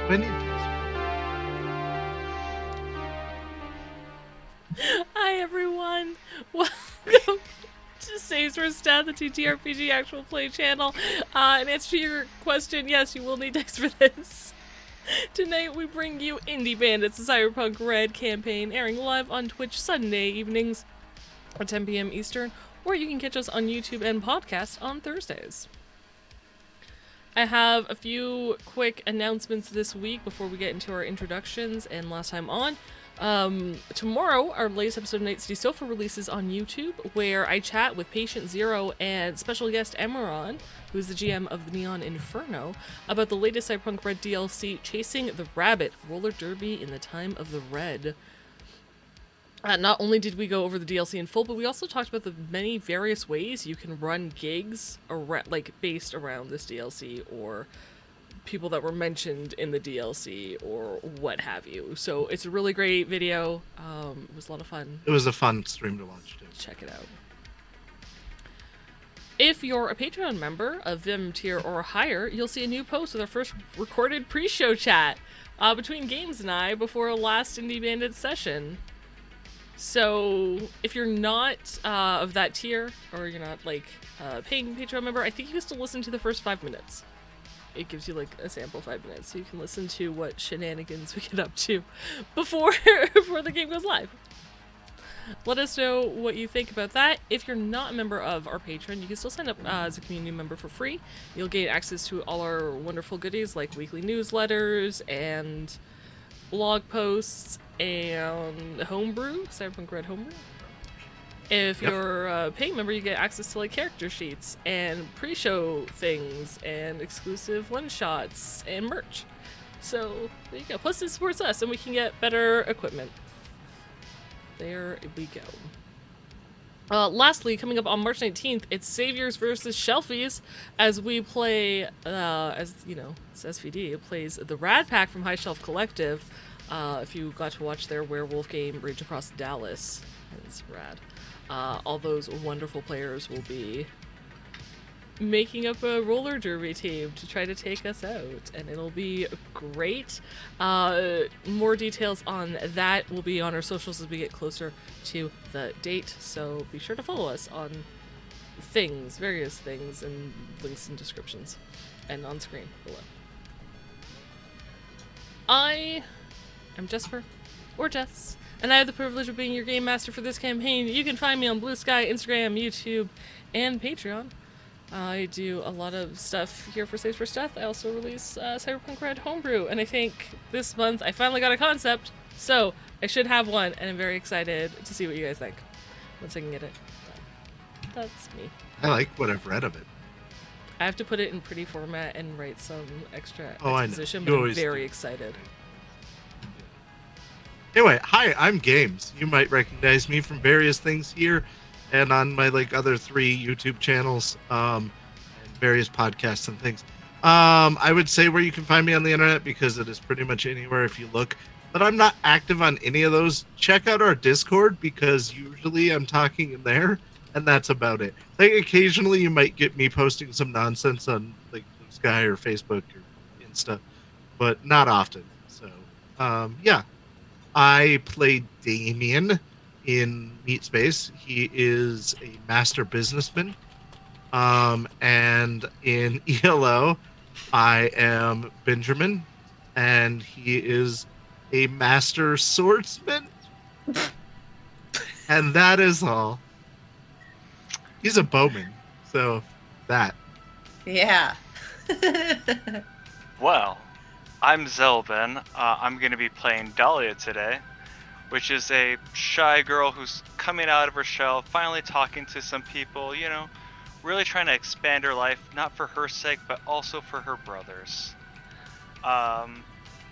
Many days. Hi everyone, welcome to Saves for Stat, the TTRPG actual play channel. In answer to your question, yes, you will need dice for this. Tonight we bring you Indie Bandits, the Cyberpunk Red campaign, airing live on Twitch Sunday evenings at 10 p.m. Eastern, or you can catch us on YouTube and podcast on Thursdays. I have a few quick announcements this week before we get into our introductions and last time on. Tomorrow, our latest episode of Night City Sofa releases on YouTube, where I chat with Patient Zero and special guest Emeron, who's the GM of the Neon Inferno, about the latest Cyberpunk Red DLC, Chasing the Rabbit, Roller Derby in the Time of the Red. Not only did we go over the DLC in full, but we also talked about the many various ways you can run gigs based around this DLC or people that were mentioned in the DLC or what have you. So it's a really great video. It was a lot of fun. It was a fun stream to watch too. Check it out. If you're a Patreon member of Vim tier or higher, you'll see a new post with our first recorded pre-show chat between Games and I before our last Indie Bandits session. So if you're not of that tier, or you're not paying Patreon member, I think you can still listen to the first 5 minutes. It gives you a sample 5 minutes, so you can listen to what shenanigans we get up to before the game goes live. Let us know what you think about that. If you're not a member of our Patreon, you can still sign up as a community member for free. You'll gain access to all our wonderful goodies like weekly newsletters and blog posts and homebrew, Cyberpunk Red homebrew. If you're a paying member, you get access to character sheets and pre-show things and exclusive one-shots and merch. So there you go. Plus it supports us and we can get better equipment. There we go. Lastly, coming up on March 19th, it's Saviors versus Shelfies as we play, as you know, it's SVD. It plays the Rad Pack from High Shelf Collective. If you got to watch their werewolf game, Rage Across Dallas, it's rad. All those wonderful players will be making up a roller derby team to try to take us out, and it'll be great. More details on that will be on our socials as we get closer to the date, so be sure to follow us on various things, and links and descriptions, and on screen below. I am Jesper, or Jess, and I have the privilege of being your game master for this campaign. You can find me on Blue Sky, Instagram, YouTube, and Patreon. I do a lot of stuff here for Saves for Death. I also release Cyberpunk Red Homebrew, and I think this month I finally got a concept, so I should have one, and I'm very excited to see what you guys think once I can get it. That's me. I like what I've read of it. I have to put it in pretty format and write some extra exposition, but I'm very excited. Anyway, hi, I'm Games. You might recognize me from various things here and on my other 3 YouTube channels, and various podcasts and things. I would say where you can find me on the internet, because it is pretty much anywhere if you look, but I'm not active on any of those. Check out our Discord, because usually I'm talking in there, and that's about it. Occasionally you might get me posting some nonsense on Blue Sky or Facebook or Insta, but not often. So yeah, I played Damien in Meat Space. He is a master businessman, and in ELO I am Benjamin, and he is a master swordsman. And that is all. He's a bowman, so that. Yeah. Well, I'm Zelben. I'm going to be playing Dahlia today, which is a shy girl who's coming out of her shell, finally talking to some people, really trying to expand her life, not for her sake, but also for her brothers.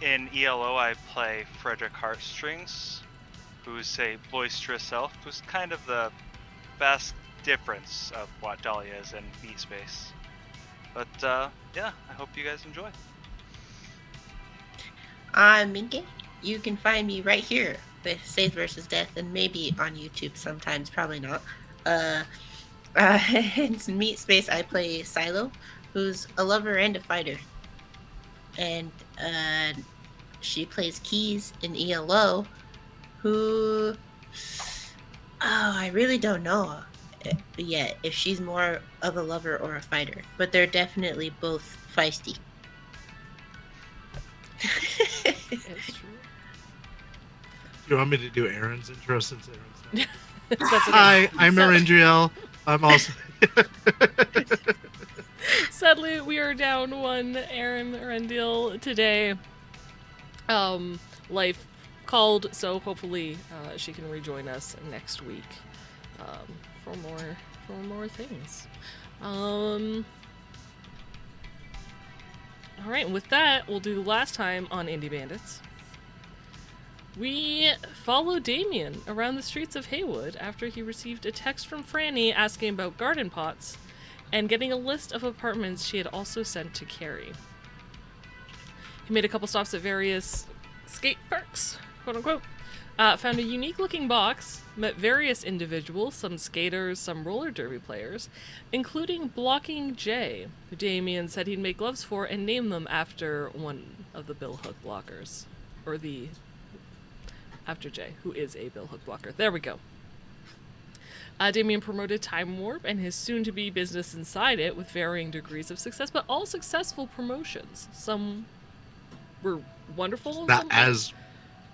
In ELO, I play Frederick Heartstrings, who's a boisterous elf, who's kind of the best difference of what Dahlia is in Meat Space. But, yeah, I hope you guys enjoy. I'm Minke. You can find me right here with Saves vs. Death, and maybe on YouTube sometimes, probably not. In Meat Space, I play Silo, who's a lover and a fighter. and she plays keys in ELO. Who? Oh, I really don't know yet if she's more of a lover or a fighter, but they're definitely both feisty. It's true. You want me to do Aaron's intro since Aaron's not? That's okay. Hi, I'm So- Arindriel. I'm also. Sadly, we are down one Aaron Rendil today. Life called, so hopefully she can rejoin us next week for more things. All right, and with that, we'll do last time on Indie Bandits. We follow Damien around the streets of Haywood after he received a text from Franny asking about garden pots and getting a list of apartments she had also sent to Carrie. He made a couple stops at various skate parks, quote unquote, found a unique looking box, met various individuals, some skaters, some roller derby players, including Blocking J, who Damien said he'd make gloves for and name them after one of the bill hook blockers. Or after J, who is a bill hook blocker. There we go. Damien promoted Time Warp and his soon-to-be business inside it with varying degrees of success, but all successful promotions. Some were wonderful. Not as.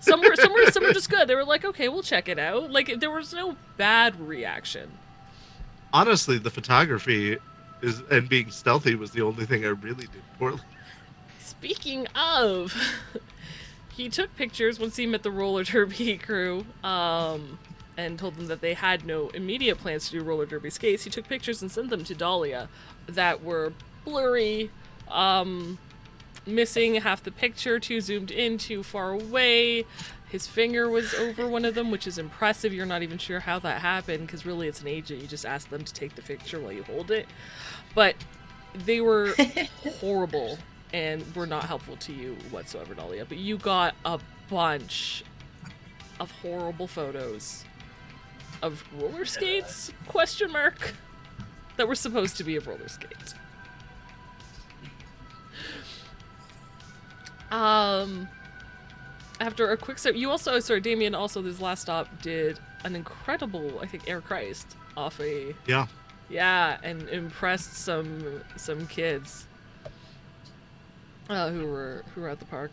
Some were just good. They were like, okay, we'll check it out. Like, there was no bad reaction. Honestly, the photography and being stealthy was the only thing I really did poorly. Speaking of, he took pictures once he met the roller derby crew, and told them that they had no immediate plans to do roller derby skates. He took pictures and sent them to Dahlia that were blurry, missing half the picture, too zoomed in, too far away. His finger was over one of them, which is impressive. You're not even sure how that happened, because really it's an agent. You just ask them to take the picture while you hold it. But they were horrible and were not helpful to you whatsoever, Dahlia. But you got a bunch of horrible photos of roller skates, question mark, that were supposed to be of roller skates. After a quick stop, Damien also, this last stop, did an incredible, I think, Air Christ off a... Yeah. and impressed some kids who were at the park.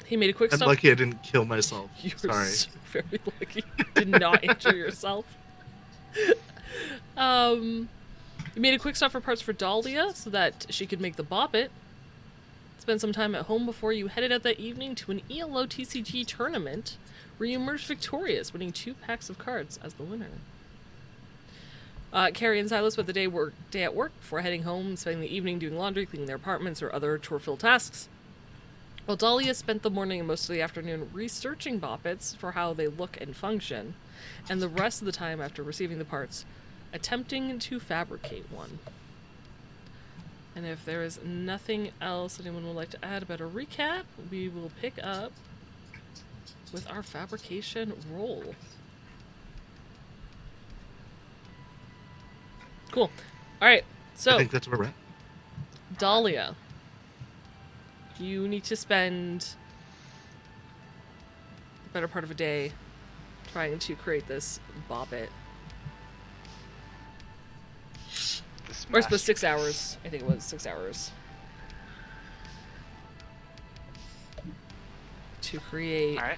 He made a quick I'm stop. lucky I didn't kill myself. You're Sorry. so very lucky you did not injure yourself. You made a quick stop for parts for Dahlia so that she could make the bop it. Spend some time at home before you headed out that evening to an ELO TCG tournament where you emerged victorious, winning 2 packs of cards as the winner. Carrie and Silas spent the day at work before heading home, spending the evening doing laundry, cleaning their apartments, or other chore-filled tasks. While Dahlia spent the morning and most of the afternoon researching boppets for how they look and function, and the rest of the time after receiving the parts, attempting to fabricate one. And if there is nothing else anyone would like to add about a recap, we will pick up with our fabrication roll. Cool. Alright, so I think that's where we're at. Dahlia, you need to spend the better part of a day trying to create this boppet. Or I suppose 6 hours. I think it was 6 hours. To create Alright.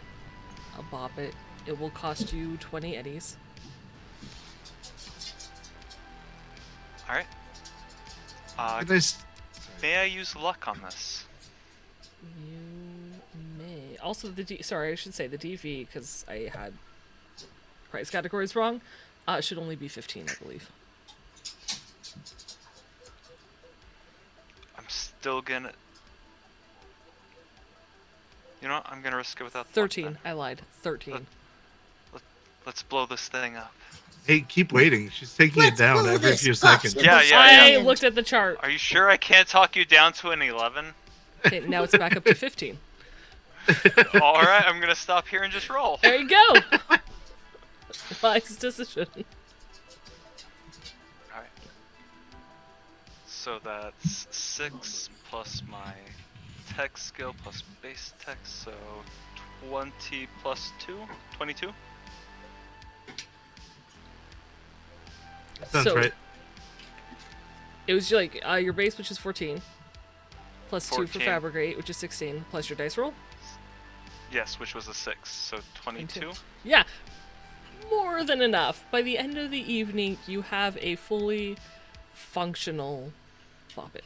a boppet. It will cost you 20 eddies. Alright. May I use luck on this? You may. Also, sorry, I should say the DV, because I had price categories wrong, should only be 15, I believe. I'm still gonna... You know what? I'm gonna risk it without the luck 13. then. I lied. 13. Let's blow this thing up. Hey, keep waiting. She's taking Let's it down blow every this few box seconds. with Yeah, the yeah, I sand. looked at the chart. Are you sure I can't talk you down to an 11? Okay, now it's back up to 15. Alright, I'm gonna stop here and just roll. There you go. Wise decision. Alright. So that's 6 plus my tech skill plus base tech, so 20 plus 2? 22? Sounds So- right. It was like your base, which is 14, plus 2 for 14. fabricate, which is 16, plus your dice roll. Yes, which was a 6, so 22. Yeah, more than enough. By the end of the evening, you have a fully functional Bop It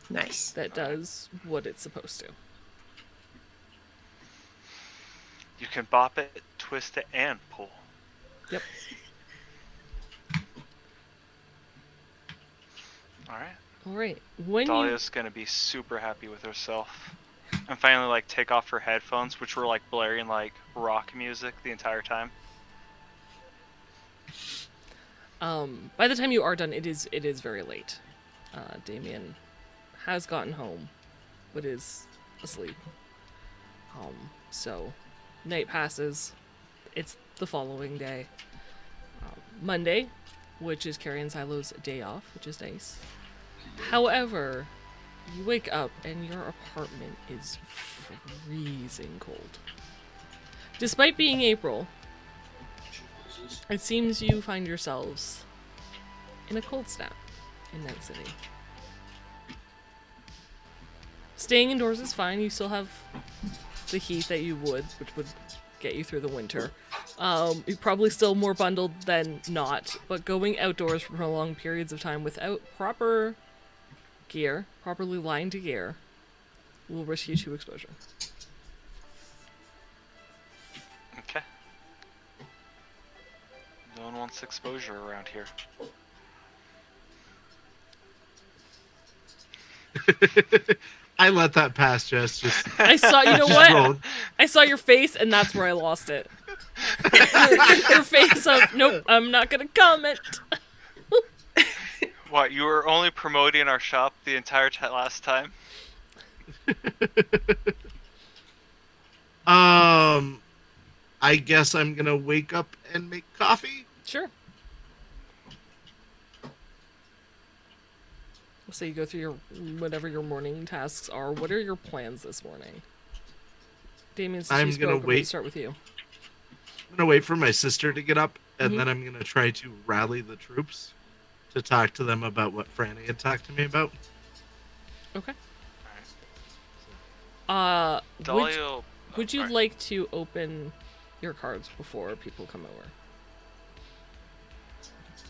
Nice. that does what it's supposed to. You can bop it, twist it, and pull. Yep. Alright. All right. When you Dahlia's gonna be super happy with herself. And finally, like, take off her headphones, which were, like, blaring, like, rock music the entire time. by the time you are done, it is very late. Damien has gotten home, but is asleep. So night passes. It's the following day, Monday, which is Carrie and Silo's day off, which is nice. However, you wake up and your apartment is freezing cold. Despite being April, it seems you find yourselves in a cold snap in Night City. Staying indoors is fine. You still have the heat that you would, which would get you through the winter. You're probably still more bundled than not, but going outdoors for prolonged periods of time without proper gear, properly lined gear, will risk you to exposure. Okay. No one wants exposure around here. I let that pass, Jess. Just I saw, you know just what? rolled. I saw your face, and that's where I lost it. your face of, nope, I'm not gonna comment. What, you were only promoting our shop the entire last time? I guess I'm gonna wake up and make coffee. Sure. So you go through your whatever your morning tasks are. What are your plans this morning? Damien, since I'm you gonna spoke, I'm gonna wait. start with you. I'm gonna wait for my sister to get up, and Mhm. then I'm gonna try to rally the troops to talk to them about what Franny had talked to me about. Okay. Alright. Would, Dahlia... would you alright. like to open your cards before people come over?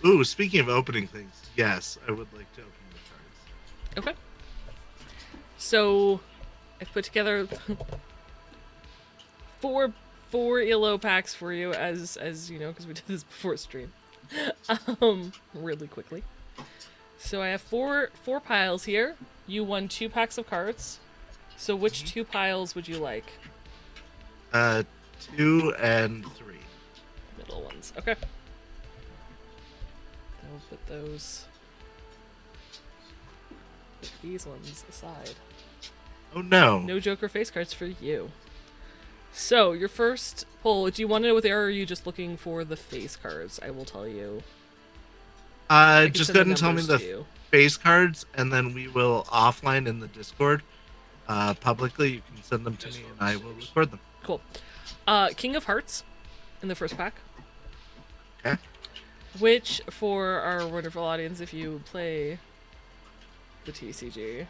Ooh, speaking of opening things, yes, I would like to open the cards. Okay. So, I've put together four ELO packs for you, as you know, because we did this before stream, really quickly. So I have four piles here. You won 2 packs of cards. So which 2 piles would you like? 2 and 3. Middle ones. Okay. I'll put these ones aside. Oh no. No Joker face cards for you. So, your first pull, do you want to know what they are, or are you just looking for the face cards? I will tell you. I can Just send go the ahead and tell me numbers the to you. face cards, and then we will offline in the Discord. Publicly, you can send them to me, and I will record them. Cool. King of Hearts in the first pack. Okay. Which, for our wonderful audience, if you play the TCG,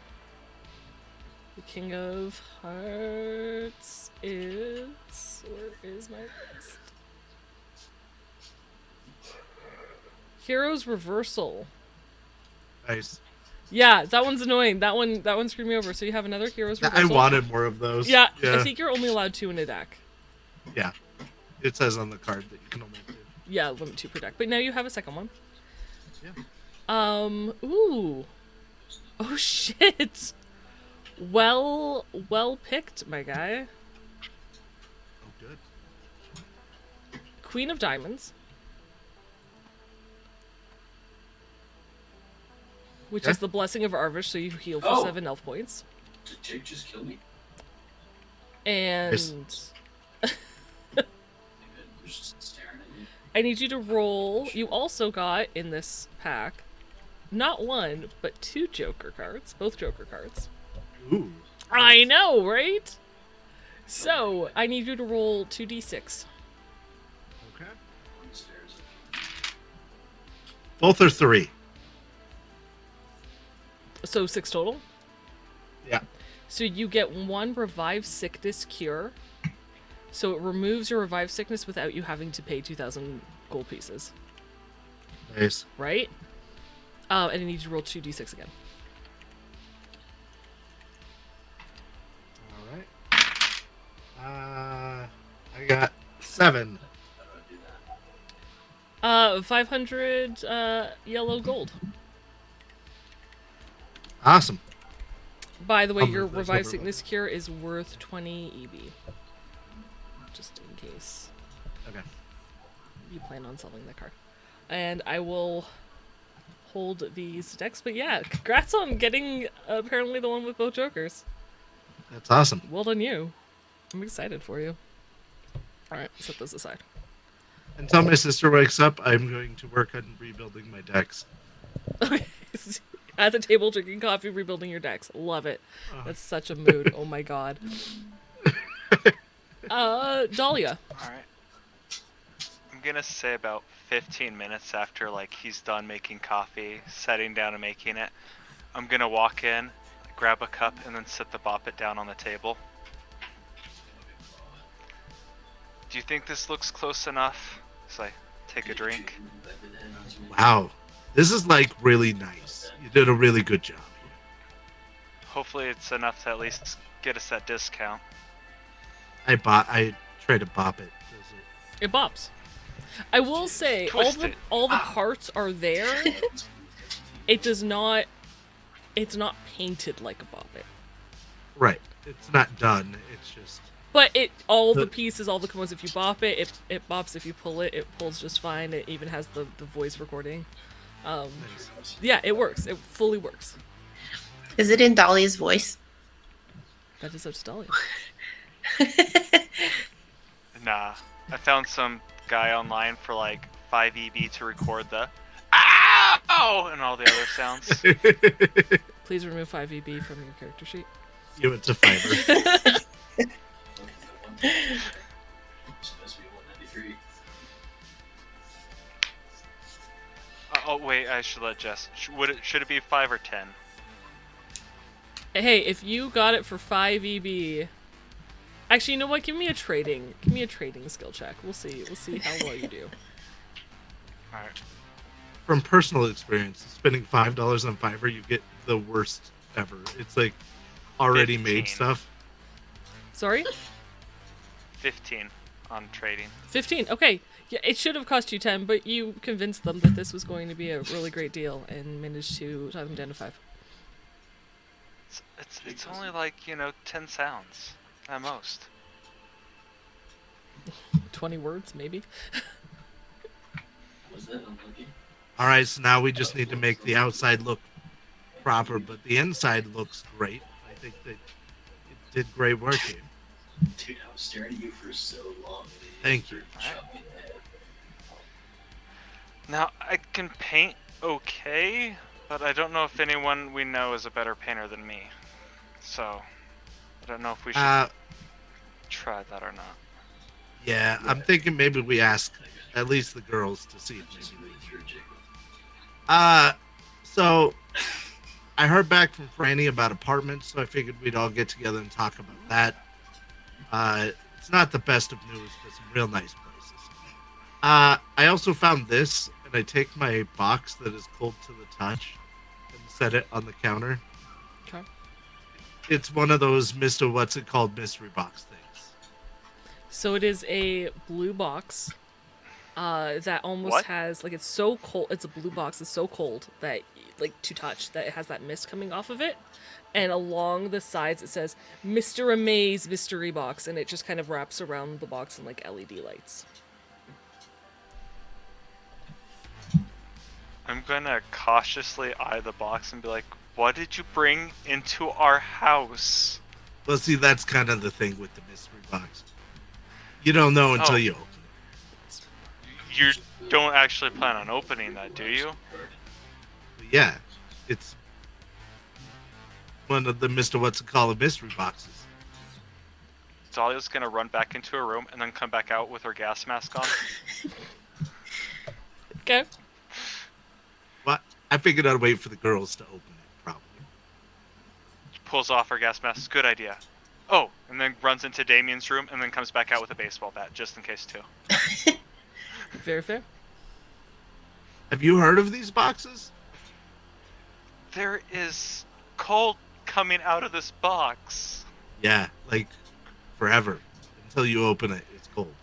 the King of Hearts is... Where is my list? Heroes Reversal. Nice. Yeah, that one's annoying. That one screwed me over. So you have another Heroes I Reversal. wanted more of those. Yeah, I think you're only allowed 2 in a deck. Yeah. It says on the card that you can only do. Yeah, limit 2 per deck. But now you have a second one. Yeah. Ooh. Oh shit. Well picked, my guy. Oh, good. Queen of Diamonds. Which Okay. is the Blessing of Arvish, so you heal for 7 elf points. Did Jake just kill me? And Nice. David was just staring at me. I need you to roll. You also got in this pack, not one, but 2 Joker cards. Both Joker cards. Ooh. I know, right? So, I need you to roll 2d6. Okay. Downstairs. Both are 3. So 6 total? Yeah. So you get 1 Revive Sickness Cure. So it removes your Revive Sickness without you having to pay 2,000 gold pieces. Nice. Right? And I need you to roll 2d6 again. All right. I got 7. How do I do that? 500 yellow gold. Awesome. By the way, I'll your move those Revive over Sickness Cure is worth 20 EB. Just in case Okay. you plan on selling that card. And I will hold these decks. But yeah, congrats on getting apparently the one with both Jokers. That's awesome. Well done you. I'm excited for you. Alright, set those aside. Until my sister wakes up, I'm going to work on rebuilding my decks. Okay. At the table drinking coffee, rebuilding your decks. Love it. That's such a mood. Oh my god. Dahlia. Alright. I'm gonna say about 15 minutes after like he's done making coffee, setting down and making it, I'm gonna walk in, grab a cup, and then sit the bop it down on the table. Do you think this looks close enough? So I take a drink. Wow. This is like really nice. You did a really good job. Hopefully it's enough to at least get us that discount. I tried to bop it. Does it? It bops. I will say Twist it. all the parts are there. It does not. It's not painted like a bop it. Right. It's not done. It's just. But all the pieces, all the components. If you bop it, it bops. If you pull it, it pulls just fine. It even has the voice recording. Nice. Yeah, it works. It fully works. Is it in Dolly's voice? That is up to Dahlia. Nah. I found some guy online for like 5 EB to record the ow and all the other sounds. Please remove 5 EB from your character sheet. You went to Fiverr. It's supposed to be 193. Oh wait, I should let Jess. Should it be 5 or 10? Hey, if you got it for 5 EB, actually, you know what? Give me a trading skill check. We'll see how well you do. All right. From personal experience, spending $5 on Fiverr, you get the worst ever. It's like already made 15. stuff. Sorry, 15 on trading. 15. Okay, yeah, it should have cost you 10, but you convinced them that this was going to be a really great deal and managed to talk them down to 5. It's only like 10 sounds at most. 20 words, maybe. Was that unlucky? All right, so now we just need to make the outside look proper, but the inside looks great. I think that it did great work here. Dude, I was staring at you for so long. Thank you. Shot me in the head. Now I can paint okay, but I don't know if anyone we know is a better painter than me. So I don't know if we should try that or not. Yeah, I'm thinking maybe we ask at least the girls to see if Just maybe really threw a jig with so I heard back from Franny about apartments, so I figured we'd all get together and talk about that. It's not the best of news, but some real nice places. I also found this, and I take my box that is cold to the touch and set it on the counter. Okay. It's one of those what's it called mystery box things. So it is a blue box that almost What? has it's so cold. It's a blue box. It's so cold that to touch that it has that mist coming off of it, and along the sides it says "Mr. Amaze Mystery Box," and it just kind of wraps around the box in LED lights. I'm gonna cautiously eye the box and be like, "What did you bring into our house?" Well, see, that's kind of the thing with the mystery box. You don't know until Oh. you open it. don't actually plan on opening that, do you? But yeah, it's one of the Mr. What's It Called mystery boxes. Dahlia's gonna run back into her room and then come back out with her gas mask on. Okay. What? I figured I'd wait for the girls to open it, probably. Pulls off her gas mask. Good idea. Oh, and then runs into Damien's room and then comes back out with a baseball bat, just in case, too. Very fair. Have you heard of these boxes? There is cold coming out of this box. Yeah, like forever. Until you open it, it's cold.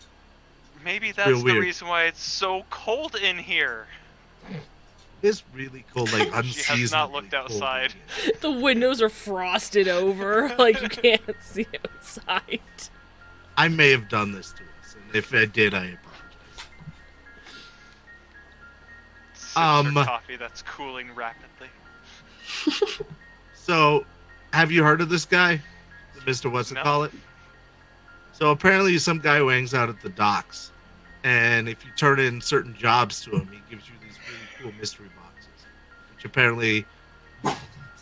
Maybe that's real the weird. reason why it's so cold in here. It's really cold, like unseasonably She has not looked cold in outside. here. The windows are frosted over, like you can't see outside. I may have done this to us, and if I did, I apologize. Sips her Um, coffee that's cooling rapidly. So, have you heard of this guy? Mr. What's it No. call it? So apparently he's some guy who hangs out at the docks. And if you turn in certain jobs to him, he gives you these really cool mystery boxes. Which apparently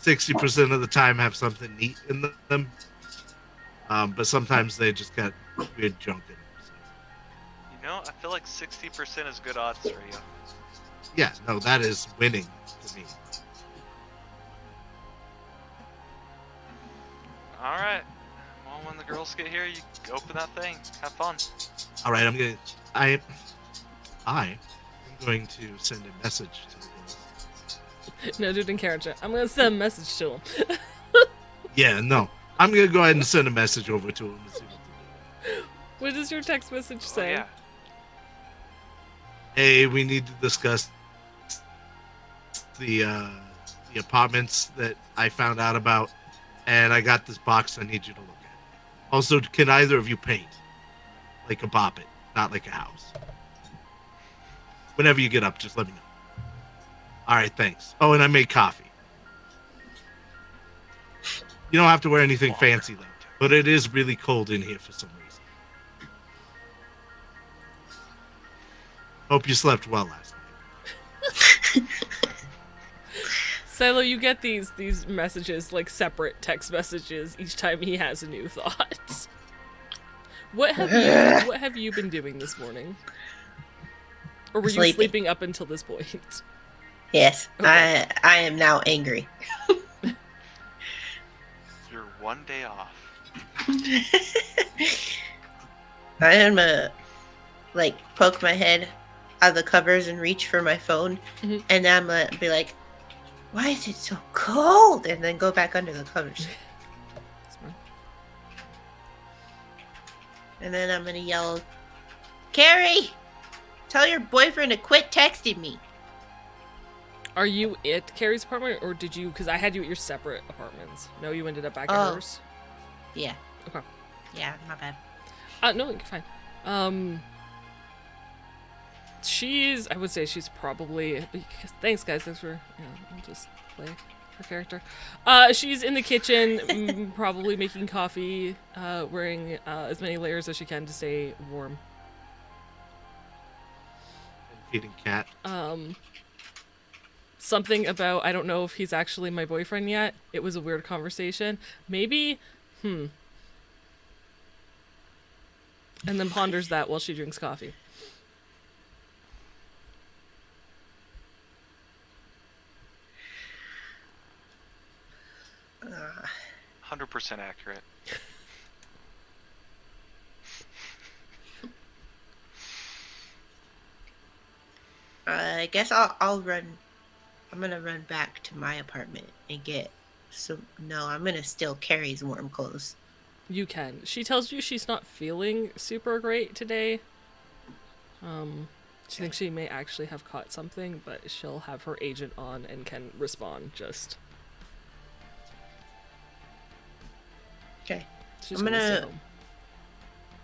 60% of the time have something neat in them. But sometimes they just got weird junk in them. So, You know, I feel like 60% is good odds for you. yeah, no, that is winning for me. Alright. Well, when the girls get here, you open that thing. Have fun. All right, I'm going to send a message to the girls. No, dude, encourage. I'm gonna send a message to him. Yeah, no. I'm going to go ahead and send a message over to them and see what they do. What does your text message Oh, say? yeah. Hey, we need to discuss the apartments that I found out about, and I got this box I need you to look at. Also, can either of you paint? Like a bop it, not like a house. Whenever you get up, just let me know. All right, thanks. Oh, and I made coffee. You don't have to wear anything fancy, though. But it is really cold in here for some reason. Hope you slept well last night. Silo, you get these messages, like separate text messages each time he has a new thought. What have you been doing this morning? Or were you Sleeping. sleeping up until this point? Yes, Okay. I am now angry. You're one day off. I am like poke my head out of the covers and reach for my phone, Mhm. and then I'm gonna be like, "Why is it so cold?" And then go back under the covers, and then I'm gonna yell, "Carrie, tell your boyfriend to quit texting me." Are you at Carrie's apartment, or did you? Because I had you at your separate apartments. No, you ended up back at Oh. hers. Yeah. Okay. Yeah, my bad. No, you're fine. I would say she's probably. Thanks, guys. Thanks for. I'll just play her character. She's in the kitchen, probably making coffee, wearing as many layers as she can to stay warm. And feeding cat. Something about I don't know if he's actually my boyfriend yet. It was a weird conversation. Maybe, And then ponders that while she drinks coffee. Uh, 100% accurate. I guess I'll run. I'm gonna run back to my apartment and get some. No, I'm gonna steal Carrie's warm clothes. You can. She tells you she's not feeling super great today. She thinks she may actually have caught something, but she'll have her agent on and can respond just. Okay. She's I'm stay gonna home.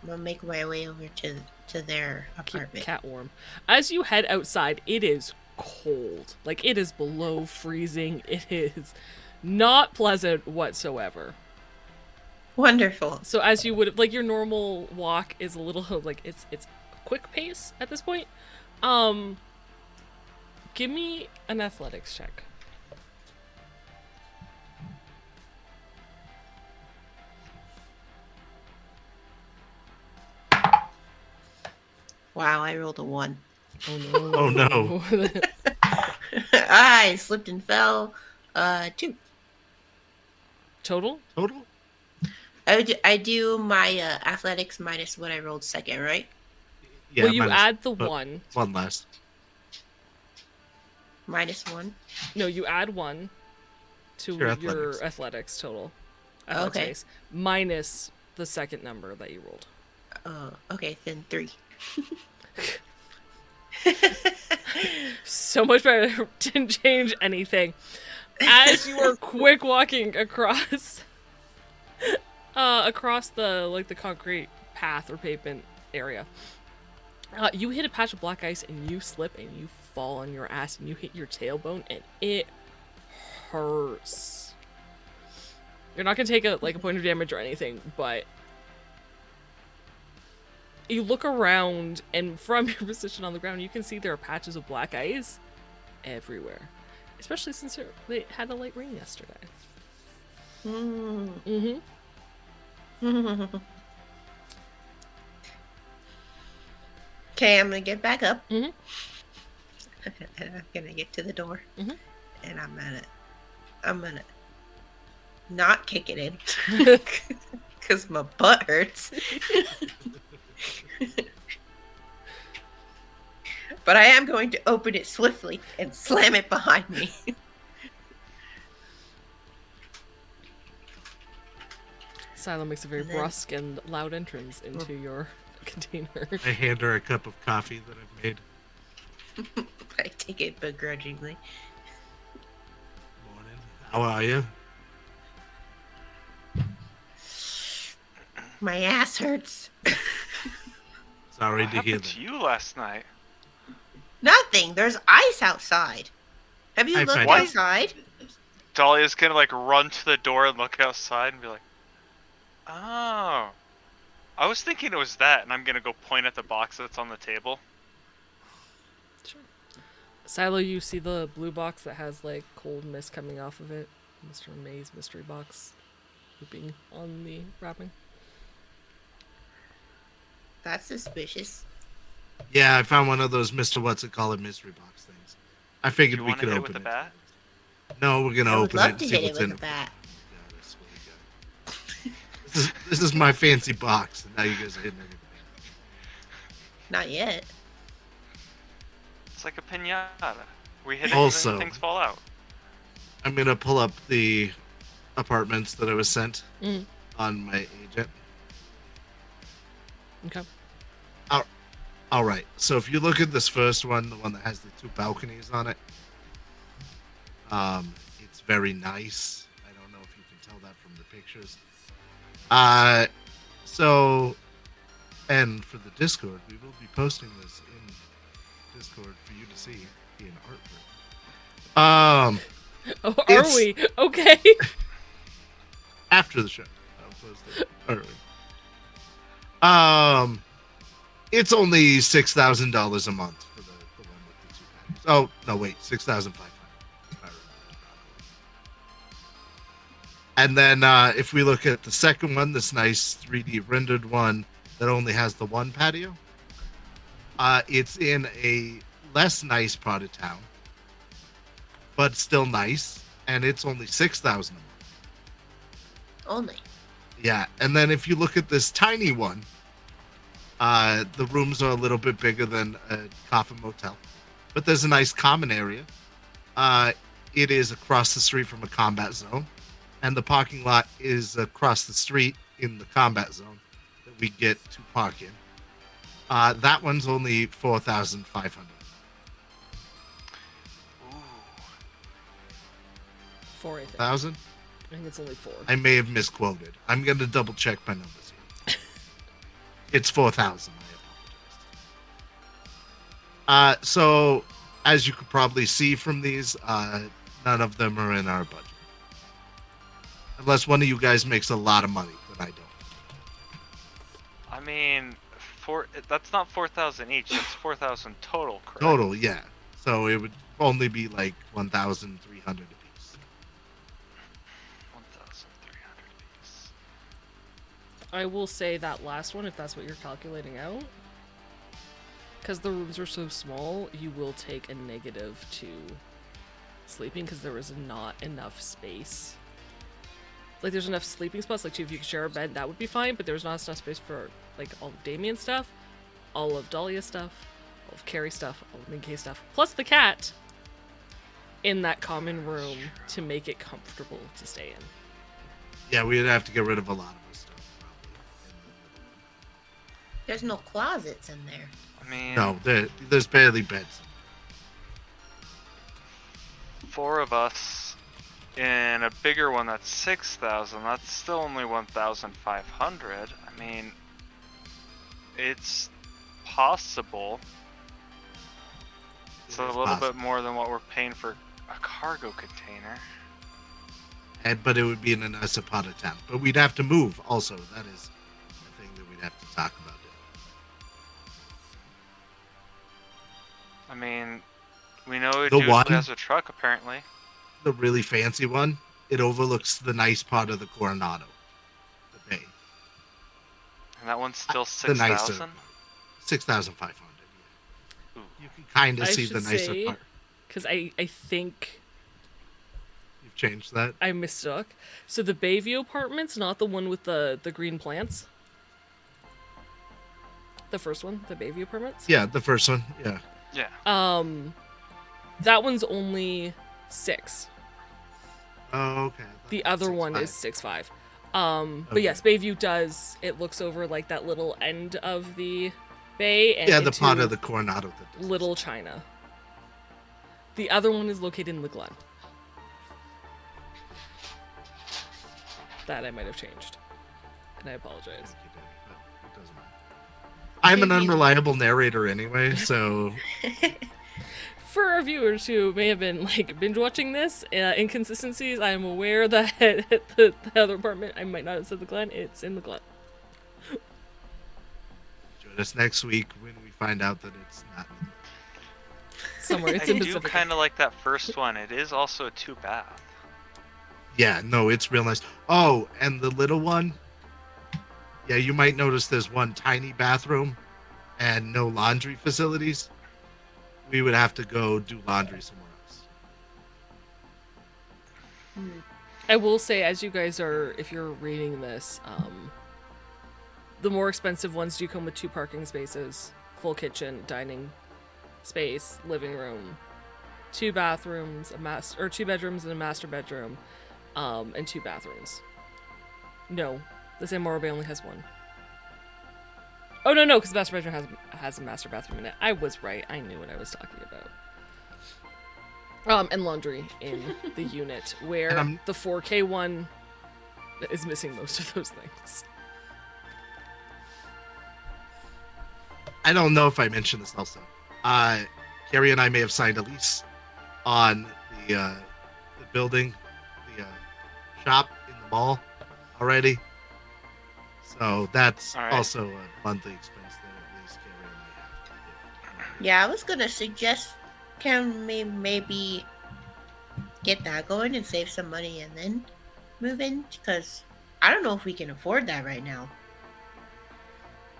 I'm gonna make my way over to their Keep apartment. cat warm. As you head outside, it is cold. Like, it is below freezing. It is not pleasant whatsoever. Wonderful. So as you would like, your normal walk is a little like it's a quick pace at this point, Give me an athletics check. Wow, I rolled a 1. Oh no. Oh, no. I slipped and fell. 2. Total? Total? I do my athletics minus what I rolled second, right? Yeah. Well, you minus- add the but 1. One less. Minus 1. No, you add 1 to Your your athletics. athletics total. Okay. Athletics base, minus the second number that you rolled. Okay, then 3. So much better. Didn't change anything. As you are quick walking across across the concrete path or pavement area, you hit a patch of black ice and you slip and you fall on your ass and you hit your tailbone and it hurts. You're not gonna take a point of damage or anything, but you look around and from your position on the ground you can see there are patches of black ice everywhere, especially since they had a light rain yesterday. Mm-hmm. Okay, I'm gonna get back up. Mhm. And I'm gonna get to the door. Mhm. And I'm gonna not kick it in. Because my butt hurts. But I am going to open it swiftly and slam it behind me. Silo makes a very And then- brusque and loud entrance into your container. I hand her a cup of coffee that I've made. I take it begrudgingly. Morning. How are you? My ass hurts. Sorry What to hear happened that. to you last night? Nothing. There's ice outside. Have you I looked find- outside? Dahlia's gonna run to the door and look outside and be like, "Oh, I was thinking it was that," and I'm gonna go point at the box that's on the table. Sure. Silo, you see the blue box that has cold mist coming off of it. Mr. May's mystery box looping on the wrapping. That's suspicious. Yeah, I found one of those Mr. What's It Called mystery box things. I Do figured you we want to could hit it open with it. a bat? No, we're gonna I would open it love and to see hit it what's with in a it. bat. God, I swear to God. This is my fancy box, and now you guys are hitting everything. Not yet. It's like a pinata. We hit it Also- and then things fall out. I'm gonna pull up the apartments that I was sent Mhm. on my agent. Okay. All right. So if you look at this first one, the one that has the 2 balconies on it, it's very nice. I don't know if you can tell that from the pictures. So, and for the Discord, we will be posting this in Discord for you to see in artwork. Oh, are It's- we? Okay. After the show, I'll post it early. It's only $6,000 a month for the one with the 2 patios. Oh no, wait, 6,500. if I remember correctly. And then if we look at the second one, this nice 3D rendered one that only has the 1 patio, it's in a less nice part of town, but still nice, and it's only 6,000 a month. Only. Yeah, and then if you look at this tiny one, the rooms are a little bit bigger than a coffin motel, but there's a nice common area. It is across the street from a combat zone, and the parking lot is across the street in the combat zone that we get to park in. That one's only 4,500. Ooh. 4, I think. 1,000? I think it's only 4. I may have misquoted. I'm gonna double check my numbers here. It's 4,000. I apologize. So, as you could probably see from these, none of them are in our budget, unless one of you guys makes a lot of money, but I don't. I mean, That's not 4,000 each. That's 4,000 total, correct? Total, yeah. So it would only be like 1,300 apiece. 1,300 apiece. I will say that last one, if that's what you're calculating out, because the rooms are so small, you will take a negative to sleeping because there is not enough space. Like, there's enough sleeping spots. Like, if you could share a bed, that would be fine, but there's not enough space for, like, all of Damien's stuff, all of Dahlia's stuff, all of Carrie's stuff, all of Minkay's stuff, plus the cat in that common room to make it comfortable to stay in. Yeah, we'd have to get rid of a lot of this stuff, probably. There's no closets in there. I mean, No, there's barely beds. 4 of us in a bigger one that's 6,000. That's still only 1,500. I mean, it's possible. It's a little bit more than what we're paying for a cargo container. But it would be in an Asapata town. But we'd have to move also. That is the thing that we'd have to talk about. I mean, we know it The usually one- has a truck, apparently. The really fancy one, it overlooks the nice part of the Coronado. The bay. And that one's still The nicer 6,000? part. 6,500. Ooh. You can kind of I see the should nicer say- part. Because I think You've changed that? I mistook. So the Bayview apartment's not the one with the green plants? The first one, the Bayview apartments? Yeah, the first one. Yeah. Yeah. That one's only 6. Oh, okay. The other one is 6.5. But yes, Bayview does. It looks over like that little end of the bay and Yeah, the into part of the Coronado that does. Little China. The other one is located in the Glen. That I might have changed, and I apologize. I'm an unreliable narrator anyway, so For our viewers who may have been like binge watching this, inconsistencies, I am aware that the other apartment, I might not have said the Glen, it's in the Glen. join us next week when we find out that it's not. Somewhere, it's I in do Pacific. kind of like that first one. It is also a 2-bath. Yeah, no, it's real nice. Oh, and the little one. Yeah, you might notice there's one tiny bathroom and no laundry facilities. We would have to go do laundry somewhere else. I will say, as you guys are, if you're reading this, the more expensive ones do come with 2 parking spaces, full kitchen, dining space, living room, 2 bathrooms, 2 bedrooms and a master bedroom, and 2 bathrooms. No, the San Mauro Bay only has 1. Oh no, because the master bedroom has a master bathroom in it. I was right. I knew what I was talking about. And laundry in the unit, where the 4K one is missing most of those things. I don't know if I mentioned this also. Carrie and I may have signed a lease on the building, the shop in the mall already. So that's All right. also a monthly expense that at least Carrie and I have to do. Yeah, I was gonna suggest can we maybe get that going and save some money and then move in? Because I don't know if we can afford that right now.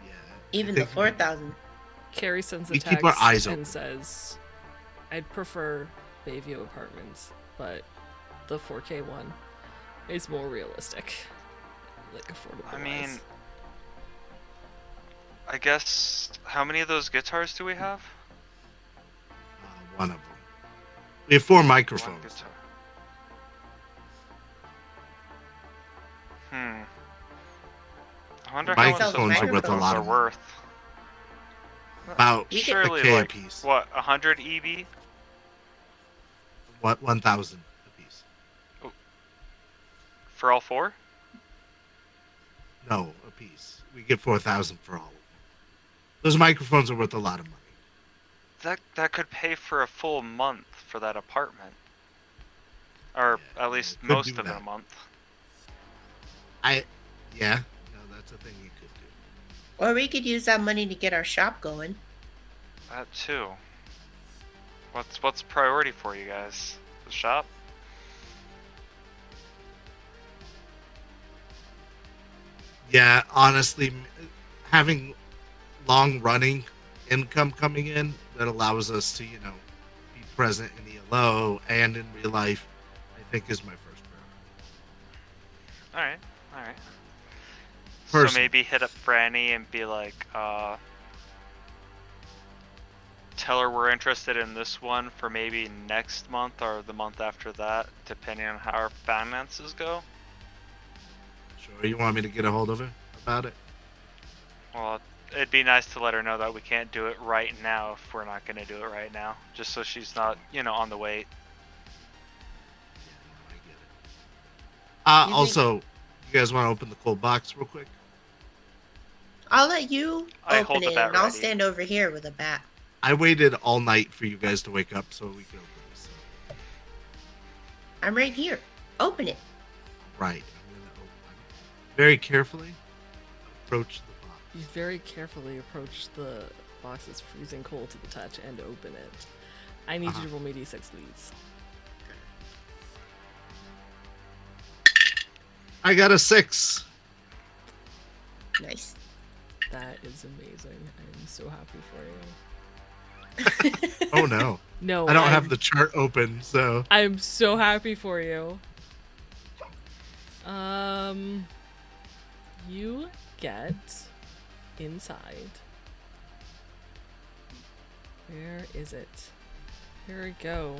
Yeah. Even I the think 4,000. Carrie sends a We text keep our eyes and open. says, "I'd prefer Bayview Apartments, but the 4K one is more realistic, like affordable." I mean, I guess, how many of those guitars do we have? One of them. We have 4 One microphones. guitar. I wonder how much those Microphones are worth a microphones lot are of money. worth. About We get- Surely, a K a like, piece. what, 100 EB? What 1,000 a piece? For all 4? No, a piece. We get 4,000 for all of them. Those microphones are worth a lot of money. That could pay for a full month for that apartment. Or Yeah, at least could most do of it a that. month. Yeah, no, that's a thing you could do. Or we could use that money to get our shop going. That too. What's priority for you guys? The shop? Yeah, honestly, having long-running income coming in that allows us to, be present in ELO and in real life, I think is my first priority. Alright. So Personally. maybe hit up Franny and be like, tell her we're interested in this one for maybe next month or the month after that, depending on how our finances go. Sure, you want me to get a hold of her about it? Well, it'd be nice to let her know that we can't do it right now if we're not going to do it right now, just so she's not, on the wait. I get it. You Also, you guys want to open the cold box real quick? I'll let you I open hold the it, bat and I'll ready. stand over here with a bat. I waited all night for you guys to wake up so we could open this. I'm right here. Open it. Right. I'm going to open very carefully. Approach the box. You very carefully approach the box that's freezing cold to the touch and open it. I need you to roll me d6, please. I got a 6. Nice. That is amazing. I'm so happy for you. Oh no. No, I don't have the chart open, so I'm so happy for you. You get inside. Where is it? Here we go.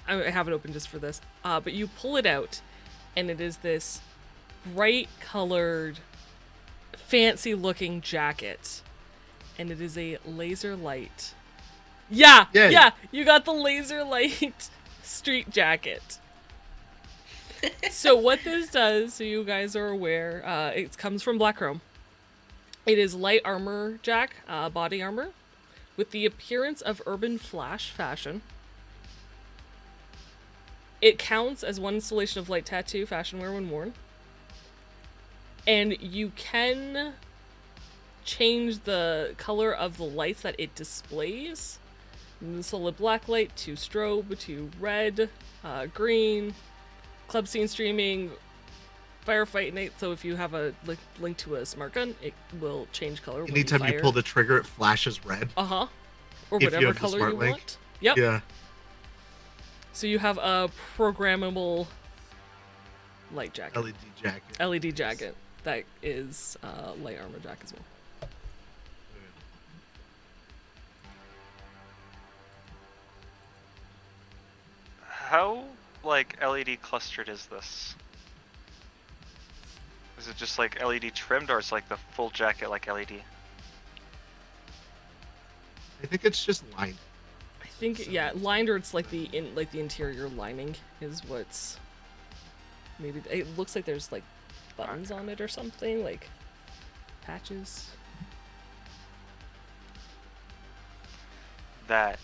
I have it open just for this. But you pull it out, and it is this bright colored, fancy looking jacket. And it is a laser light. Yeah! Yay. Yeah! You got the laser light street jacket. So what this does, so you guys are aware, it comes from Black Chrome. It is light armor jack, body armor, with the appearance of urban flash fashion. It counts as one installation of light tattoo fashion wear when worn. And you can change the color of the lights that it displays. From solid black light to strobe to red, green, club scene streaming, firefight night. So if you have a link to a smart gun, it will change color. when anytime you fire. pull the trigger, it flashes red. Or if you whatever have the color smart you link. want. Yep. Yeah. So you have a programmable light jacket. LED jacket. LED jacket that is light armor jack as well. How, LED clustered is this? Is it just, LED trimmed, or it's, the full jacket, LED? I think it's just lined. I think lined, or it's the interior lining is what's maybe it looks like there's buttons on it or something, like patches. That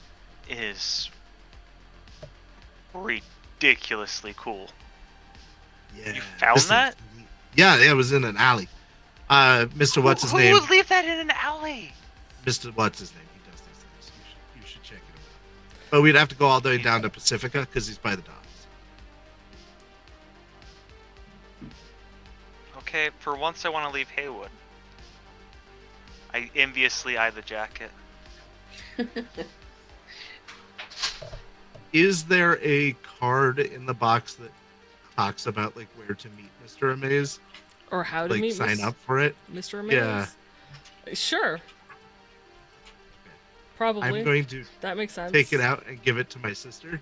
is ridiculously cool. Yeah. You found This that? thing's neat. Yeah, it was in an alley. Mr. What's his Who name? would leave that in an alley? Mr. What's his name? He does these things. You should check it out. But we'd have to go all the way down to Pacifica because he's by the docks. Okay, for once I want to leave Haywood. I enviously eye the jacket. Is there a card in the box that talks about where to meet Mr. Amaze? Or how to meet sign up for it? Mr. Amaze? Yeah. Sure. Probably. I'm going to That makes sense. take it out and give it to my sister.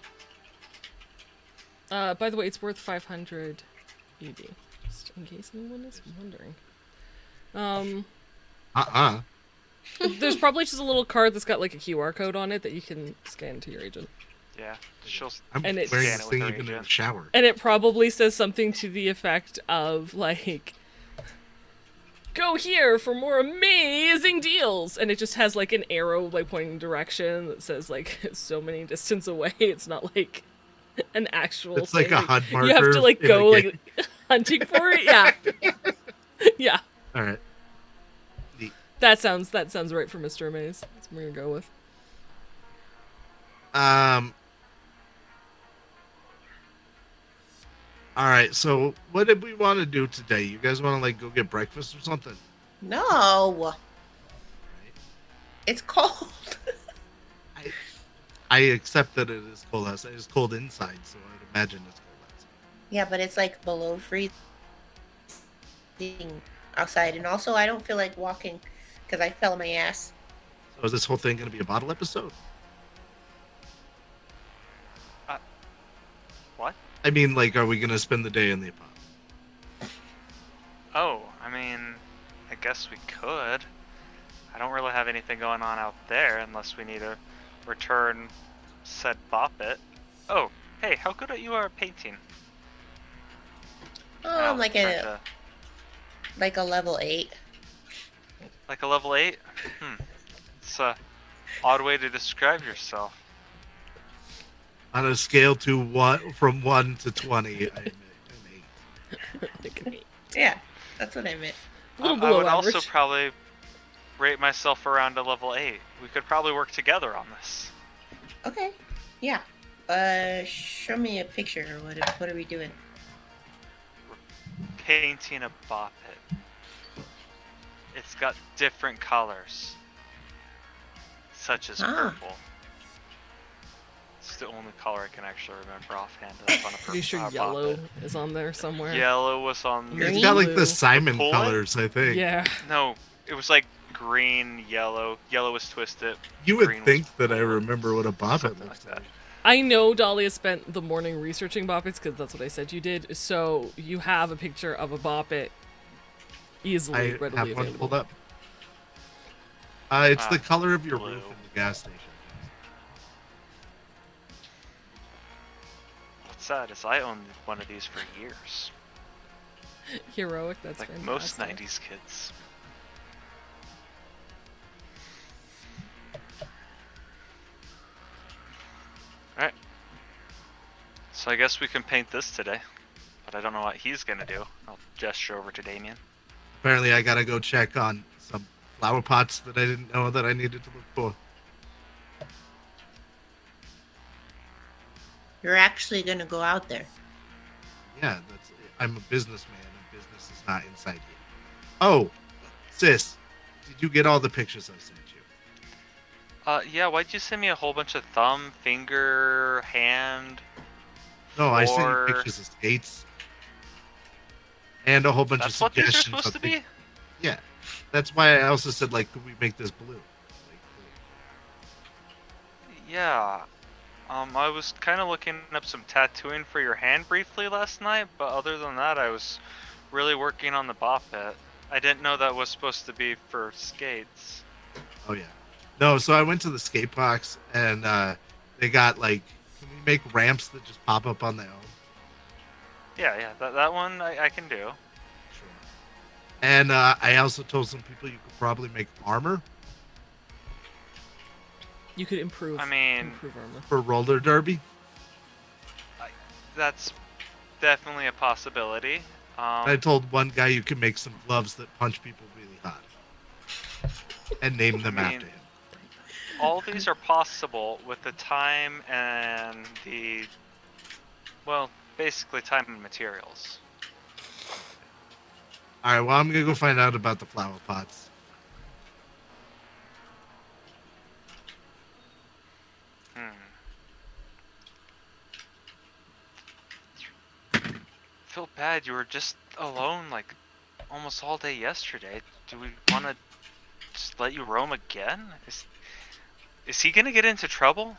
By the way, it's worth 500 ED. Just in case anyone is wondering. There's probably just a little card that's got a QR code on it that you can scan to your agent. Yeah, she'll I'm And wearing it's- this Scan it thing with her even in the agent. shower. And it probably says something to the effect of go here for more amazing deals, and it just has an arrow pointing direction that says so many distance away. It's not An actual It's like thing. a HUD You have to marker like in a go game. like hunting for it. Yeah. Yeah. All right. Neat. That sounds right for Mr. Maze. That's what we're gonna go with. All right. So, what did we want to do today? You guys want to like go get breakfast or something? No. It's cold. I accept that it is cold outside. It's cold inside, so I'd imagine it's cold outside. Yeah, but it's like below freezing outside. And also, I don't feel like walking because I fell on my ass. So, is this whole thing going to be a bottle episode? What? I mean, like, are we going to spend the day in the apartment? Oh, I mean, I guess we could. I don't really have anything going on out there unless we need to return said Boppet. Oh, hey, how good are you at painting? Oh, like trying a to- like a level 8. Like a level 8? It's a odd way to describe yourself. On a scale from 1 to 20, I'm 8. Like an 8. Yeah, that's what I meant. A little I below would average. also probably rate myself around a level 8. We could probably work together on this. Okay. Yeah. Show me a picture. What are we doing? Painting a Boppet. It's got different colors, such as Ah. purple. It's the only color I can actually remember offhand. That's on a Pretty sure Boppet. yellow is on there somewhere. Yellow was on. Green? It's got like Blue. the Simon Pullet? colors, I think. Yeah. No, it was like green, yellow. Yellow was twisted. You would green was think that I purple, remember what a boppet something looks like like. that. I know Dahlia spent the morning researching Boppets because that's what I said you did. So you have a picture of a Boppet easily, I readily have one available. pulled up. It's the color of your blue. roof in the gas station. What's sad is I owned one of these for years, Heroic, that's like fantastic. most '90s kids. Alright. So I guess we can paint this today. But I don't know what he's gonna do. I'll gesture over to Damien. Apparently, I gotta go check on some flower pots that I didn't know that I needed to look for. You're actually gonna go out there. Yeah, I'm a businessman, and business is not inside here. Oh, sis, did you get all the pictures I sent you? Yeah, why'd you send me a whole bunch of thumb, finger, hand? No, I sent you Or- pictures of skates and a whole bunch That's of what these are suggestions. supposed to of things. be? Yeah, that's why I also said like, could we make this blue? Like, Yeah. I was kind of looking up some tattooing for your hand briefly last night, but other than that, I was really working on the Boppet. I didn't know that was supposed to be for skates. oh yeah, no. So I went to the skate box and they got like, can we make ramps that just pop up on their own? Yeah, that one I can do. Sure. And I also told some people you could probably make armor You could improve. I mean- improve armor. for roller derby. That's definitely a possibility. I told one guy you can make some gloves that punch people really hard and name them I mean- after him. All these are possible with the time and the, well, basically time and materials. All right, well, I'm gonna go find out about the flower pots. Feel bad. You were just alone like almost all day yesterday. Do we want to just let you roam again? Is he gonna get into trouble?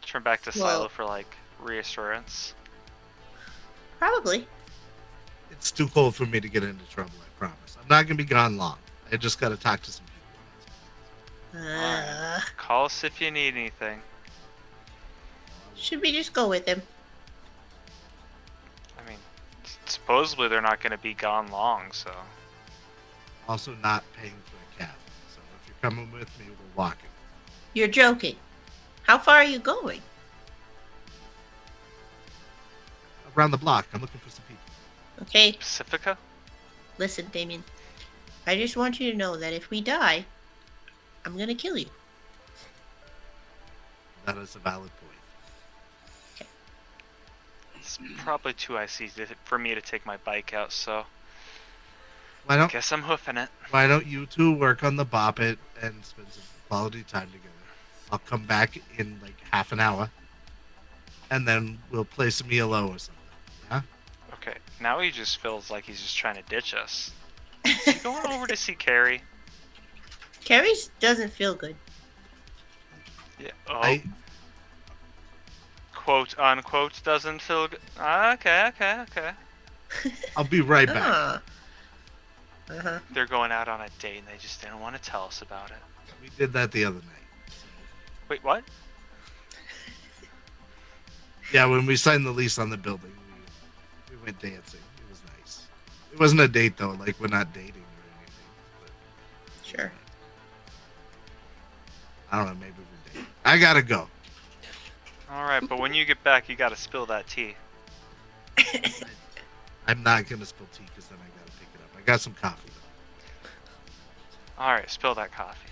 Turn back to Well- Silo for like reassurance. Probably. It's too cold for me to get into trouble, I promise. I'm not gonna be gone long. I just gotta talk to some people. Call us if you need anything. Should we just go with him? I mean, supposedly they're not gonna be gone long, so. Also, not paying for a cab. So if you're coming with me, we're walking. You're joking. How far are you going? around the block. I'm looking for some people. Okay, Pacifica? listen, Damien. I just want you to know that if we die, I'm gonna kill you. That is a valid point. It's probably too icy for me to take my bike out, so Why don't guess I'm hoofing it. Why don't you two work on the bop it and spend some quality time together? I'll come back in like half an hour, and then we'll play some ELO or something. Yeah. Okay, now he just feels like he's just trying to ditch us. Is he going over to see Carrie? Carrie doesn't feel good. Yeah. Oh. Quote unquote doesn't feel good. Okay. I'll be right back. Ah. Uh-huh. They're going out on a date and they just didn't want to tell us about it. We did that the other night. Wait, what? Yeah, when we signed the lease on the building, we went dancing. It was nice. It wasn't a date though. Like we're not dating or anything. Sure. I don't know. Maybe we're dating. I gotta go. Alright, but when you get back, you gotta spill that tea. I'm not gonna spill tea because then I gotta pick it up. I got some coffee though. Alright, spill that coffee.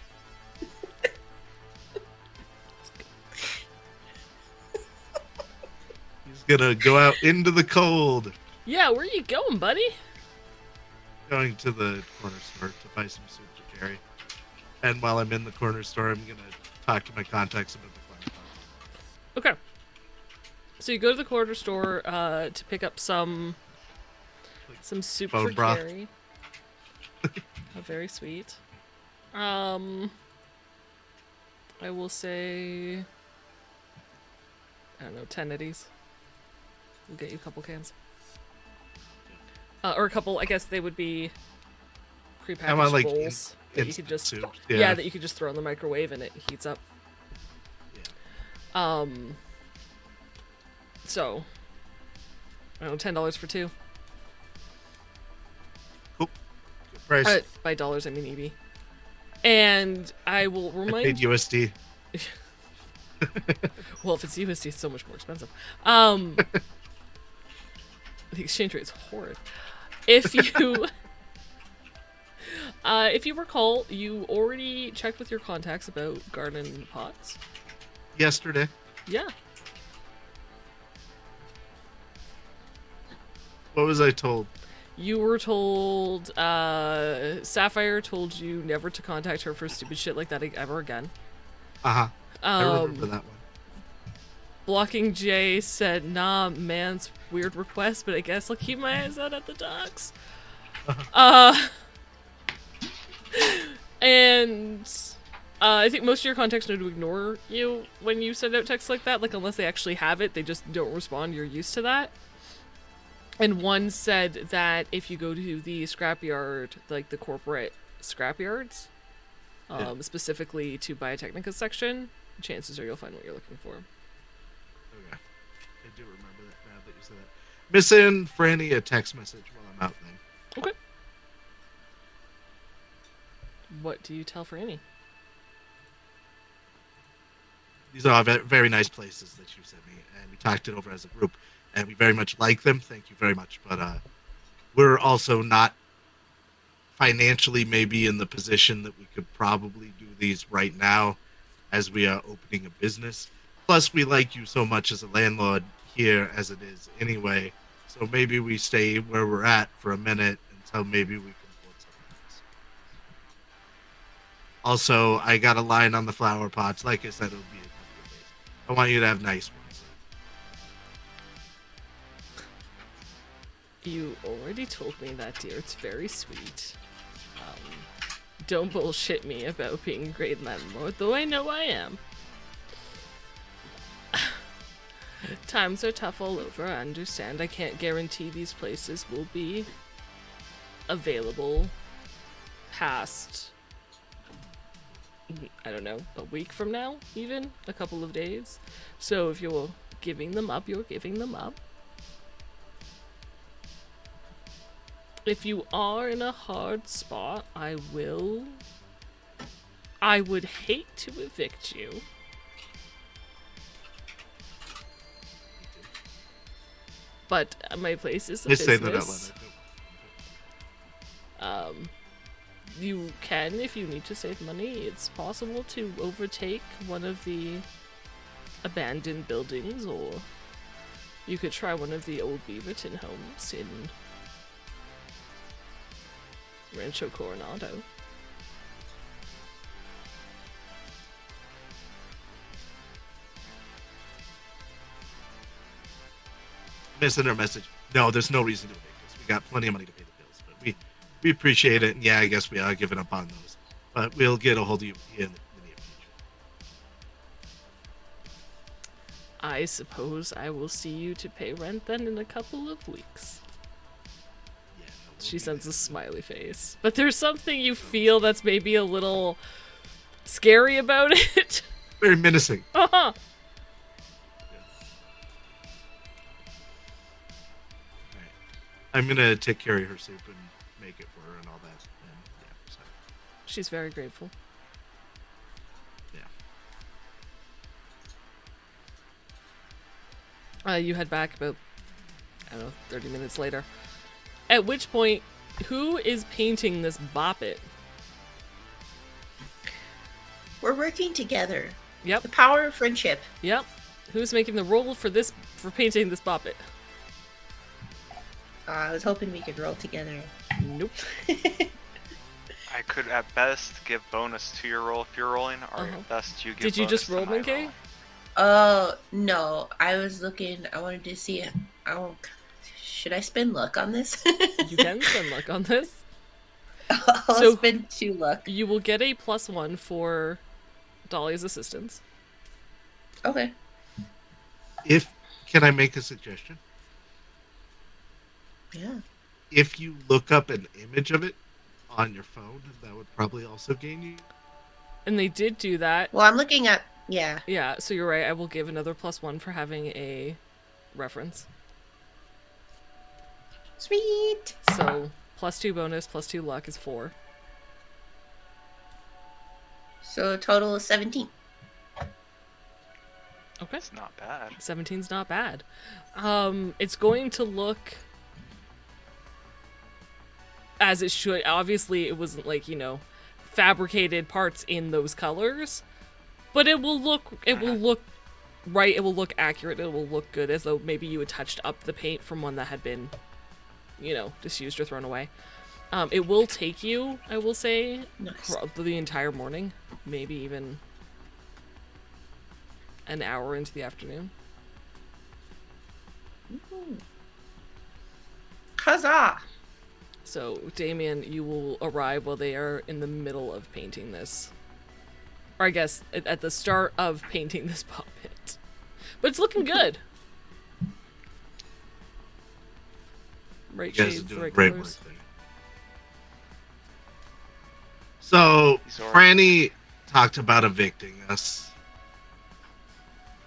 He's gonna go out into the cold. Yeah, where you going, buddy? Going to the corner store to buy some soup for Jerry. And while I'm in the corner store, I'm gonna talk to my contacts about the fire pot. Okay. So you go to the corner store to pick up some soup Bone for broth. Carrie. Oh, very sweet. I will say, I don't know, 10 eddies. We'll get you a couple cans. Or a couple, I guess they would be prepackaged I want like bowls that you instant could just, soup. yeah, that you could just throw in the microwave and it heats up. Yeah. So, I don't know, $10 for two. Cool. Good price. By dollars, I mean EB. And I will I remind paid USD. Well, if it's USD, it's so much more expensive. The exchange rate is horrid. If you recall, you already checked with your contacts about garden pots. Yesterday. Yeah. What was I told? You were told, Sapphire told you never to contact her for stupid shit like that ever again. Uh-huh. I remember that one. Blocking Jay said, nah, man's weird request, but I guess I'll keep my eyes out at the docks. And I think most of your contacts know to ignore you when you send out texts like that. Like, unless they actually have it, they just don't respond. You're used to that. And one said that if you go to the scrapyard, like the corporate scrapyards, specifically to Biotechnica section, chances are you'll find what you're looking for. Okay. I do remember that now that you said that. Missing Franny a text message while I'm out then. Okay. What do you tell Franny? These are very nice places that you sent me, and we talked it over as a group, and we very much like them. Thank you very much. But we're also not financially maybe in the position that we could probably do these right now as we are opening a business. Plus, we like you so much as a landlord here as it is anyway. So maybe we stay where we're at for a minute until maybe we can afford something else. Also, I got a line on the flower pots. Like I said, it'll be a couple of days. I want you to have nice ones. You already told me that, dear. It's very sweet. Don't bullshit me about being a great landlord, though I know I am. Times are tough all over, I understand. I can't guarantee these places will be available past, I don't know, a week from now, even? A couple of days. So if you're giving them up, you're giving them up. If you are in a hard spot, I would hate to evict you. but my place is a I say that out loud. business. You can, if you need to save money, it's possible to overtake one of the abandoned buildings, or you could try one of the old Beaverton homes in Rancho Coronado. Missing her message. No, there's no reason to evict us. We got plenty of money to pay the bills, but we appreciate it. And yeah, I guess we are giving up on those, but we'll get a hold of you in the near future. I suppose I will see you to pay rent then in a couple of weeks. Yeah, no, we'll She be sends there. a smiley face. But there's something you feel that's maybe a little scary about it. Very menacing. Uh-huh. I'm gonna take care of her soup and make it for her and all that. And yeah, so She's very grateful. yeah. You head back about, I don't know, 30 minutes later. At which point, who is painting this Bop It? We're working together. Yep, The power of friendship. yep. Who's making the roll for painting this Bop It? I was hoping we could roll together. Nope. I could at best give bonus to your roll if you're rolling, or Uh-huh. at best you give Did you bonus just to roll, my Minkay? roll. Oh, no. I was looking. I wanted to see. Should I spend luck on this? You can spend luck on this. I'll So- spend 2 luck. You will get a +1 for Dolly's assistance. Okay. Can I make a suggestion? Yeah. If you look up an image of it on your phone, that would probably also gain you. And they did do that. Well, I'm looking at. Yeah. Yeah, so you're right. I will give another +1 for having a reference. Sweet. So +2 bonus, +2 luck is 4. So a total of 17. Okay. It's not bad. 17's not bad. It's going to look as it should. Obviously, it wasn't like, fabricated parts in those colors, but it will look right. It will look accurate. It will look good, as though maybe you had touched up the paint from one that had been, disused or thrown away. It will take you, I will say, Nice. probably the entire morning, maybe even an hour into the afternoon. Huzzah! So, Damien, you will arrive while they are in the middle of painting this. Or I guess at the start of painting this puppet. But it's looking good. Right You guys are shades, doing right great work colors. there. So, He's all right. Franny talked about evicting us.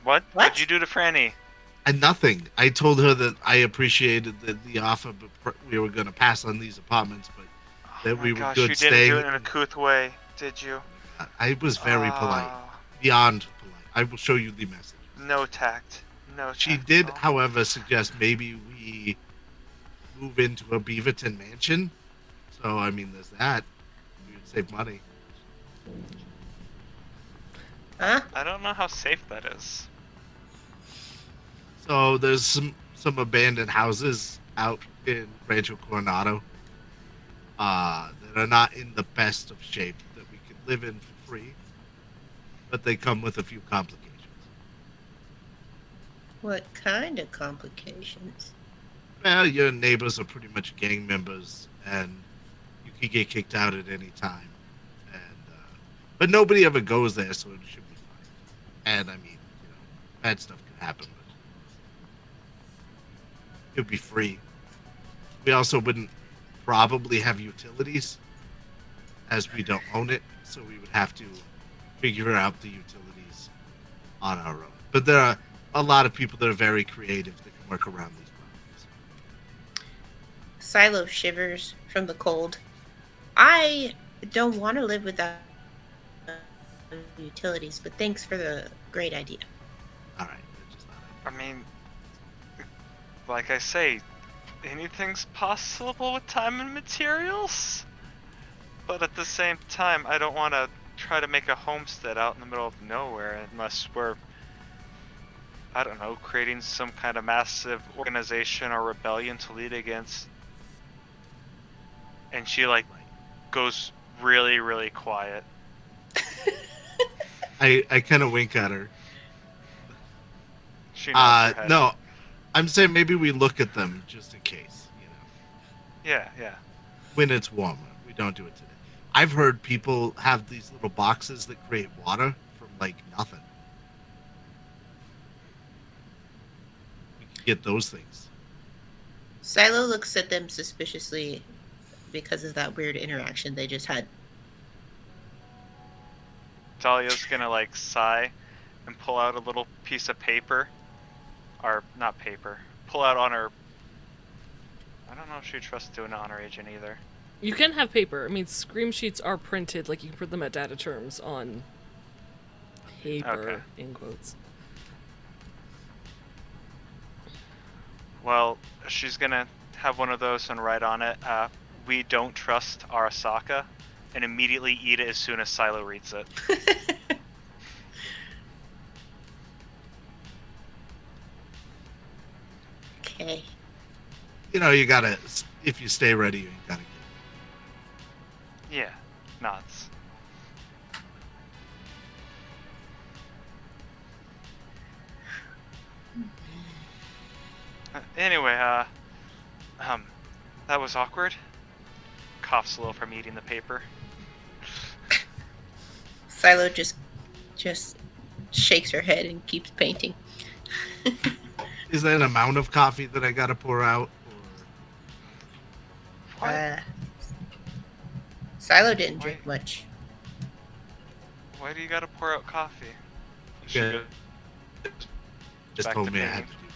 What? What? What'd you do to Franny? And nothing. I told her that I appreciated the offer, but we were going to pass on these apartments, but that Oh my we were gosh, good you didn't staying. do it in a couth way, did you? I was very polite, Ah, beyond polite. I will show you the message. No tact. No tact. She at did, all. however, suggest maybe we move into a Beaverton mansion. So, I mean, there's that. We would save money. Huh? I don't know how safe that is. So there's some abandoned houses out in Rancho Coronado that are not in the best of shape that we could live in for free, but they come with a few complications. What kind of complications? Well, your neighbors are pretty much gang members, and you could get kicked out at any time. And but nobody ever goes there, so it should be fine. And I mean, bad stuff can happen, but it would be free. We also wouldn't probably have utilities, as we don't own it, so we would have to figure out the utilities on our own. But there are a lot of people that are very creative that can work around these problems. Silo shivers from the cold. I don't want to live without utilities, but thanks for the great idea. All right, I just thought I mean, like I say, anything's possible with time and materials. But at the same time, I don't want to try to make a homestead out in the middle of nowhere unless we're, I don't know, creating some kind of massive organization or rebellion to lead against. And she like goes really, really quiet. I kind of wink at her. She nods her head. No, I'm saying maybe we look at them just in case, you know. Yeah, yeah. When it's warmer. We don't do it today. I've heard people have these little boxes that create water from like nothing. We could get those things. Silo looks at them suspiciously because of that weird interaction they just had. Dahlia's gonna like sigh and pull out a little piece of paper. Or not paper. Pull out on her. I don't know if she trusts doing it on her agent either. You can have paper. I mean, scream sheets are printed, like you can print them at data terms on paper, Okay. in quotes. Well, she's gonna have one of those and write on it, we don't trust Arasaka, and immediately eat it as soon as Silo reads it. Okay. You know, you gotta, if you stay ready, you gotta get Yeah, nods. Anyway, that was awkward. Coughs a little from eating the paper. Silo just shakes her head and keeps painting. Is that an amount of coffee that I gotta pour out? Or... Silo didn't drink much. Why do you gotta pour out coffee? You Yeah. should Just back told to me I had painting. to do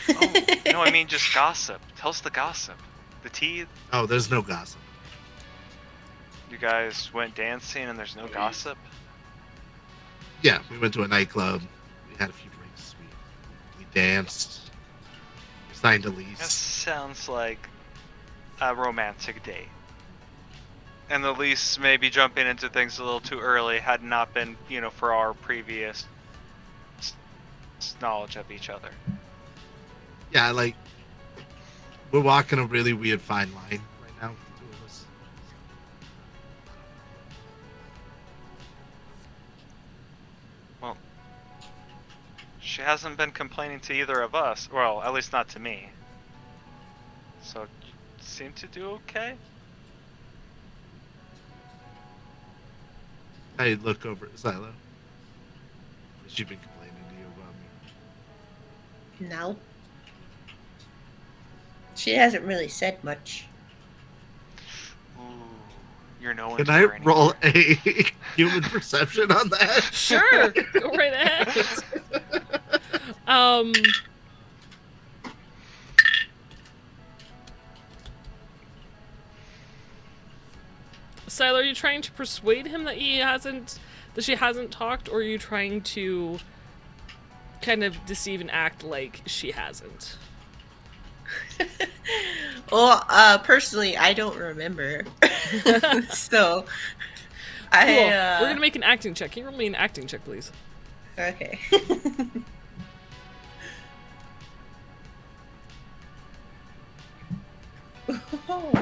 that before I left. Oh, no, I mean just gossip. Tell us the gossip. The tea. Oh, there's no gossip. You guys went dancing and there's no gossip? Yeah, we went to a nightclub. We had a few drinks. We danced. We signed a That lease. sounds like a romantic date. And the lease maybe jumping into things a little too early had not been, for our previous knowledge of each other. Yeah, like, we're walking a really weird fine line right now, the two of us. Well, she hasn't been complaining to either of us. Well, at least not to me. So, seem to do okay? I look over at Silo. Has she been complaining to you about me? No. She hasn't really said much. Ooh, you're no one's Can I brain roll anymore. a human perception on that? Sure, go right ahead. Silo, are you trying to persuade him that she hasn't talked, or are you trying to kind of deceive and act like she hasn't? Well, personally, I don't remember. So, Cool. We're gonna make an acting check. Can you roll me an acting check, please? Okay. Oh,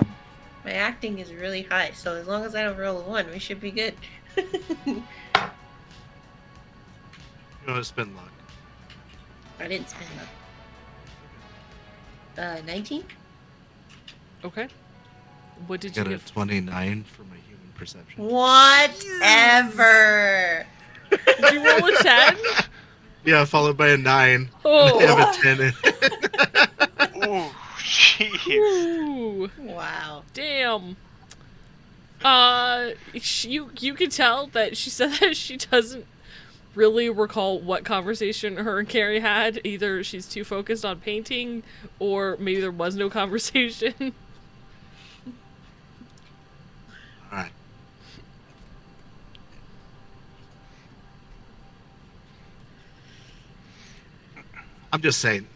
my acting is really high, so as long as I don't roll a 1, we should be good. You want to spend luck. I didn't spend that. 19? Okay. What did I you got a get? 29 for my human perception. Whatever. Did you roll a 10? Yeah, followed by a 9. Oh. I have a 10 in. Ooh, jeez. Ooh. Wow. Damn. You can tell that she said that she doesn't really recall what conversation her and Carrie had. Either she's too focused on painting, or maybe there was no conversation. Alright. I'm just saying,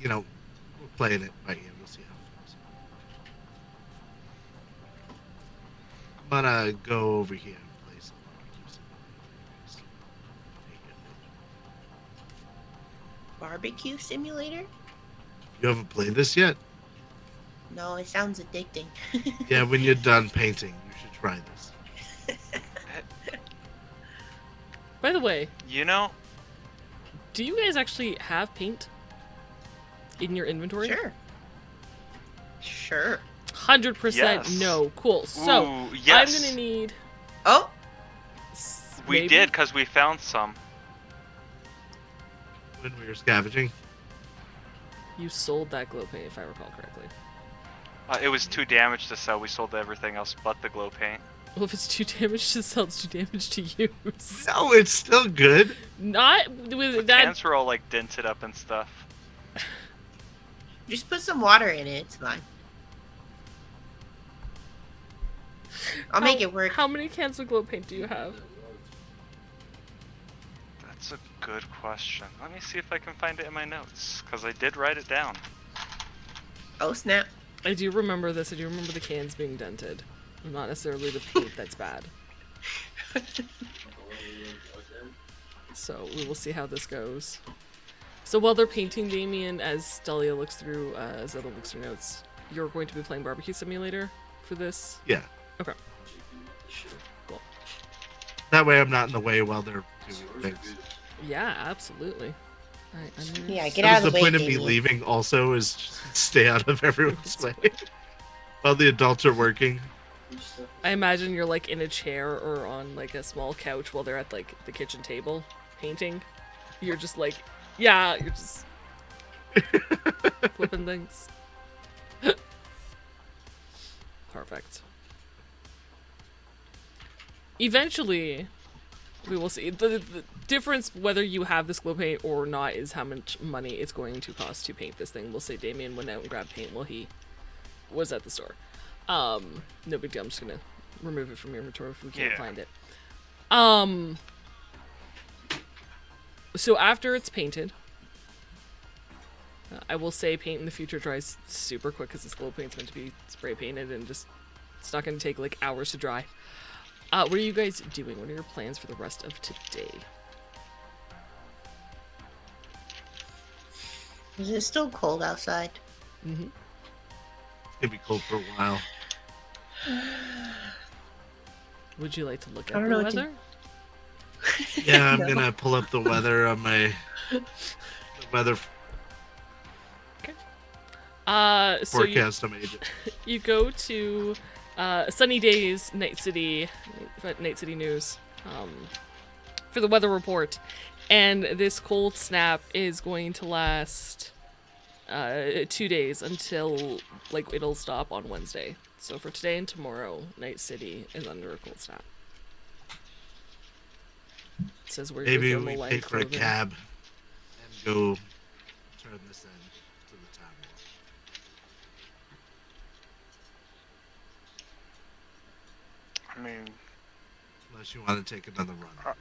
playing it by ear. We'll see how it goes. I'm gonna go over here and play some Barbecue simulator? You haven't played this yet? No, it sounds addicting. Yeah, when you're done painting, you should try this. By the way, You know, do you guys actually have paint in your inventory? Sure. Sure. 100% Yes. no. Cool. So, ooh, yes. I'm gonna need. Oh, We maybe? did because we found some. When we were scavenging. You sold that glow paint, if I recall correctly. It was too damaged to sell. We sold everything else but the glow paint. Well, if it's too damaged to sell, it's too damaged to use. No, it's still good. Not with The that. cans were all like dented up and stuff. just put some water in it. It's fine. I'll make it work. How many cans of glow paint do you have? That's a good question. Let me see if I can find it in my notes because I did write it down. Oh, snap. I do remember this. I do remember the cans being dented. Not necessarily the paint that's bad. So we will see how this goes. So while they're painting, Damien, as Delia looks through, Zelda looks through notes, you're going to be playing Barbecue Simulator for this? Yeah. Okay. Cool. That way I'm not in the way while they're doing things. Yeah, absolutely. Alright, I'm gonna... Yeah, get That out was of the the way, point of me Damien. leaving also is just stay out of everyone's way. While the adults are working. I imagine you're like in a chair or on like a small couch while they're at like the kitchen table painting. You're just like, yeah, you're just flipping things. Perfect. Eventually, we will see. The difference whether you have this glow paint or not is how much money it's going to cost to paint this thing. We'll say Damien went out and grabbed paint while he was at the store. No big deal. I'm just gonna remove it from your inventory if we can't Yeah. find it. So after it's painted, I will say paint in the future dries super quick because this glow paint's meant to be spray painted and just it's not gonna take like hours to dry. What are you guys doing? What are your plans for the rest of today? Is it still cold outside? Mm-hmm. It's gonna be cold for a while. Would you like to look I at don't the know what to- weather? Yeah, I'm No. gonna pull up the weather on my the weather So forecast on my agent. you go to Sunny Days, Night City News, for the weather report, and this cold snap is going to last 2 days until like it'll stop on Wednesday. So for today and tomorrow, Night City is under a cold snap. It says wear your Maybe thermal we line pay for a clothing. cab and go turn this in to the time. I mean, Unless you want to take another run.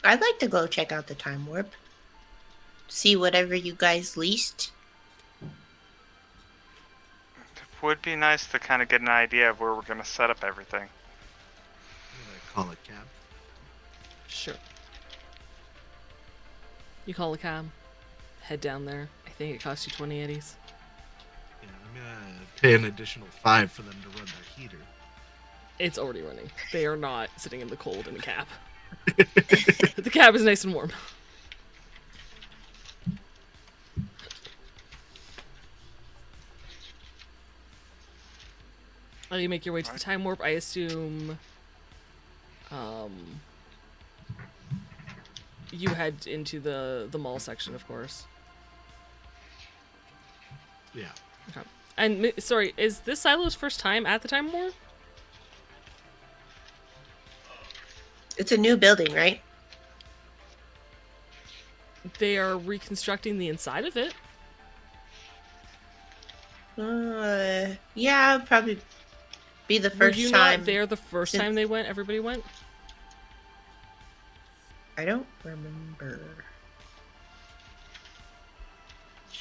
I'd like to go check out the time warp. See whatever you guys leased. it would be nice to kind of get an idea of where we're going to set up everything. I'm gonna call a cab. Sure. You call a cab, head down there. I think it costs you 20 eddies. Yeah, I'm gonna pay an additional 5 for them to run their heater. It's already running. They are not sitting in the cold in the cab. The cab is nice and warm. You make your way to the time warp. I assume you head into the mall section, of course. Yeah. Okay. And sorry, is this Silo's first time at the time warp? It's a new building, right? They are reconstructing the inside of it. Yeah, probably be the Were first you time. not there the first since- time they went? Everybody went? I don't remember.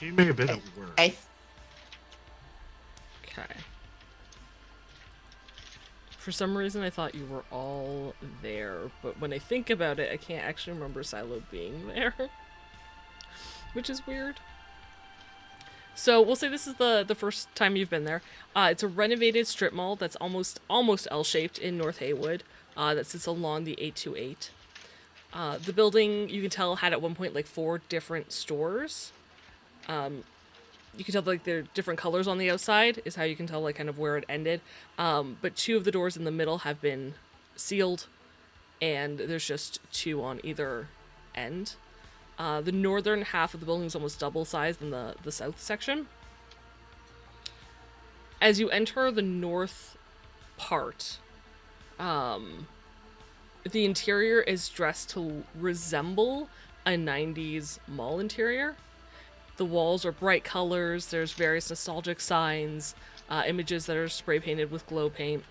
She may have been I, at work. I Okay. For some reason, I thought you were all there, but when I think about it, I can't actually remember Silo being there, which is weird. So we'll say this is the first time you've been there. It's a renovated strip mall that's almost L-shaped in North Haywood. That sits along the 828. The building, you can tell, had at one point like 4 different stores. You can tell like they're different colors on the outside is how you can tell like kind of where it ended. But 2 of the doors in the middle have been sealed, and there's just 2 on either end. The northern half of the building is almost double sized than the south section. As you enter the north part, the interior is dressed to resemble a 90s mall interior. The walls are bright colors, there's various nostalgic signs, images that are spray painted with glow paint.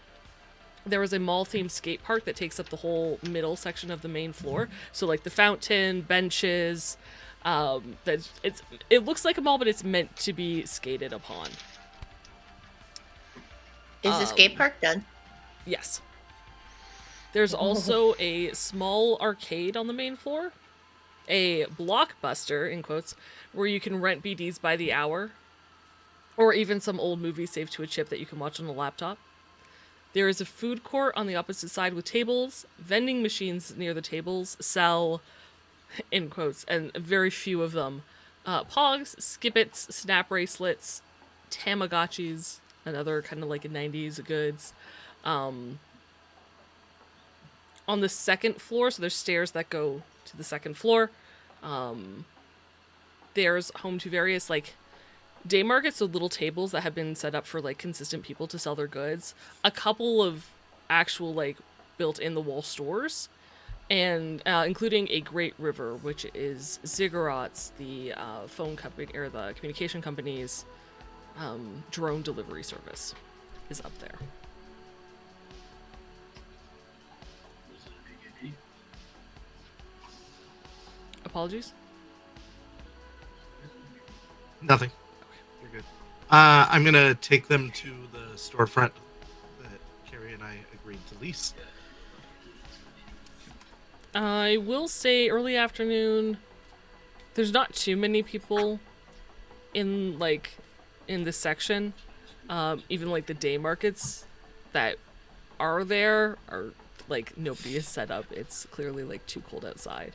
There is a mall-themed skate park that takes up the whole middle section of the main floor. So like the fountain, benches, it looks like a mall, but it's meant to be skated upon. is the skate park done? Yes. There's also a small arcade on the main floor, a blockbuster, in quotes, where you can rent BDs by the hour, or even some old movies saved to a chip that you can watch on the laptop. There is a food court on the opposite side with tables. Vending machines near the tables sell, in quotes, and very few of them, Pogs, Skippets, Snap Bracelets, Tamagotchis, and other kind of like 90s goods. On the second floor, so there's stairs that go to the second floor. There's home to various like day markets, so little tables that have been set up for like consistent people to sell their goods. A couple of actual like built in the wall stores, and including a Great River, which is Ziggurat's, the phone company or the communication company's drone delivery service, is up there. Was it a big indie? Apologies. Nothing. You're good. I'm gonna take them to the storefront that Carrie and I agreed to lease. I will say early afternoon, there's not too many people in this section. Even like the day markets that are there are like nobody is set up. It's clearly like too cold outside.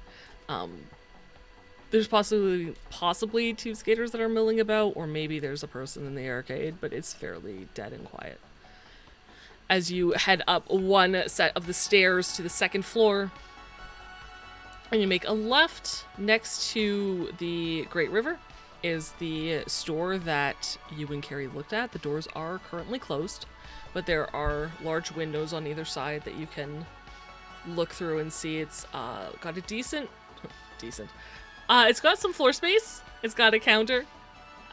There's possibly 2 skaters that are milling about, or maybe there's a person in the arcade, but it's fairly dead and quiet. As you head up one set of the stairs to the second floor, and you make a left, next to the Great River is the store that you and Carrie looked at. The doors are currently closed, but there are large windows on either side that you can look through and see. It's got a decent. It's got some floor space. It's got a counter.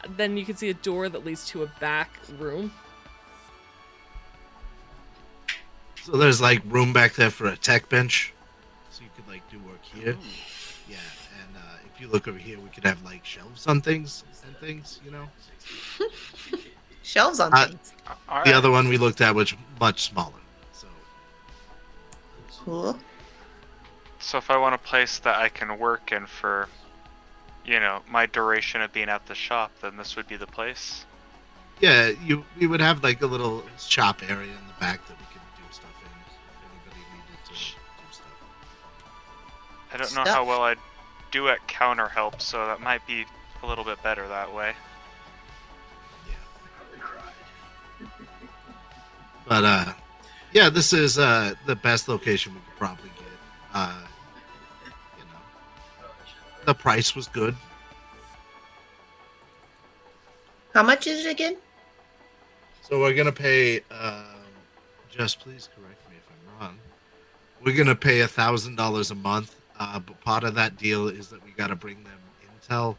Then you can see a door that leads to a back room. So there's like room back there for a tech bench, so you could like do work here. Yeah, and if you look over here, we could have like shelves on things and things, you know. Shelves on Uh, things. All The right. other one we looked at was much smaller. So Cool. So if I want a place that I can work in for, my duration of being at the shop, then this would be the place. yeah, we would have like a little shop area in the back that we could do stuff in if anybody needed to do stuff. I don't know how well I'd do at counter help, so that might be a little bit better that way. Yeah. I probably cried. But yeah, this is the best location we could probably get. The price was good. How much is it again? So we're gonna pay. Just please correct me if I'm wrong. We're gonna pay $1,000 a month. But part of that deal is that we gotta bring them intel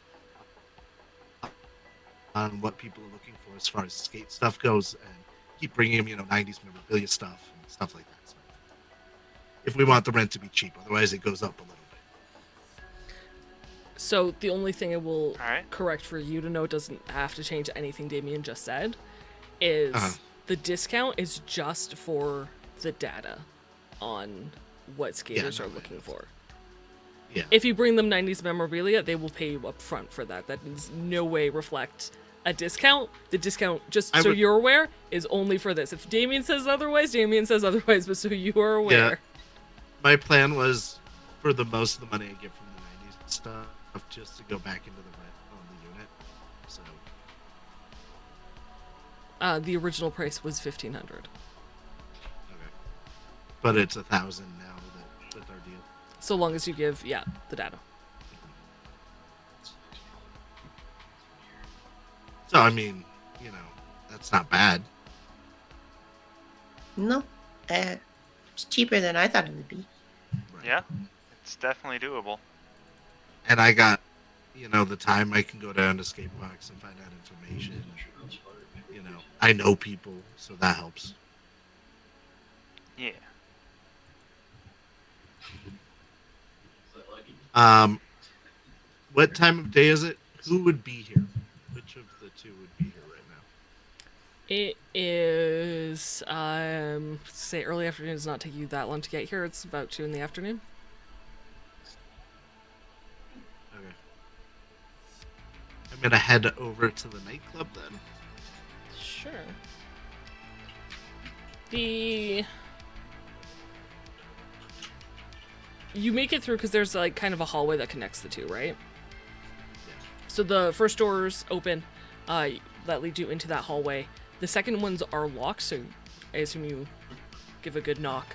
on what people are looking for as far as skate stuff goes, and keep bringing them, 90s memorabilia stuff and stuff like that. So if we want the rent to be cheap, otherwise it goes up a little bit. So the only thing it will Alright. correct for you to know, it doesn't have to change anything Damien just said, is the discount is just for the data on what skaters no, are it looking is. for. Yeah. If you bring them 90s memorabilia, they will pay you up front for that. That does no way reflect a discount. The discount, just so you're aware, is only for this. If Damien says otherwise, Damien says otherwise, but so you are aware. Yeah. My plan was for the most of the money I get from the 90s stuff just to go back into the rent on the unit. So The original price was $1,500. okay. But it's 1,000 now with our deal. So long as you give, the data. So I mean, that's not bad. No, it's cheaper than I thought it would be. Right. Yeah, it's definitely doable. And I got, the time I can go down to Skatebox and find out information. I know people, so that helps. Yeah. What time of day is it? Who would be here? Which of the two would be here right now? It is, say early afternoon. Does not take you that long to get here. It's about 2 in the afternoon. Okay. I'm gonna head over to the nightclub then. Sure. You make it through because there's like kind of a hallway that connects the two, right? So the first doors open, that lead you into that hallway. The second ones are locked, so I assume you give a good knock.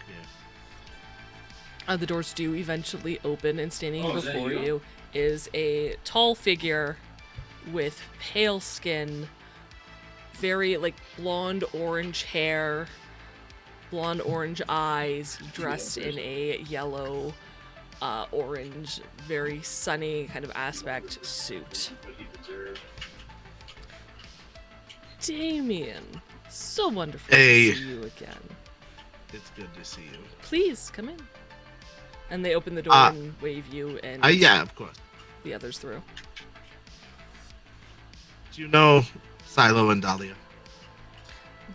Yeah. The doors do eventually open, and standing Oh, is that before you? you is a tall figure with pale skin, very like blonde orange hair, blonde orange eyes, dressed in a yellow, orange, very sunny kind of aspect suit. What he deserved. Damien, so wonderful Hey. to see you again. It's good to see you. Please come in. And they open the door and wave you and Yeah, of course. the others through. Do you know Silo and Dahlia?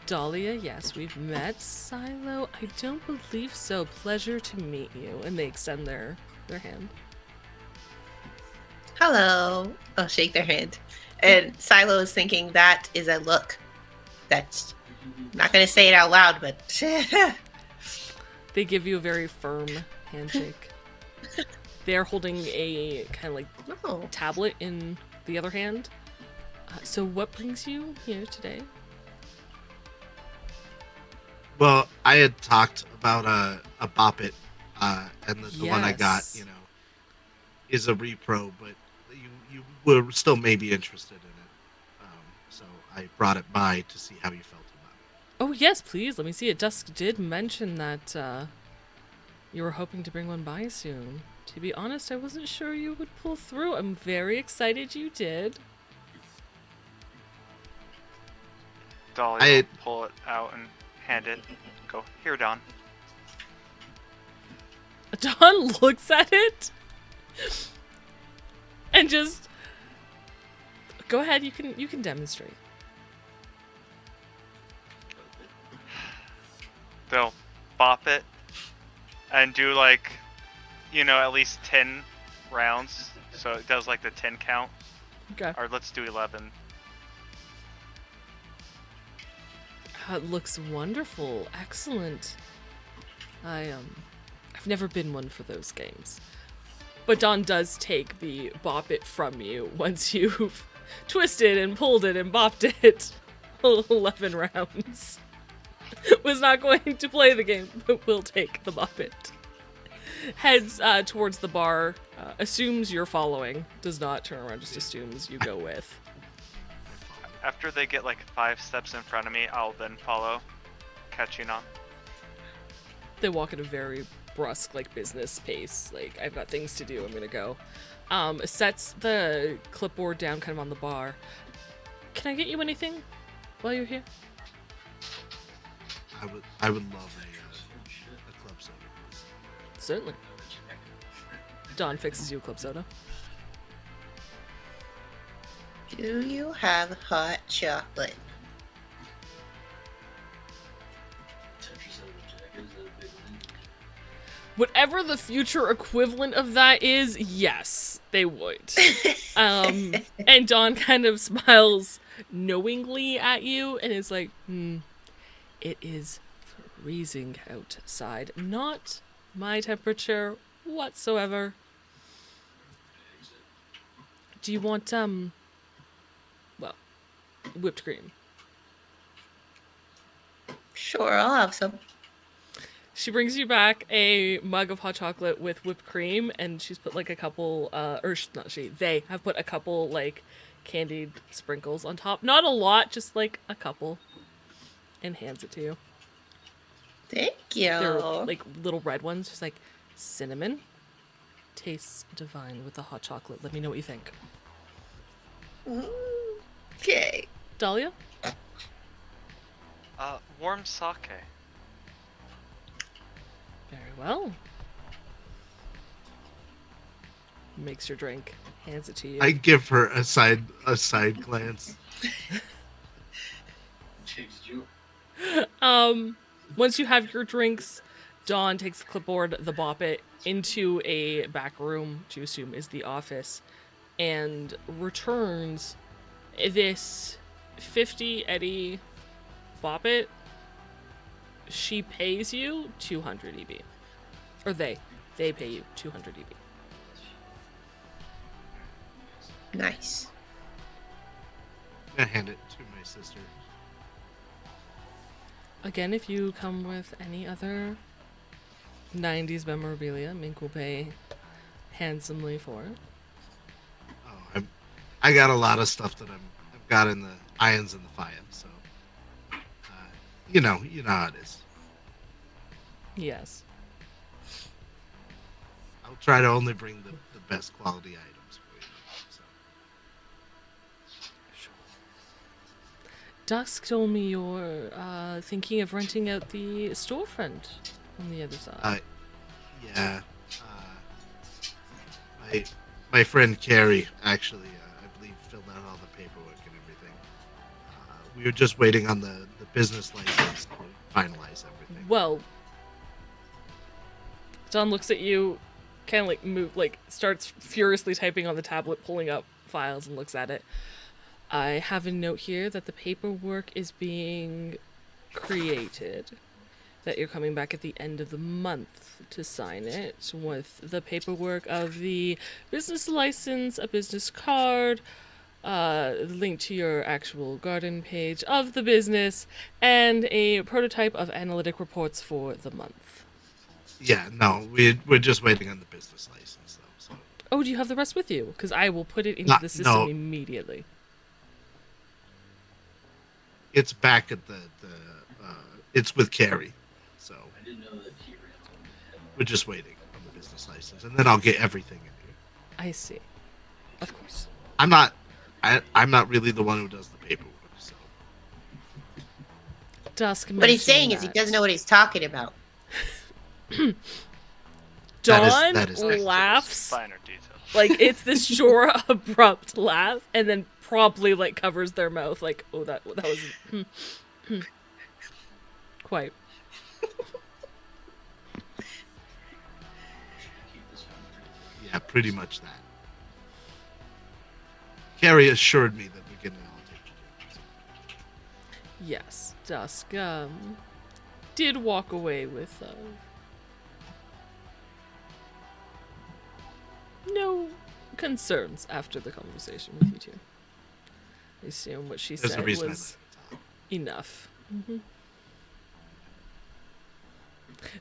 Dahlia, yes, we've met. Silo, I don't believe so. Pleasure to meet you. And they extend their hand. Hello. I'll shake their hand. And Silo is thinking that is a look. That's not going to say it out loud, but They give you a very firm handshake. They're holding a kind of like oh, tablet in the other hand. So what brings you here today? Well, I had talked about a Bop It, and the one I got, Yes. is a repro, but you were still maybe interested in it. So I brought it by to see how you felt about it. Oh, yes, please. Let me see it. Dusk did mention that you were hoping to bring one by soon. To be honest, I wasn't sure you would pull through. I'm very excited you did. Dolly I- will pull it out and hand it. Go, here, Don. Don looks at it and just go ahead. You can demonstrate. They'll bop it and do like, at least 10 rounds. So it does like the 10 count. Okay. Or let's do 11. It looks wonderful. Excellent. I've never been one for those games. But Don does take the bop it from you once you've twisted and pulled it and bopped it 11 rounds. Was not going to play the game, but will take the bop it. Heads towards the bar, assumes you're following, does not turn around, just assumes you go with. After they get like 5 steps in front of me, I'll then follow, catching on. They walk at a very brusque, like, business pace. Like, I've got things to do, I'm gonna go. Sets the clipboard down kind of on the bar. Can I get you anything while you're here? I would love a club soda, please. Certainly. Don fixes you a club soda. Do you have hot chocolate? Tetris out of Jack is a big win. Whatever the future equivalent of that is, yes, they would. And Dawn kind of smiles knowingly at you and is like, it is freezing outside. Not my temperature whatsoever. Exit. Do you want, well, whipped cream? Sure, I'll have some. She brings you back a mug of hot chocolate with whipped cream, and she's put like a couple, they have put a couple like candied sprinkles on top. Not a lot, just like a couple. And hands it to you. Thank you. They're like little red ones, just like cinnamon. Tastes divine with the hot chocolate. Let me know what you think. Okay. Dahlia? Warm sake. Very well. Makes your drink, hands it to you. I give her a side glance. Jake's Jew. Once you have your drinks, Dawn takes the clipboard, the bop it, into a back room, which you assume is the office, and returns this 50 Eddie bop it. She pays you 200 EB. Or they pay you 200 EB. Nice. I'm gonna hand it to my sister. Again, if you come with any other 90s memorabilia, Mink will pay handsomely for it. Oh, I got a lot of stuff that I've got in the irons and the fire, so you know how it is. Yes. I'll try to only bring the best quality items for you. So. Dusk told me you're thinking of renting out the storefront on the other side. Yeah. My friend Carrie actually, I believe, filled out all the paperwork and everything. We were just waiting on the business license to finalize everything. Well, John looks at you, kind of starts furiously typing on the tablet, pulling up files and looks at it. I have a note here that the paperwork is being created, that you're coming back at the end of the month to sign it with the paperwork of the business license, a business card, link to your actual garden page of the business, and a prototype of analytic reports for the month. Yeah, no, we're just waiting on the business license though. So Oh, do you have the rest with you? Because I will put it into the system No. immediately. it's back at the it's with Carrie. So I didn't know that he ran on the we're just waiting on the business license, and then I'll get everything in here. I see. Of course. I'm not really the one who does the paperwork. So Dusk. What he's saying mentioned is he that. doesn't know what he's talking about. Dawn that is laughs Finer details. like it's this short, abrupt laugh, and then promptly like covers their mouth, like, oh, that was quite. keep this one. yeah, pretty much that. Carrie assured me that we're getting it all taken care of. Yes, Dusk did walk away with no concerns after the conversation with you two. I assume what she There's a said reason was I let it enough.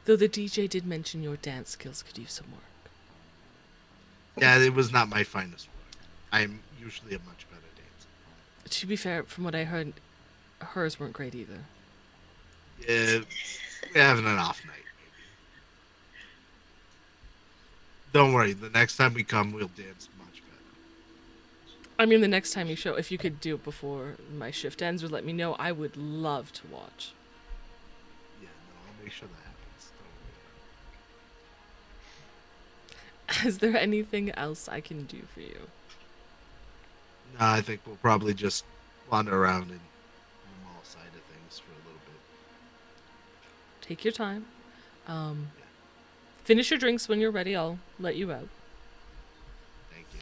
Though the DJ did mention your dance skills could use some work. talk. Yeah, it was not my finest work. I'm usually a much better dancer. To be fair, from what I heard, hers weren't great either. Yeah, we're having an off night. Maybe. Don't worry. The next time we come, we'll dance much better. I mean, the next time you show, if you could do it before my shift ends, or let me know, I would love to watch. Yeah, no, I'll make sure that happens. Don't worry. Is there anything else I can do for you? No, I think we'll probably just wander around in the mall side of things for a little bit. Take your time. Finish your drinks when you're ready. I'll let you out. Thank you.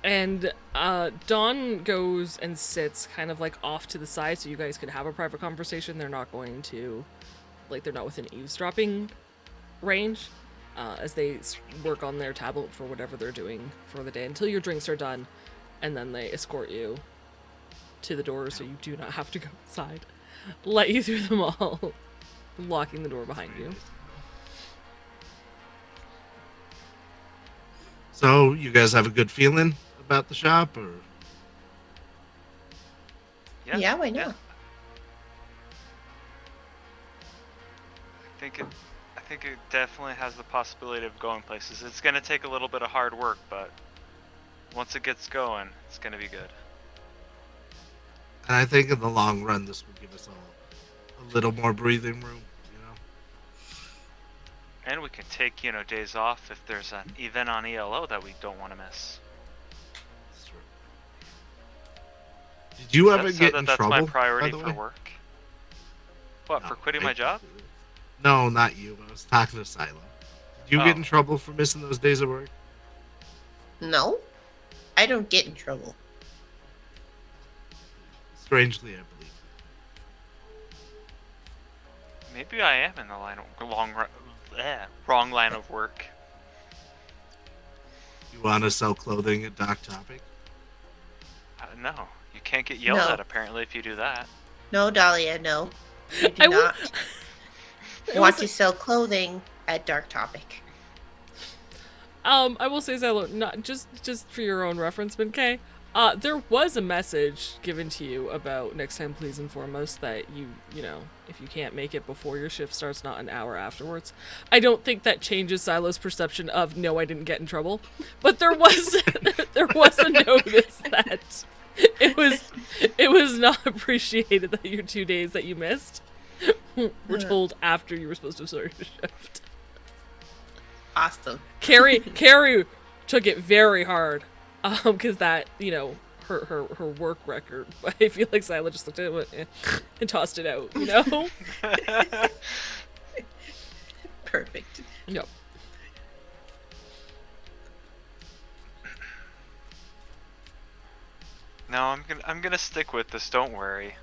And Dawn goes and sits kind of like off to the side so you guys could have a private conversation. They're not going to, like, they're not within eavesdropping range as they work on their tablet for whatever they're doing for the day until your drinks are done. And then they escort you to the door so you do not have to go inside. Let you through them all, locking the door behind you. So, you guys have a good feeling about the shop, or? Yeah, why not? I think it definitely has the possibility of going places. It's gonna take a little bit of hard work, but once it gets going, it's gonna be good. And I think in the long run, this will give us all a little more breathing room, you know? And we can take, days off if there's an event on ELO that we don't want to miss. That's true. Did you ever So get in that's trouble, my priority by the for way? work. What, No, for quitting I- my job? No, not you. I was talking to Silo. Did you get Oh. in trouble for missing those days of work? No, I don't get in trouble. Strangely, I believe. Maybe I am in the wrong line of work. You want to sell clothing at Doc Topic? No, you can't get yelled No. at apparently if you do that. No, Dahlia, no. You do I will- not I want will to sell clothing at Dark Topic. I will say, Zylo, not just for your own reference, Kay. There was a message given to you about next time please inform us that you know, if you can't make it before your shift starts, not an hour afterwards. I don't think that changes Silo's perception of no, I didn't get in trouble. But there was there was a notice that it was not appreciated that your 2 days that you missed were told after you were supposed to start your shift. Awesome. Carrie took it very hard, because that, her work record. But I feel like Sila just looked at it and, went, and tossed it out. Perfect. Yep. No, I'm gonna stick with this. Don't worry.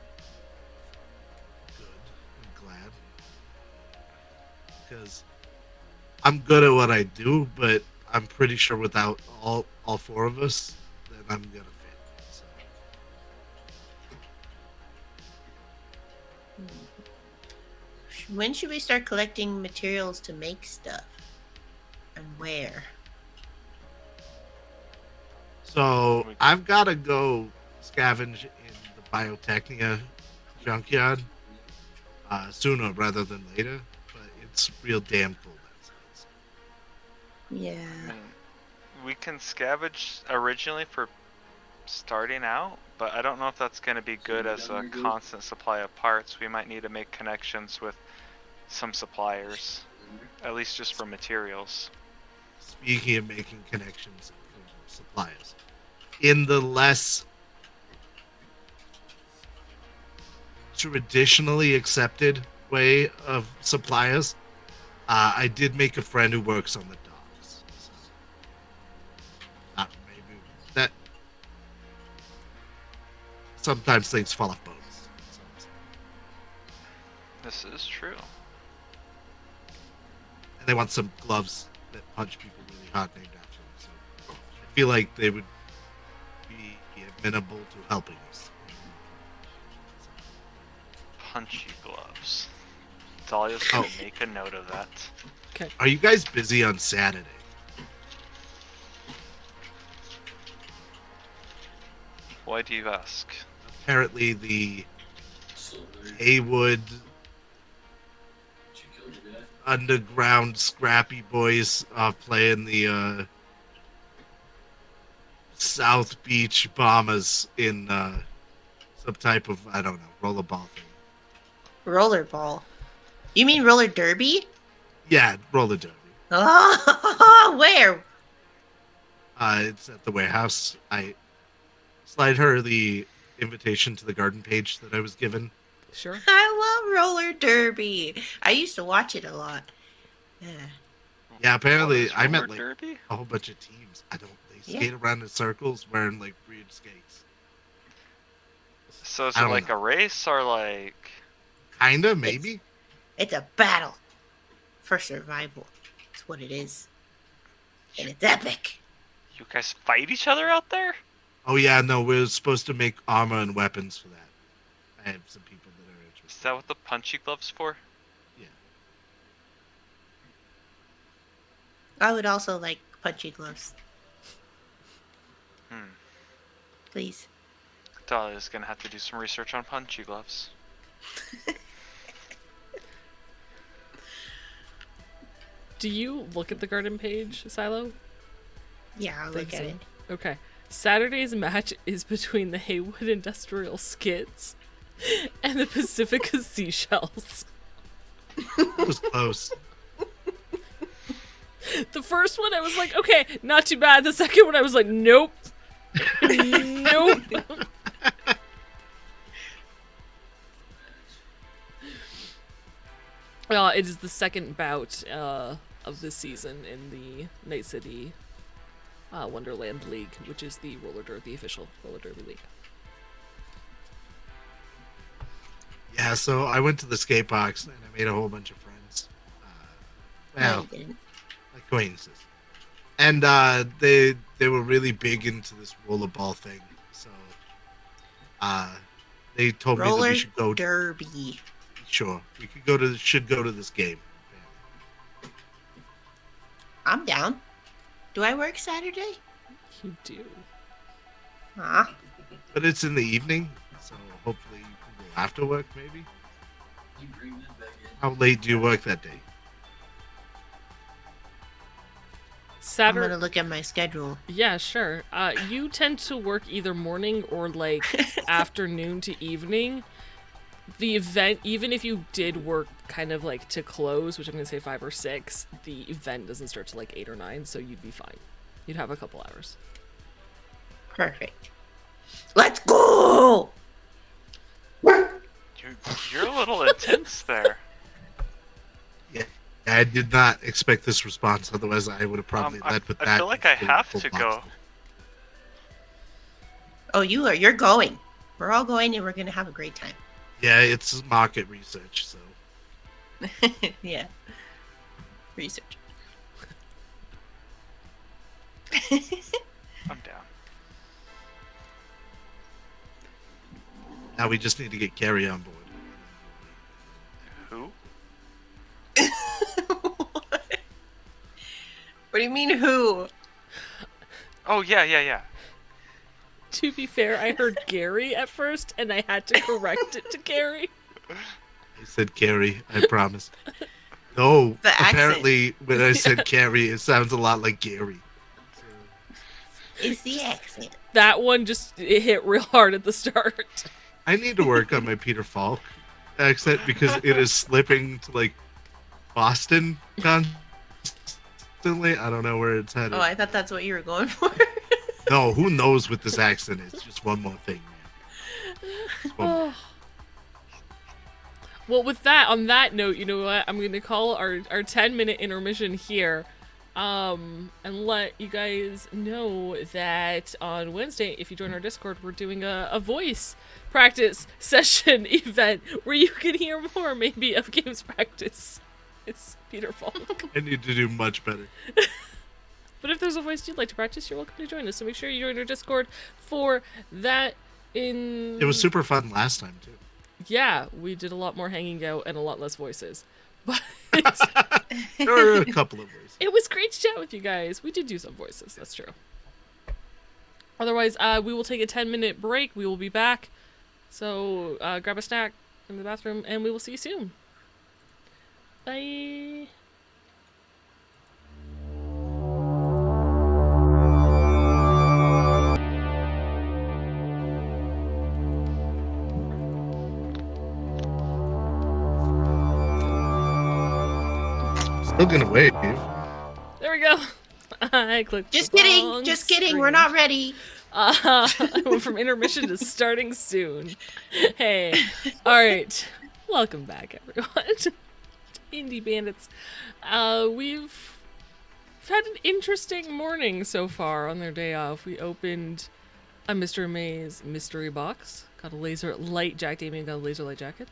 Good. I'm glad. Because I'm good at what I do, but I'm pretty sure without all four of us, then I'm gonna fail. So. When should we start collecting materials to make stuff? And where? So I've got to go scavenge in the Biotechnia junkyard sooner rather than later, but it's real damn cold outside. Yeah. We can scavenge originally for starting out, but I don't know if that's going to be good as a constant supply of parts. We might need to make connections with some suppliers, at least just for materials. Speaking of making connections from suppliers, in the less traditionally accepted way of suppliers, I did make a friend who works on the docks. So, maybe that. Sometimes things fall off boats. This is true. And they want some gloves that punch people really hard named after them. So I feel like they would be amenable to helping us. Punchy gloves. Dahlia's gonna make a note of that. Okay. Are you guys busy on Saturday? Why do you ask? Apparently the Silver. Haywood Did you kill your guy? underground scrappy boys playing the South Beach Bombers in some type of, I don't know, rollerball thing. Rollerball. You mean roller derby? Yeah, roller derby. Oh, where? It's at the warehouse. I slide her the invitation to the garden page that I was given. Sure. I love roller derby. I used to watch it a lot. Yeah. Yeah, apparently What is I met roller like derby? a whole bunch of teams. They Yeah. skate around in circles wearing like weird skates. So is I it don't like know. a race or like? Kinda, maybe. It's a battle for survival. It's what it is. And it's epic. You guys fight each other out there? Oh yeah, no, we're supposed to make armor and weapons for that. I have some people that are Is interested. that what the punchy gloves for? Yeah. I would also like punchy gloves, Hmm. please. Dahlia's gonna have to do some research on punchy gloves. Do you look at the garden page, Silo? Yeah, I'll look Think at so. it. Okay. Saturday's match is between the Haywood Industrial Skits and the Pacifica Seashells. It was close. The first one, I was like, okay, not too bad. The second one, I was like, nope. Nope. It is the second bout of this season in the Night City Wonderland League, which is the the official roller derby league. Yeah, so I went to the skate box and I made a whole bunch of friends. No, Well, you didn't. acquaintances. And they were really big into this rollerball thing. So they told me that Roller we should go. derby. Sure, we should go to this game. I'm down. Do I work Saturday? You do. Ah, But it's in the evening, so hopefully you can go after work, maybe. You bring that back in. How late do you work that day? I'm Saturday. gonna look at my schedule. Yeah, sure. You tend to work either morning or like afternoon to evening. The event, even if you did work kind of like to close, which I'm gonna say 5 or 6, the event doesn't start till like 8 or 9, so you'd be fine. You'd have a couple hours. Perfect. Let's go! You're a little intense there. Yeah, I did not expect this response. Otherwise, I would have probably I led with I that. feel like I instead of have full to box. go. Oh, you're going. We're all going and we're gonna have a great time. Yeah, it's market research, so Yeah. Research. I'm down. now we just need to get Carrie on board. Who? What do you mean who? Oh yeah. To be fair, I heard Gary at first, and I had to correct it to Gary. I said Carrie, I promise. No, The accent. apparently when I said Carrie, it sounds a lot like Gary. It's the accent. That one it hit real hard at the start. I need to work on my Peter Falk accent because it is slipping to like Boston constantly. I don't know where it's headed. Oh, I thought that's what you were going for. No, who knows what this accent is? Just one more thing. Just one more. Well, with that, on that note, you know what? I'm going to call our 10-minute intermission here. And let you guys know that on Wednesday, if you join our Discord, we're doing a voice practice session event where you can hear more, maybe, of games practice. It's Peter Falk. I need to do much better. But if there's a voice you'd like to practice, you're welcome to join us. So make sure you join our Discord for that. It was super fun last time too. Yeah, we did a lot more hanging out and a lot less voices. But There were a couple of ways. it was great to chat with you guys. We did do some voices, that's true. Otherwise, we will take a 10-minute break. We will be back. So grab a snack in the bathroom, and we will see you soon. Bye. Still gonna wave. There we go. I clicked. Just the kidding. wrong Just kidding. screen. We're not ready. I went from intermission to starting soon. Hey, all right. Welcome back, everyone. to Indie Bandits. We've had an interesting morning so far on their day off. We opened a Mr. Maze mystery box. Got a laser light jacket. Damien got a laser light jacket.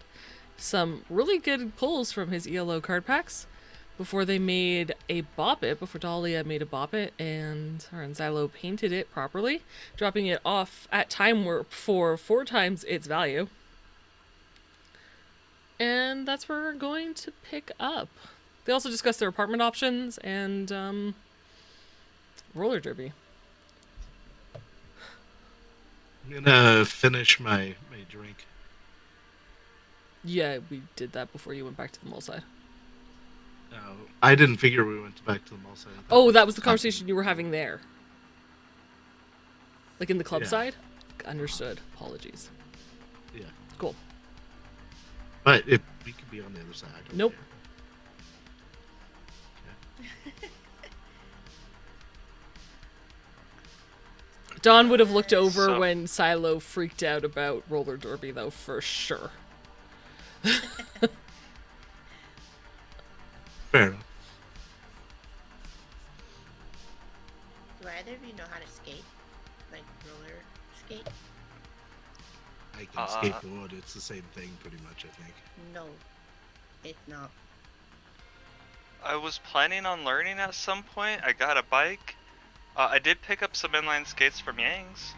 Some really good pulls from his ELO card packs. Before they made a Bop It, before Dahlia made a Bop It, and her and Xylo painted it properly, dropping it off at Time Warp for 4 times its value. And that's where we're going to pick up. They also discussed their apartment options and roller derby. I'm gonna finish my drink. Yeah, we did that before you went back to the mall side. No, I didn't figure we went back to the mall side. Oh, that was the conversation you were having there. Like in the club Yeah. side? Understood. Apologies. Yeah, Cool. but if we could be on the other side. I don't Nope. care. Dawn would have looked over So- when Silo freaked out about roller derby, though, for sure. Fair enough. Do either of you know how to skate? Like roller skate? I can skateboard. It's the same thing, pretty much. I think. No, it's not. I was planning on learning at some point. I got a bike. I did pick up some inline skates from Yang's.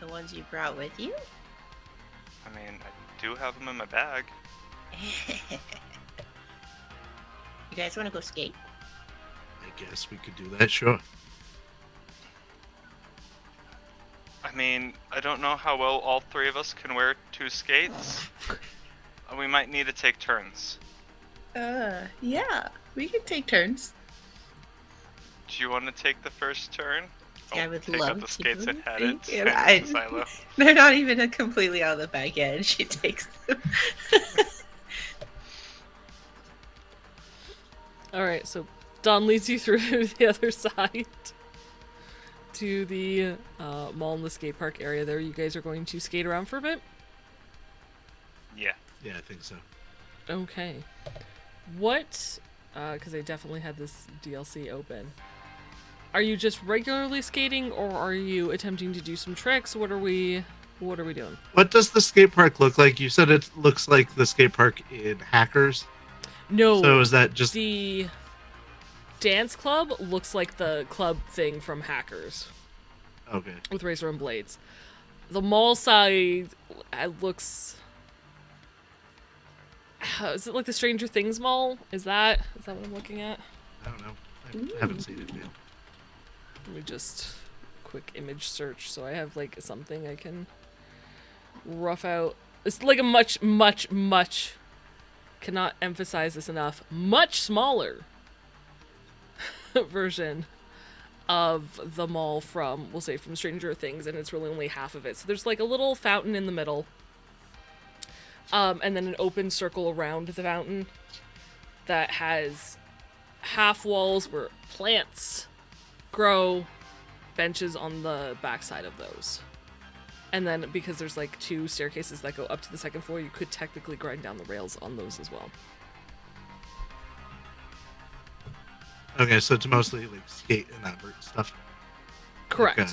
The ones you brought with you? I mean, I do have them in my bag. You guys want to go skate? I guess we could do that. Sure. I mean, I don't know how well all 3 of us can wear 2 skates. We might need to take turns. Yeah. We can take turns. Do you want to take the first turn? Yeah, I I'll would take love out the to. skates and had it. Yeah, Send it to Silo. They're not even completely out of the bag yet, and she takes them. Alright, so Dawn leads you through the other side to the mall and the skate park area there. You guys are going to skate around for a bit? Yeah. Yeah, I think so. Okay. What, because I definitely had this DLC open. Are you just regularly skating, or are you attempting to do some tricks? What are we doing? What does the skate park look like? You said it looks like the skate park in Hackers. No, So is that just the dance club looks like the club thing from Hackers okay? with razor and blades. The mall side looks. Is it like the Stranger Things mall? Is that what I'm looking at? I don't know. I haven't seen it yet. Let me just quick image search so I have like something I can rough out. It's like a much cannot emphasize this enough, much smaller version of the mall from, we'll say, from Stranger Things, and it's really only half of it. So there's like a little fountain in the middle, and then an open circle around the fountain that has half walls where plants grow, benches on the backside of those. And then because there's like 2 staircases that go up to the second floor, you could technically grind down the rails on those as well. Okay, so it's mostly like skate and advert stuff. Correct. Like,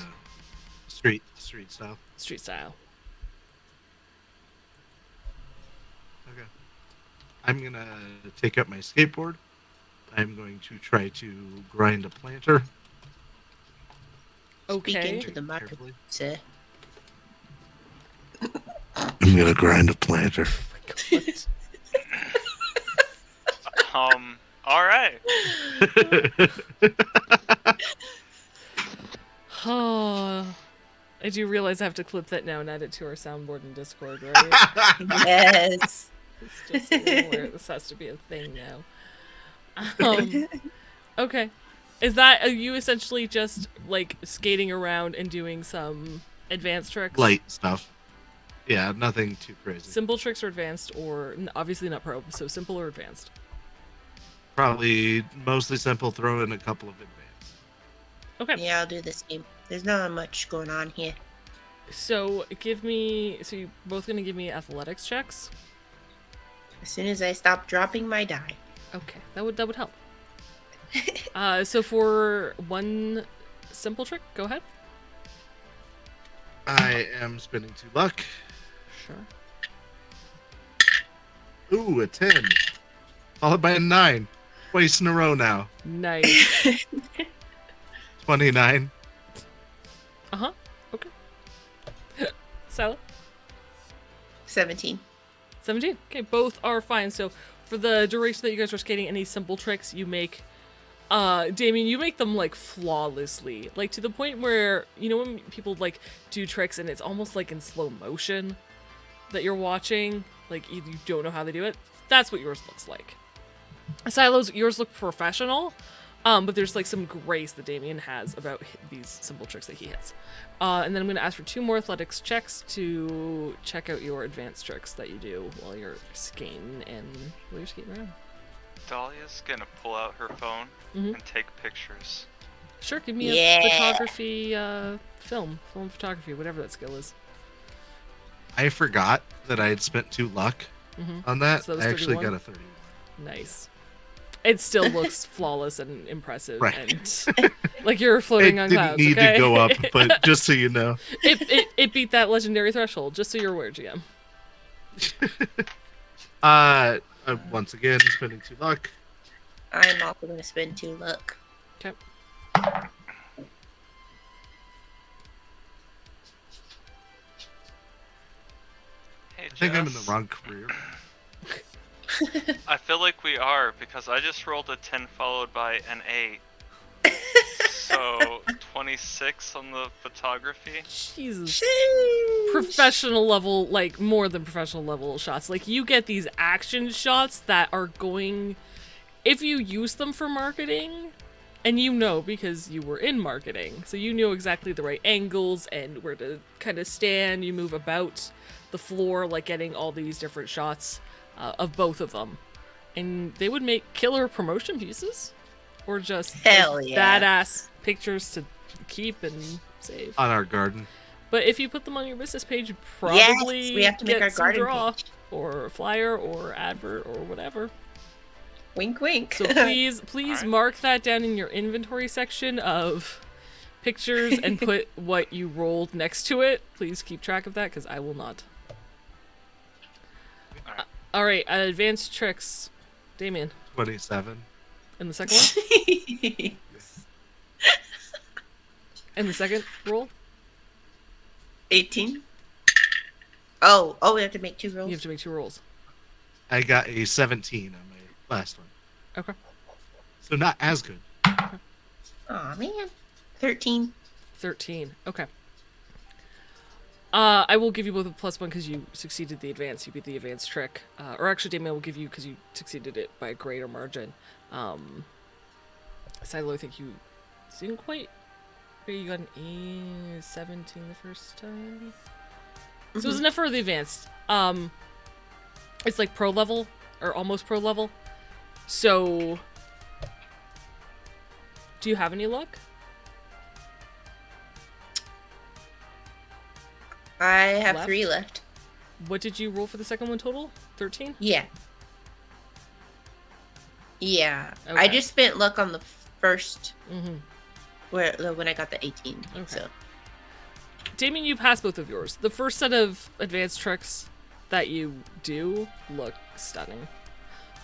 street style. Street style. Okay. I'm gonna take up my skateboard. I'm going to try to grind a planter. Speak Okay. into the market, Carefully. sir. I'm gonna grind a planter. Alright. Oh, I do realize I have to clip that now and add it to our soundboard in Discord, right? Yes. It's just where this has to be a thing now. Okay. Is that are you essentially just like skating around and doing some advanced tricks? Light stuff. Yeah, nothing too crazy. Simple tricks or advanced, or obviously not pro, so simple or advanced. Probably mostly simple, throw in a couple of advanced. Okay. Yeah, I'll do the same. There's not much going on here. So you're both gonna give me athletics checks? As soon as I stop dropping my die. Okay, that would help. So for one simple trick, go ahead. I am spending 2 luck. Sure. Ooh, a 10. Followed by a 9. Twice in a row now. Nice. 29. Uh-huh. Okay. So 17. 17. Okay, both are fine. So for the duration that you guys are skating, any simple tricks you make, Damien, you make them like flawlessly, like to the point where, you know, when people like do tricks and it's almost like in slow motion that you're watching, like you don't know how they do it. That's what yours looks like. Silo's, yours look professional, but there's like some grace that Damien has about these simple tricks that he hits. And then I'm going to ask for 2 more athletics checks to check out your advanced tricks that you do while you're skating around. Dahlia's gonna pull out her phone Mhm. and take pictures. Sure, give me a Yeah. photography, film photography, whatever that skill is. I forgot that I had spent 2 luck Mm-hmm. on that. So that was I actually 31? got a 31. Nice. It still looks flawless and impressive, Right. and like you're floating It on didn't clouds. need Okay? to go up, but just so you know. it beat that legendary threshold. Just so you're aware, GM. Once again, spending 2 luck. I'm also going to spend 2 luck. Okay. Hey, I think I'm in the Jess. wrong career. I feel like we are, because I just rolled a 10 followed by an 8. So 26 on the photography. Jesus. Sheesh. Professional level, like more than professional level shots. Like you get these action shots that are going, if you use them for marketing, and you know because you were in marketing, so you know exactly the right angles and where to kind of stand. You move about the floor, like getting all these different shots of both of them, and they would make killer promotion pieces, or just Hell like, yeah. badass pictures to keep and save. On our garden. But if you put them on your business page, you Yes, probably we have to make get our some garden draw, page. or a flyer, or advert, or whatever. Wink, wink. So please Alright. mark that down in your inventory section of pictures and put what you rolled next to it. Please keep track of that, because I will not. Alright. All right, advanced tricks, Damien. 27. And the second one. And the second roll. 18. Oh, we have to make 2 rolls. You have to make 2 rolls. I got a 17 on my last one. Okay. So not as good. Aw, man. 13. 13. Okay. I will give you both a +1 because you succeeded the advance. You beat the advanced trick. Or actually, Damien, I will give you because you succeeded it by a greater margin. Silo, I think you didn't quite. You got an 17 the first time. So it was enough for the advanced. It's like pro level or almost pro level. So, do you have any luck? I have Left? 3 left. What did you roll for the second one total? 13? Yeah. Yeah. I Okay. just spent luck on the first Mm-hmm. when I got the 18. Okay. So Damien, you pass both of yours. The first set of advanced tricks that you do look stunning.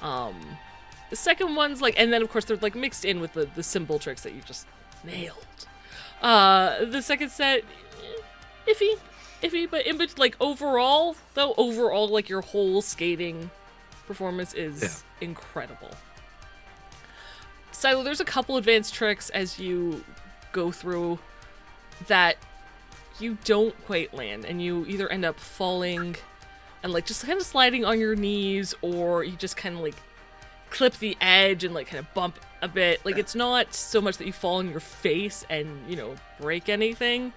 The second one's like, and then of course they're like mixed in with the simple tricks that you just nailed. The second set, iffy, but like overall like your whole skating performance is incredible. So there's a couple advanced tricks as you go through that you don't quite land, and you either end up falling and like just kind of sliding on your knees, or you just kind of like clip the edge and like kind of bump a bit. Like it's not so much that you fall on your face and, you know, break anything.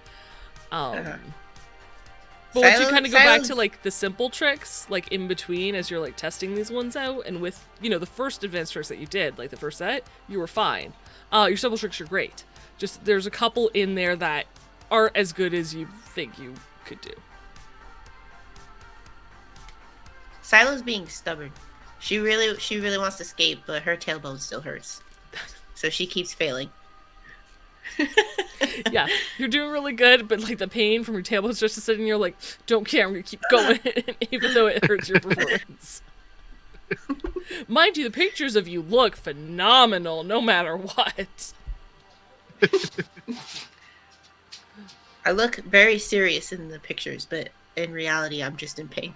But once you Silo- kind of go back Silo- to like the simple tricks, like in between as you're like testing these ones out, and with the first advanced tricks that you did, like the first set, you were fine. Your simple tricks are great. Just there's a couple in there that aren't as good as you think you could do. Silo's being stubborn. She really wants to escape, but her tailbone still hurts. So she keeps failing. Yeah, you're doing really good, but like the pain from your tailbone's just sitting, you're like, don't care, I'm gonna keep going, even though it hurts your performance. Mind you, the pictures of you look phenomenal, no matter what. I look very serious in the pictures, but in reality, I'm just in pain.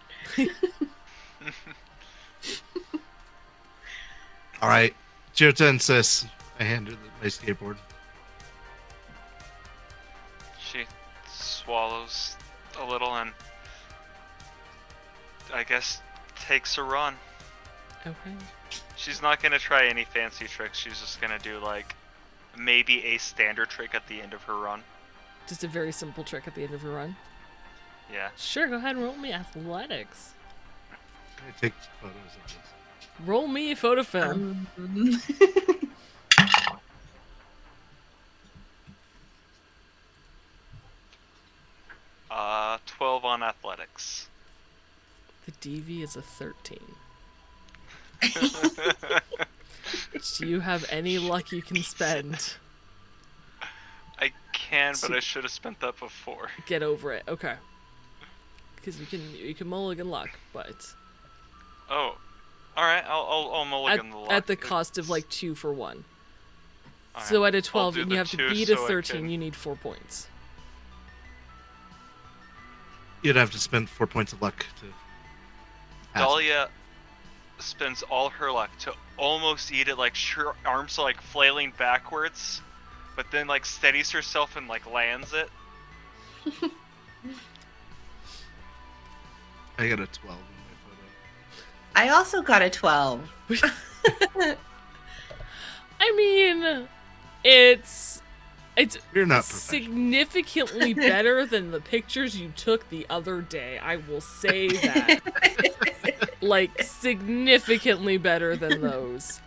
All right, Jota and Sis. I handed my skateboard. She swallows a little and I guess takes a run. Okay. She's not gonna try any fancy tricks. She's just gonna do like maybe a standard trick at the end of her run. Just a very simple trick at the end of your run. Yeah. Sure, go ahead and roll me athletics. I take photos of this. Roll me a photo film. 12 on athletics. The DV is a 13. Do you have any luck you can spend? I can, but I should have spent that before. Get over it. Okay. Because you can mulligan luck, but Oh, all right. I'll mulligan the luck. at the cost of like 2 for 1. All So right. at a 12, I'll do and the you have to 2 beat a so I 13. can- You need 4 points. You'd have to spend 4 points of luck to. pass. Dahlia spends all her luck to almost eat it. Like her arms are like flailing backwards, but then like steadies herself and like lands it. I got a 12 in my photo. I also got a 12. I mean, it's You're not professional. significantly better than the pictures you took the other day. I will say that. Like, significantly better than those.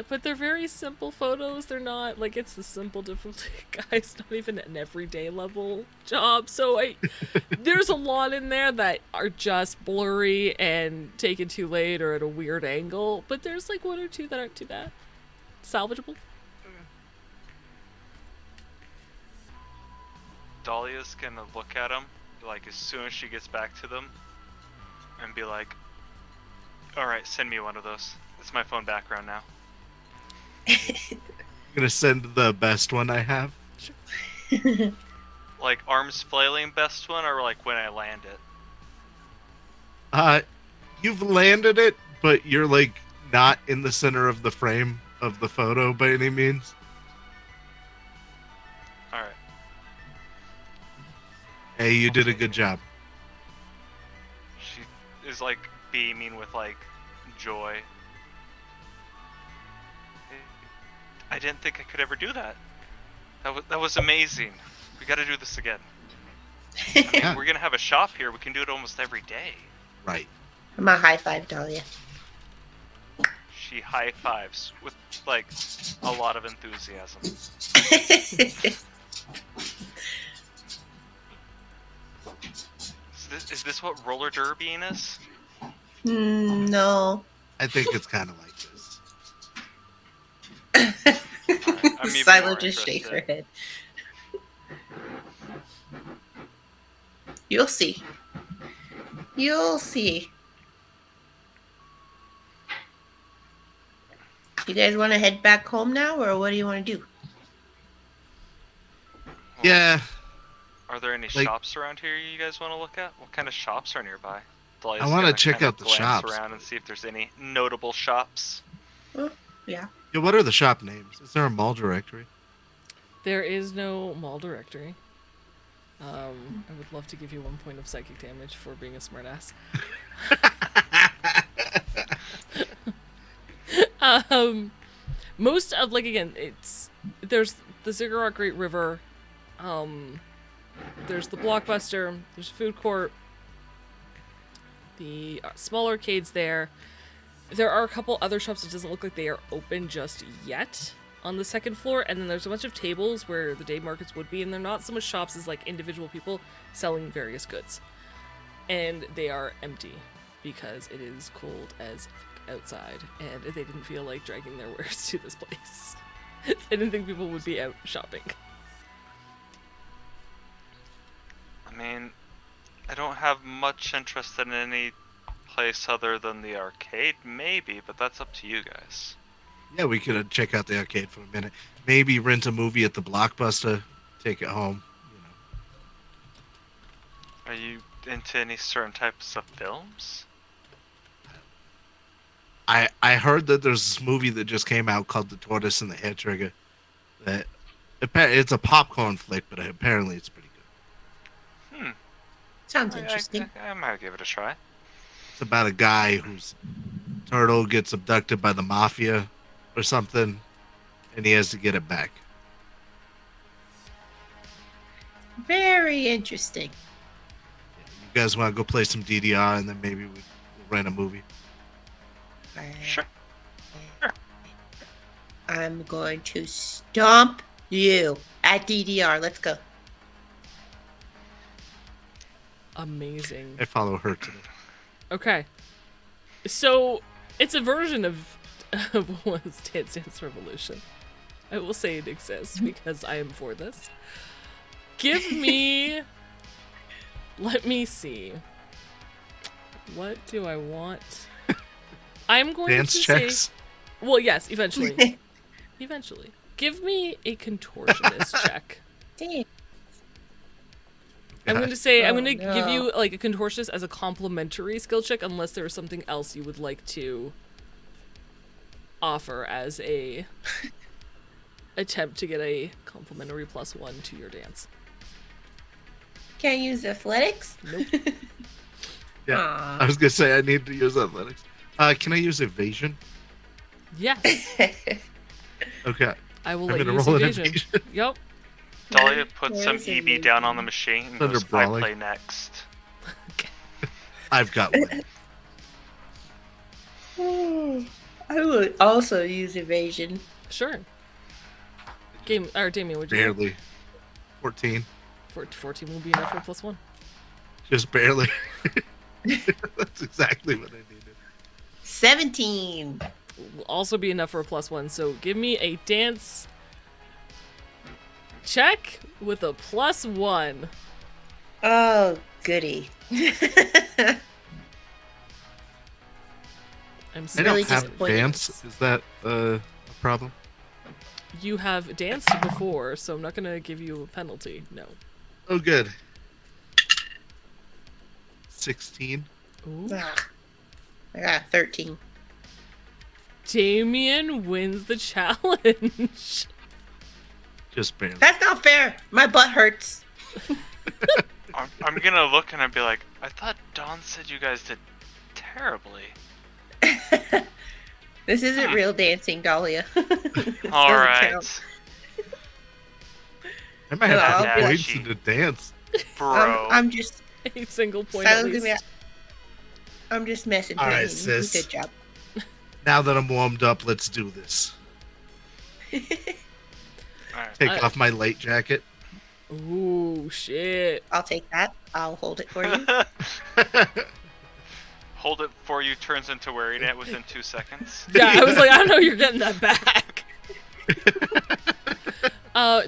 But they're very simple photos. They're not, like, it's the simple difficulty, guys. Not even an everyday level job. So there's a lot in there that are just blurry and taken too late or at a weird angle. But there's, like, 1 or 2 that aren't too bad. Salvageable. Dahlia's gonna look at them like as soon as she gets back to them and be like, all right, send me one of those. It's my phone background now. I'm gonna send the best one I have. Like arms flailing best one, or like when I land it. You've landed it, but you're like not in the center of the frame of the photo by any means. All right. Hey, you did a good job. She is like beaming with like joy. I didn't think I could ever do that. That was amazing. We got to do this again. I mean, Yeah. we're gonna have a shop here. We can do it almost every day. Right. I'm a high five, Dahlia. She high fives with like a lot of enthusiasm. Is this what roller derbying is? No. I think it's kind of like this. I'm even Silo more just shakes her interested. head. You'll see. You'll see. You guys want to head back home now, or what do you want to do? Yeah. Are there any Like- shops around here you guys want to look at? What kind of shops are nearby? I wanna check out the shops. around and see if there's any notable shops. Yeah. Yeah, what are the shop names? Is there a mall directory? There is no mall directory. I would love to give you 1 point of psychic damage for being a smartass. Most of, like, again, there's the Ziggurat Great River, there's the Blockbuster, there's a food court, the small arcades there. There are a couple other shops. It doesn't look like they are open just yet on the second floor, and then there's a bunch of tables where the day markets would be, and they're not so much shops as like individual people selling various goods. And they are empty because it is cold as outside, and they didn't feel like dragging their wares to this place. I didn't think people would be out shopping. I mean, I don't have much interest in any place other than the arcade, maybe, but that's up to you guys. Yeah, we could check out the arcade for a minute. Maybe rent a movie at the Blockbuster, take it home. Are you into any certain types of films? I heard that there's this movie that just came out called The Tortoise and the Hair Trigger. That it's a popcorn flick, but apparently it's pretty good. Sounds interesting. I might give it a try. It's about a guy whose turtle gets abducted by the mafia or something, and he has to get it back. Very interesting. You guys want to go play some DDR, and then maybe we'll rent a movie? Sure. I'm going to stomp you at DDR. Let's go. Amazing. I follow her today. Okay. So, it's a version of what's Dance Dance Revolution. I will say it exists because I am for this. Give me... Let me see. What do I want? I'm going Dance to checks? say... Well, yes, eventually. Eventually. Give me a contortionist check. Damn. I'm going to say, I'm Oh, going to no. give you like a contortionist as a complimentary skill check unless there is something else you would like to offer as a attempt to get a complimentary +1 to your dance. Can't use athletics? Nope. Yeah, Aw. I was gonna say I need to use athletics. Can I use evasion? Yes. Okay. I will I'm let you gonna use roll an evasion. evasion. Yep. Dahlia puts Where some is EB it? down on the machine and Thunder goes, I brawling. play next. I've got one. I would also use evasion. Sure. Damien, would you roll? Barely. 14. 14 will be enough for +1. Just barely. That's exactly what I needed. 17. Will also be enough for a +1. So give me a dance check with a +1. Oh, goody. I'm I so really don't have disappointed. dance. Is that a problem? You have danced before, so I'm not gonna give you a penalty. No. Oh, good. 16. Ooh. Ah, I got 13. Damien wins the challenge. Just barely. That's not fair. My butt hurts. I'm gonna look and I'd be like, I thought Dawn said you guys did terribly. This isn't real dancing, Dahlia. This doesn't Alright. count. I might have to I'll put be points like- into dance. Bro. I'm just A single point at silently. least. I'm just messing All with right, you. sis. Good job. Now that I'm warmed up, let's do this. Alright. Take off my light jacket. Ooh, shit. I'll take that. I'll hold it for you. Hold it for you turns into wearing it within 2 seconds. Yeah, I was like, I don't know you're getting that back.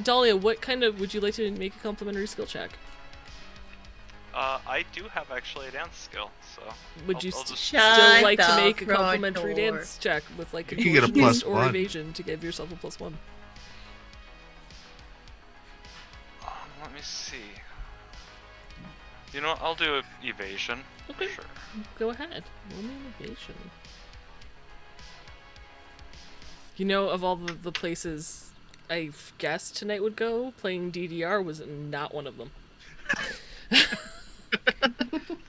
Dahlia, what kind of would you like to make a complimentary skill check? I do have actually a dance skill, so. Would you I'll just- still Shut like to the make a front complimentary door. dance check with like a You can get a contortionist or +1. evasion to give yourself a +1? Let me see. You know what? I'll do evasion. Okay. Sure. Go ahead. Roll me an evasion. You know, of all the places I've guessed tonight would go, playing DDR was not one of them.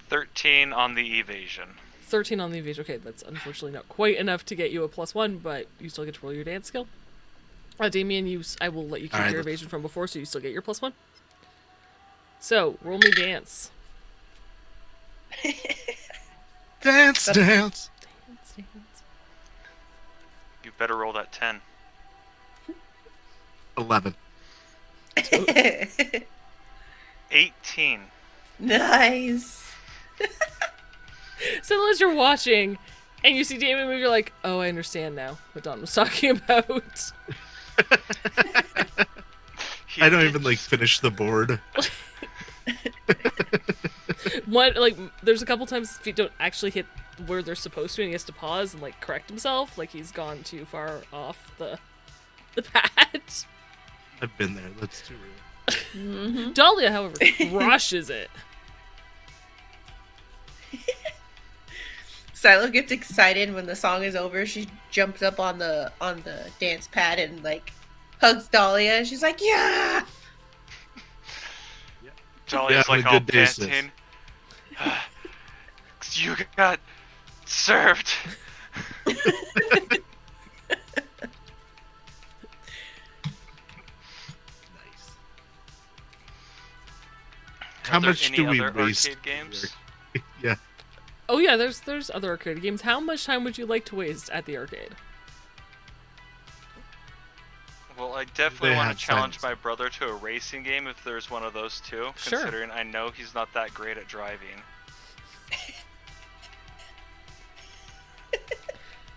13 on the evasion. 13 on the evasion. Okay, that's unfortunately not quite enough to get you a +1, but you still get to roll your dance skill. Damien, I will let you keep Alright, your let's- evasion from before, so you still get your +1. So, roll me dance. Dance, dance. Dance, dance. You better roll that 10. 11. 18. Nice. So as you're watching, and you see Damien move, you're like, oh, I understand now what Don was talking about. I don't even like finish the board. There's a couple times feet don't actually hit where they're supposed to, and he has to pause and like correct himself, like he's gone too far off the pad. I've been there. That's too real. Mm-hmm. Dahlia, however, crushes it. Silo gets excited when the song is over. She jumps up on the dance pad and like hugs Dahlia. She's like, "Yeah!" Dahlia's Yeah, like on a all good day, sis. panting. You got served. Nice. How Are there much any do we other waste? arcade games? Yeah. Oh yeah, there's other arcade games. How much time would you like to waste at the arcade? Well, I definitely They want have to challenge signs. my brother to a racing game if there's one of those too, Sure. considering I know he's not that great at driving.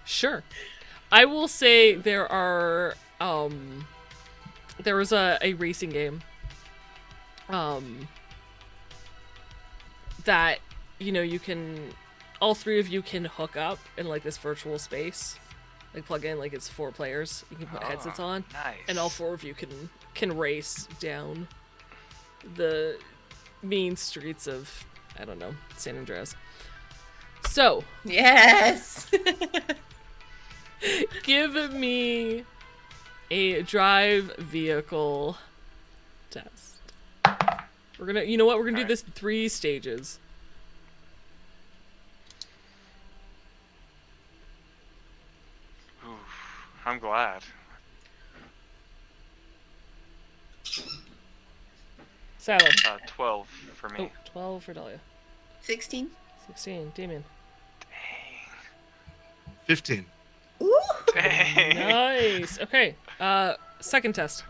Sure. I will say there are there was a racing game that you can all three of you can hook up in like this virtual space. Like plug in, like it's 4 players. You can put headsets on, Nice. and all 4 of you can race down the mean streets of, I don't know, San Andreas. So, Yes. give me a drive vehicle test. We're gonna, you know what? We're gonna do this in 3 stages. Oof, I'm glad. Silo. 12 for me. Oh, 12 for Dahlia. 16. 16, Damien. 15. Ooh. Dang. Nice. Okay. Second test.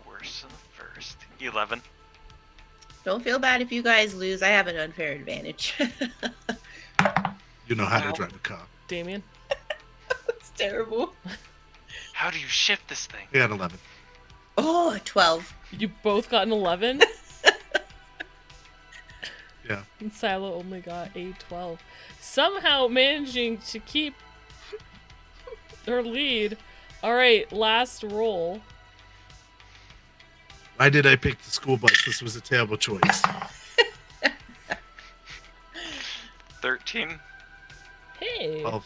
Worse than the first. 11. Don't feel bad if you guys lose. I have an unfair advantage. You know how Wow. to drive a car. Damien. It's terrible. How do you shift this thing? I got 11. Oh, 12. You both got an 11. Yeah. And Silo only got a 12. Somehow managing to keep their lead. Alright, last roll. Why did I pick the school bus? This was a terrible choice. 13. Hey. 12.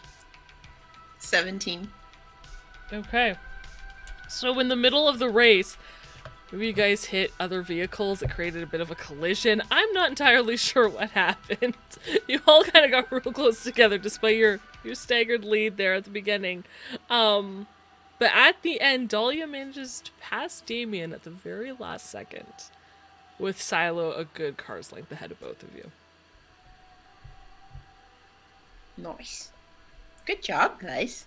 17. Okay. So in the middle of the race, maybe you guys hit other vehicles. It created a bit of a collision. I'm not entirely sure what happened. You all kind of got real close together despite your staggered lead there at the beginning. But at the end, Dahlia manages to pass Damien at the very last second, with Silo a good car's length ahead of both of you. Nice. Good job, guys.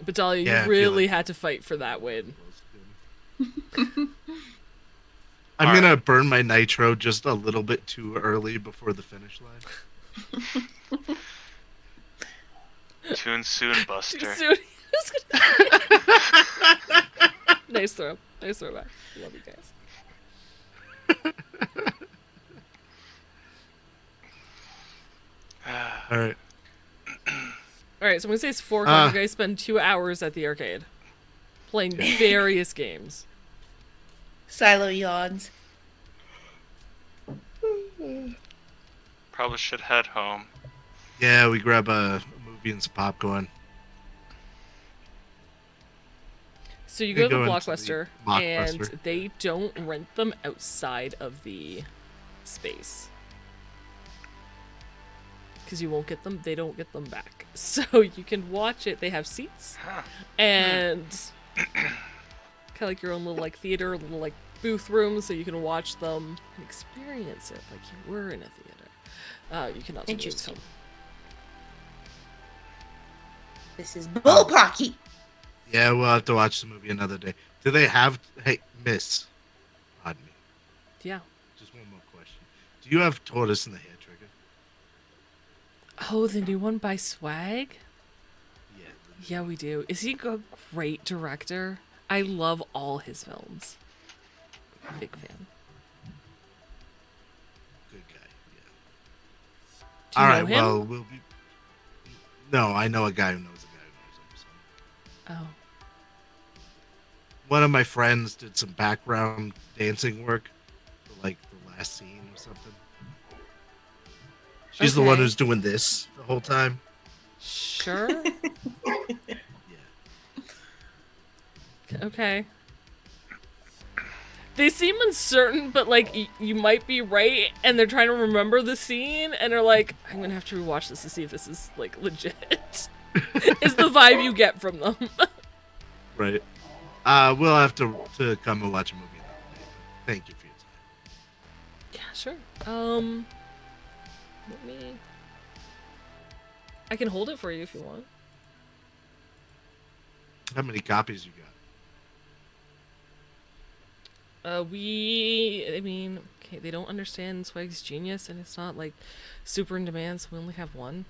But Dahlia, Yeah, I you feel really like- had to fight for that win. I'm going to burn my nitro just a little bit too early before the finish line. Tune soon, Buster. Soon- Nice throw. Nice throw back. Love you guys. All right. Alright, so I'm gonna say it's 4 o'clock. You guys spend 2 hours at the arcade playing various games. Silo yawns. Probably should head home. Yeah, we grab a movie and some popcorn. So you We go to the go into the Blockbuster, and Blockbuster. they don't rent them outside of the space. because you won't get them. They don't get them back. So you can watch it. They have seats Huh. and kind of like your own little like theater, little like booth room, so you can watch them and experience it like you were in a theater. You cannot do movies Interesting. home. This is bullpocky. Yeah, we'll have to watch the movie another day. Do they have? Hey, Miss, pardon me. Yeah. Just one more question. Do you have Tortoise in the Hair Trigger? Oh, the new one by Swag? Yeah. Yeah, we do. Is he a great director? I love all his films. Big fan. Good guy. Yeah. Do you All know right. him? Well, we'll be. No, I know a guy who knows a guy who knows him. So. Oh. One of my friends did some background dancing work for like the last scene or something. She's the one Okay. who's doing this the whole time. Sure. Yeah. Okay. They seem uncertain, but like you might be right, and they're trying to remember the scene, and they're like, "I'm gonna have to rewatch this to see if this is like legit." Is the vibe you get from them? Right. We'll have to come and watch a movie another day. But thank you for your time. Yeah, sure. Let me. I can hold it for you if you want. How many copies you got? I mean, okay, they don't understand Swag's genius, and it's not like super in demand, so we only have one,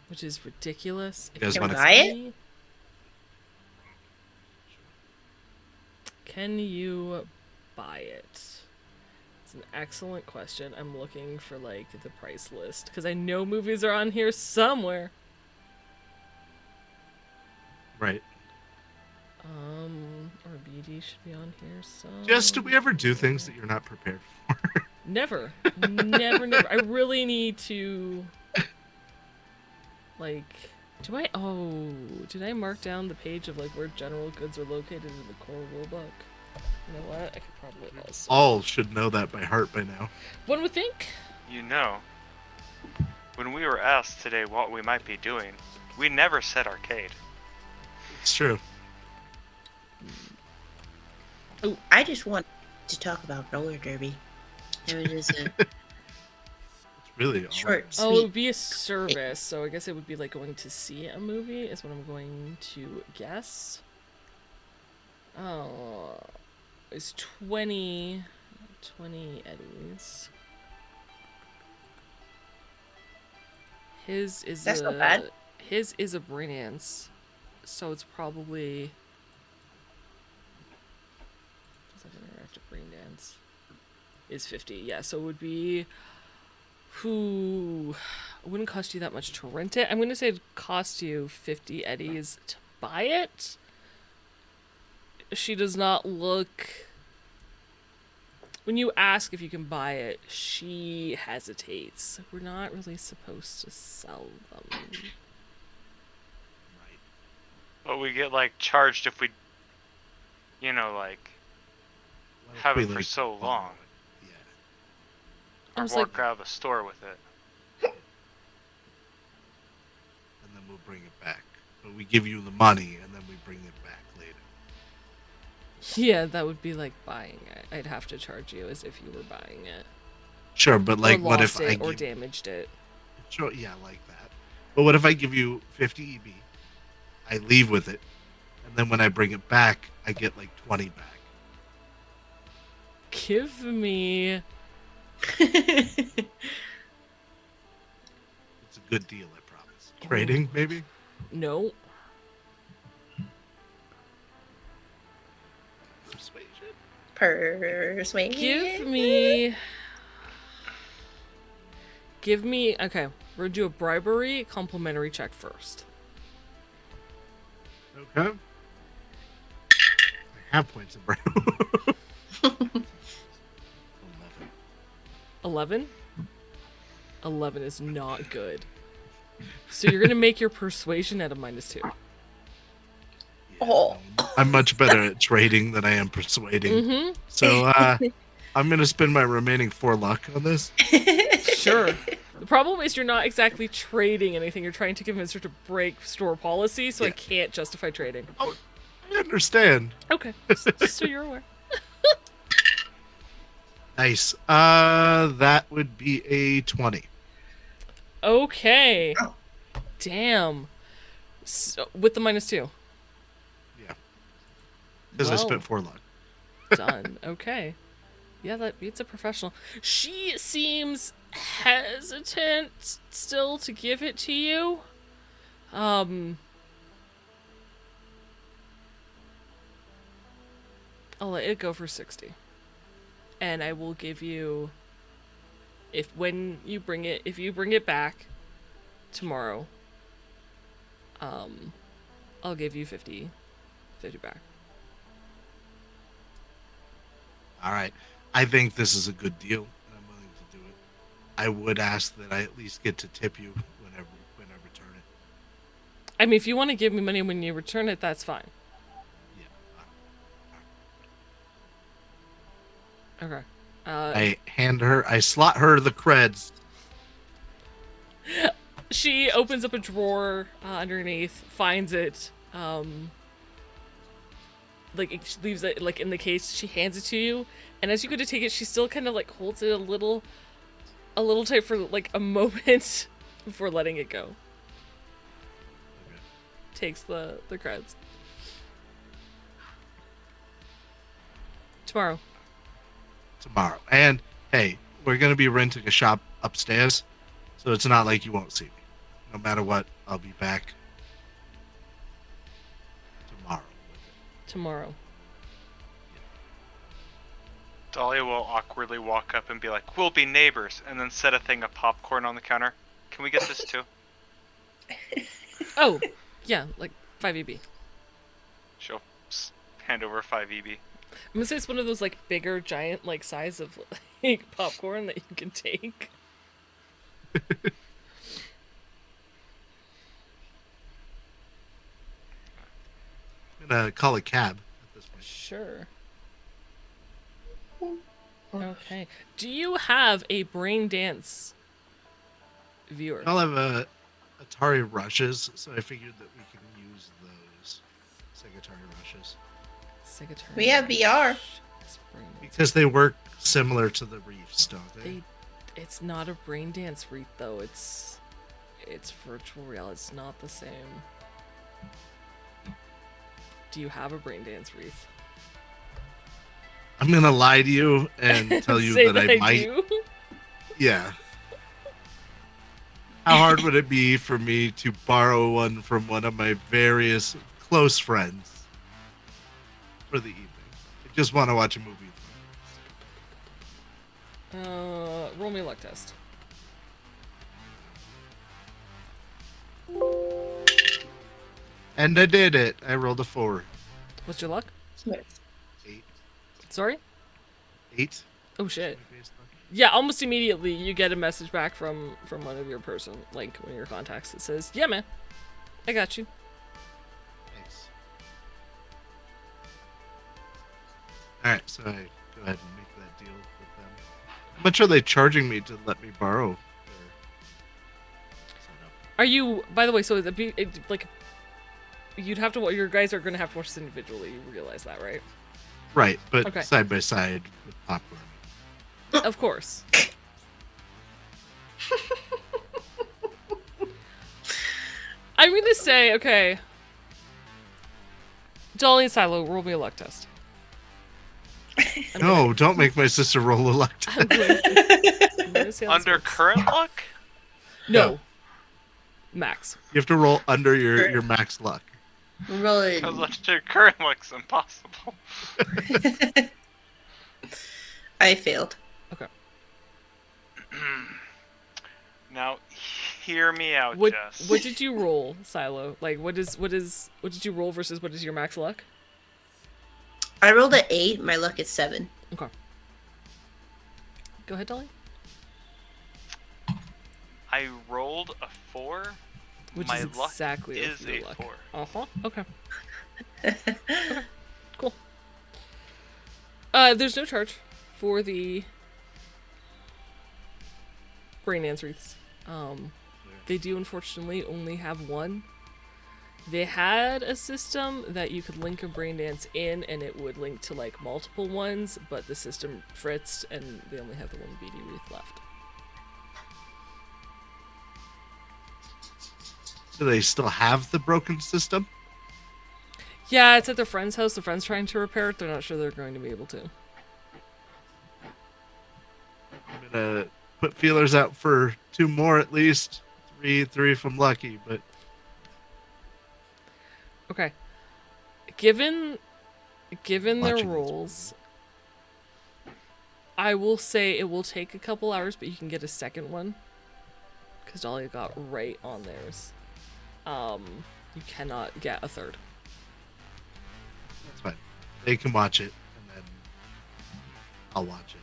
which is ridiculous. You guys Can we wanna- buy it? Can you buy it? It's an excellent question. I'm looking for like the price list because I know movies are on here somewhere. Right. Or BD should be on here. So Just, do we ever do things that you're not prepared for? never, never. I really need to. Like, did I mark down the page of like where general goods are located in the core rulebook? You know what? I could probably also. All should know that by heart by now. One would think. You know, when we were asked today what we might be doing, we never said arcade. It's true. I just want to talk about roller derby. It was just a It's really all short, Oh, it would sweet. be a service, so I guess it would be like going to see a movie, is what I'm going to guess. Oh, it's 20 eddies. His is That's not bad. His is a braindance, so it's probably. Does that interactive braindance? Is 50, yeah, so it would be. It wouldn't cost you that much to rent it. I'm going to say it'd cost you 50 eddies to buy it. She does not look. When you ask if you can buy it, she hesitates. We're not really supposed to sell them. Right. But we get like charged if we, like What if have we, it for like, so borrow long, it? Yeah. I or was walk like- out of the store with it. And then we'll bring it back. But we give you the money and then we bring it back later. Yeah, that would be like buying it. I'd have to charge you as if you were buying it. Sure, but like, or what lost if I it or give... damaged it. Sure, yeah, like that. But what if I give you 50 EB, I leave with it, and then when I bring it back, I get like 20 back? Give me. It's a good deal, I promise. Trading, maybe? No. Persuasion? Persuasion. Give me. Okay, we're gonna do a bribery complimentary check first. Okay. I have points of brown. 11? 11 is not good. So you're gonna make your persuasion at a -2. Oh. I'm much better at trading than I am persuading. Mm-hmm. So I'm gonna spend my remaining 4 luck on this. Sure. The problem is you're not exactly trading anything. You're trying to convince her to break store policy, so I Yeah. can't justify trading. Oh, I understand. Okay, just so you're aware. Nice. That would be a 20. Okay. Oh. Damn. So, with the -2. Yeah. Because I Well. spent 4 luck. Done. Okay. Yeah, that beats a professional. She seems hesitant still to give it to you. I'll let it go for 60. And I will give you, if you bring it back tomorrow, I'll give you 50 back. All right. I think this is a good deal, and I'm willing to do it. I would ask that I at least get to tip you when I return it. I mean, if you want to give me money when you return it, that's fine. Yeah. Okay. I slot her the creds. She opens up a drawer underneath, finds it, she leaves it like in the case. She hands it to you, and as you go to take it, she still kind of like holds it a little tight for like a moment before letting it go. Okay. Takes the creds. Tomorrow. And hey, we're gonna be renting a shop upstairs, so it's not like you won't see me. No matter what, I'll be back tomorrow. Tomorrow. Dahlia will awkwardly walk up and be like, "We'll be neighbors," and then set a thing of popcorn on the counter. Can we get this too? Oh, yeah, like 5 EB. She'll hand over 5 EB. I'm gonna say it's one of those like bigger, giant, like size of like popcorn that you can take. I'm gonna call a cab at this point. Sure. Okay. Do you have a brain dance viewer? I'll have Atari Rushes, so I figured that we can use those Sega Atari Rushes We have VR. because they work similar to the Reefs, don't they? It's not a brain dance wreath though. It's virtual reality. It's not the same. Do you have a brain dance wreath? I'm gonna lie to you and tell you Say that I might. do? Yeah. How hard would it be for me to borrow one from one of my various close friends for the evening? I just want to watch a movie. Roll me a luck test. And I did it. I rolled a 4. What's your luck? 8. Sorry? 8. Oh shit. Yeah, almost immediately you get a message back from one of your one of your contacts that says, "Yeah, man, I got you." Thanks. All right, so I go ahead and make that deal with them. How much are they charging me to let me borrow their setup? Are you? By the way, so you'd have to. Your guys are gonna have to watch this individually. You realize that, right? Right, but Okay. side by side with popcorn. Of course. I'm gonna say, okay. Dolly and Silo, roll me a luck test. No, don't make my sister roll a luck I'm test. gonna say Under current luck? No. Max. You have to roll under your max luck. Rolling. Because under current luck's impossible. I failed. Okay. Now, hear me out, What Jess. what did you roll, Silo? Like what did you roll versus what is your max luck? I rolled an 8. My luck is 7. Okay. Go ahead, Dolly. I rolled a 4. Which My is luck exactly is your a luck. 4. Uh-huh. Okay. Cool. There's no charge for the brain dance wreaths. They do unfortunately only have one. They had a system that you could link a brain dance in and it would link to like multiple ones, but the system fritzed and they only have the one BD Wreath left. Do they still have the broken system? Yeah, it's at their friend's house. The friend's trying to repair it. They're not sure they're going to be able to. I'm gonna put feelers out for 2 more at least. Three if I'm lucky, but Okay. Given their Watching roles, I will say it will take a couple hours, but you can get a second one. Because Dahlia got right on theirs. You cannot get a third. that's fine. They can watch it, and then I'll watch it.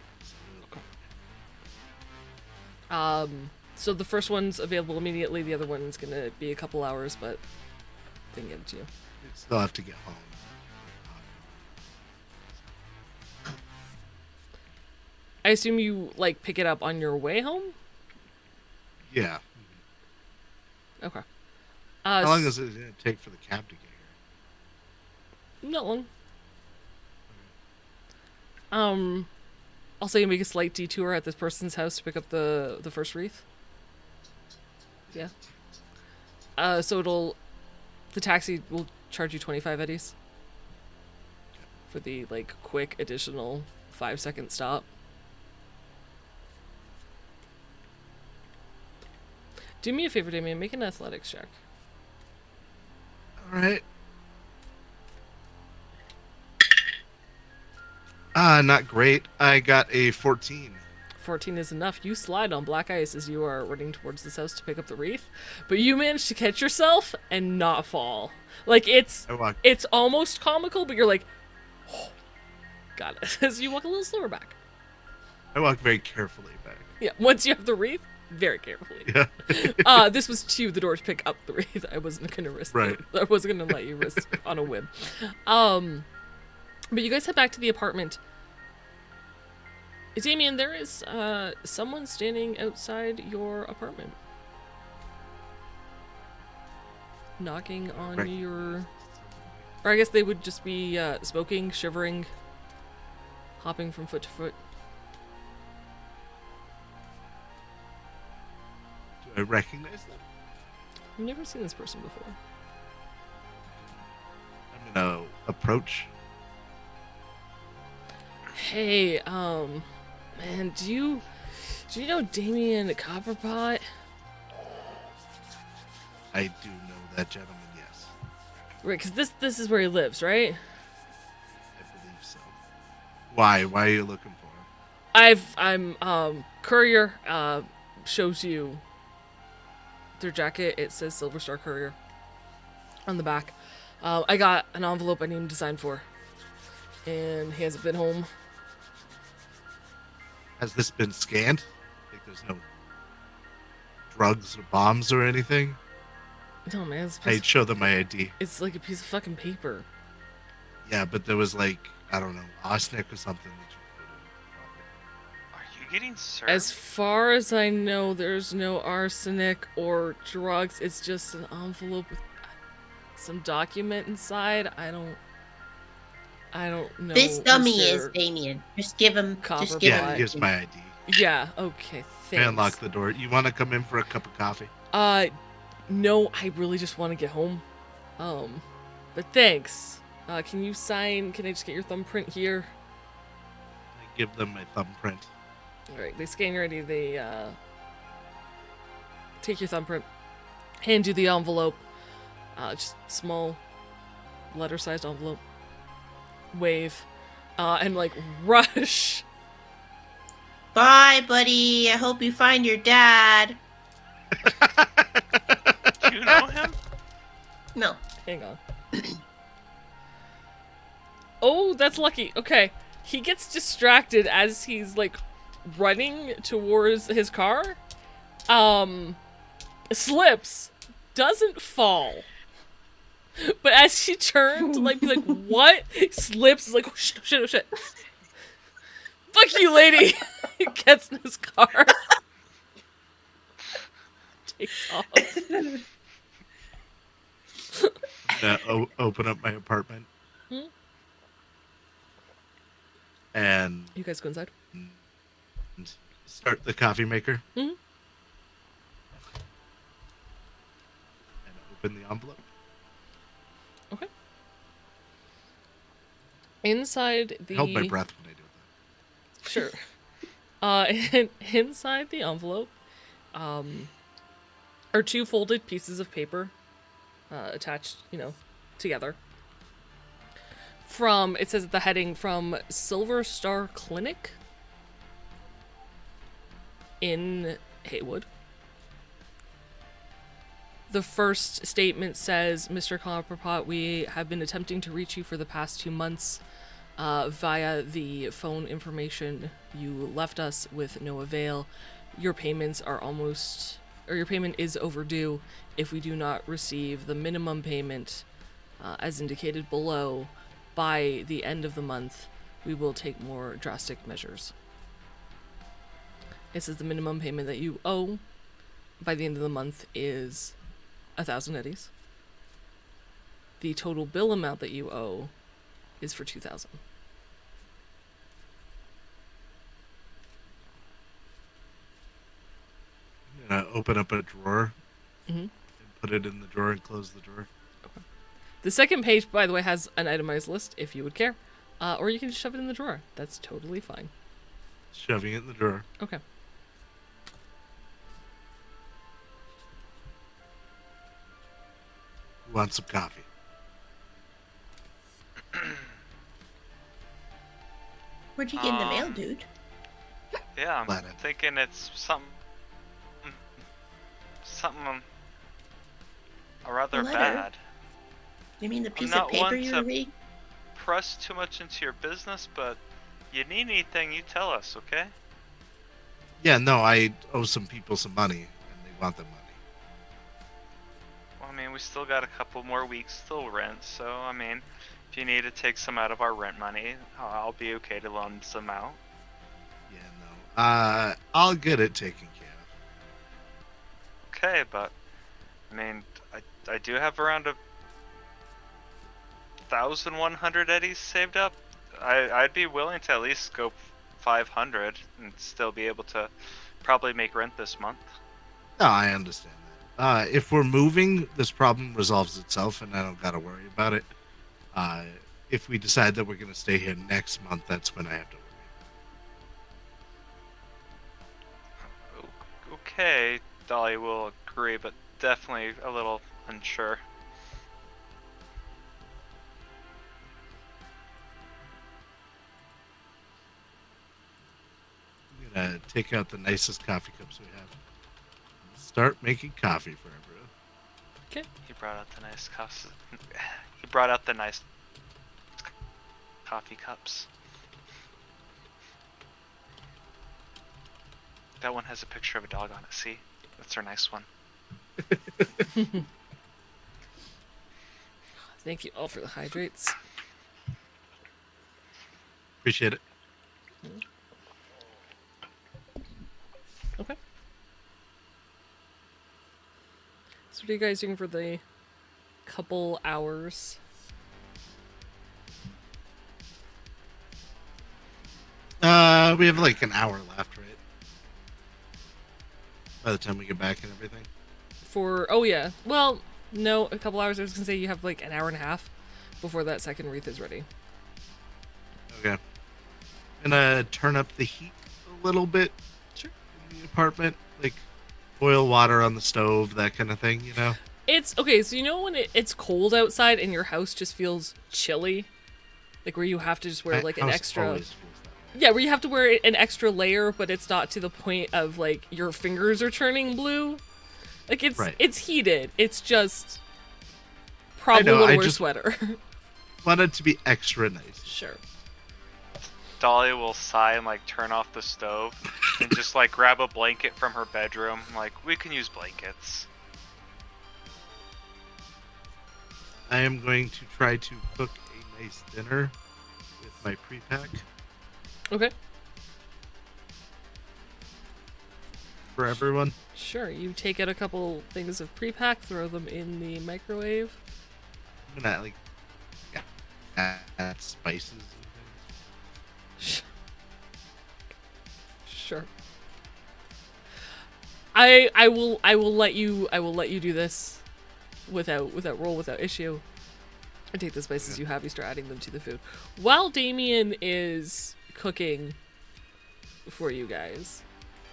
So the first one's available immediately. The other one's gonna be a couple hours, but they can get it to you. You still have to get home. I assume you like pick it up on your way home. Yeah. Okay. How long is it gonna take for the cab to get here? Not long. I'll say you make a slight detour at this person's house to pick up the first wreath. Yeah. So the taxi will charge you 25 eddies for the like quick additional 5-second stop. Do me a favor, Damien. Make an athletics check. All right. Not great. I got a 14. 14 is enough. You slide on black ice as you are running towards this house to pick up the wreath, but you manage to catch yourself and not fall. Like it's almost comical, but you're like, oh, got it. As you walk a little slower back. I walk very carefully back. Yeah, once you have the wreath, very carefully. Yeah. This was to the door to pick up the wreath. I wasn't gonna risk Right. it. I wasn't gonna let you risk on a whim. But you guys head back to the apartment. Damien, there is someone standing outside your apartment. Knocking on Right. your... Or I guess they would just be smoking, shivering, hopping from foot to foot. Do I recognize them? I've never seen this person before. I'm gonna approach. Hey, man, do you know Damien Copperpot? I do know that gentleman, yes. Right, because this is where he lives, right? I believe so. Why? Why are you looking for him? I'm courier shows you their jacket. It says Silver Star Courier on the back. I got an envelope I need him to sign for, and he hasn't been home. Has this been scanned? Like there's no drugs or bombs or anything? No, man, I'd show them my ID. it's like a piece of fucking paper. Yeah, but there was like, I don't know, arsenic or something that you Are you getting served? As far as I know, there's no arsenic or drugs. It's just an envelope with some document inside. I don't know. This dummy Mr. is Damien. Just give him. Copper Just put give in. Pie. Yeah, him. here's my ID. Yeah. Okay. May Thanks. unlock the door. You want to come in for a cup of coffee? No. I really just want to get home. But thanks. Can you sign? Can I just get your thumbprint here? I give them my thumbprint. All right. They scan your ID. They take your thumbprint, hand you the envelope. Just small, letter-sized envelope. Wave, and like rush. Bye, buddy. I hope you find your dad. Do you know him? No. Hang on. Oh, that's lucky. Okay. He gets distracted as he's like running towards his car. Slips, doesn't fall. But as he turned to like be like, what? Slips, is like, oh shit, oh shit, oh shit. Fuck you, lady. Gets in his car. Face off. I'm gonna open up my apartment Hmm? and You guys go inside. start the coffee maker Hmm? and open the envelope. Okay. Inside the I hold my breath when I do that. Sure. Inside the envelope, are two folded pieces of paper, attached, together. It says at the heading from Silver Star Clinic in Haywood. The first statement says, Mr. Copperpot, we have been attempting to reach you for the past 2 months via the phone information you left us with no avail. Your payments are your payment is overdue. If we do not receive the minimum payment as indicated below by the end of the month, we will take more drastic measures. It says the minimum payment that you owe by the end of the month is 1,000 eddies. The total bill amount that you owe is for 2,000. I'm gonna open up a drawer Mm-hmm. and put it in the drawer and close the drawer. The second page, by the way, has an itemized list if you would care. Or you can just shove it in the drawer. That's totally fine. Shoving it in the drawer. Okay. Who wants some coffee? Where'd you get in the mail, dude? Yeah, I'm Planet. thinking it's something rather A letter? bad. You mean the piece not of paper one you to- were reading? Press too much into your business, but you need anything, you tell us, okay? Yeah, no, I owe some people some money, and they want the money. Well, I mean, we still got a couple more weeks till rent, so I mean, if you need to take some out of our rent money, I'll be okay to loan some out. Yeah, no. I'll get it taken care of. Okay, but I mean, I do have around 1,100 eddies saved up. I'd be willing to at least go 500 and still be able to probably make rent this month. No, I understand that. If we're moving, this problem resolves itself, and I don't gotta worry about it. If we decide that we're gonna stay here next month, that's when I have to worry. Okay, Dolly will agree, but definitely a little unsure. I'm gonna take out the nicest coffee cups we have. Start making coffee for everyone. Okay. He brought out the nice cups. He brought out the nice coffee cups. That one has a picture of a dog on it. See, that's our nice one. Thank you all for the hydrates. Appreciate it. Okay. So what are you guys doing for the couple hours? We have like an hour left, right? By the time we get back and everything. Oh yeah. Well, no, a couple hours. I was gonna say you have like an hour and a half before that second wreath is ready. Okay. Gonna turn up the heat a little bit. Sure. In the apartment, like boil water on the stove, that kind of thing, you know? It's okay. So you know when it's cold outside and your house just feels chilly, like where you have to just wear My like an house extra. always feels that way. Yeah, where you have to wear an extra layer, but it's not to the point of like your fingers are turning blue. Like Right. it's heated. It's just probably I know, want I to wear a just- sweater. Want it to be extra nice. Sure. Dolly will sigh and like turn off the stove and just like grab a blanket from her bedroom. Like, we can use blankets. I am going to try to cook a nice dinner with my pre-pack Okay. for everyone? Sure, you take out a couple things of pre-pack, throw them in the microwave. I'm gonna like add spices and things. Sure. I will let you do this without issue. I take the spices you have, you start adding them to the food. While Damien is cooking for you guys,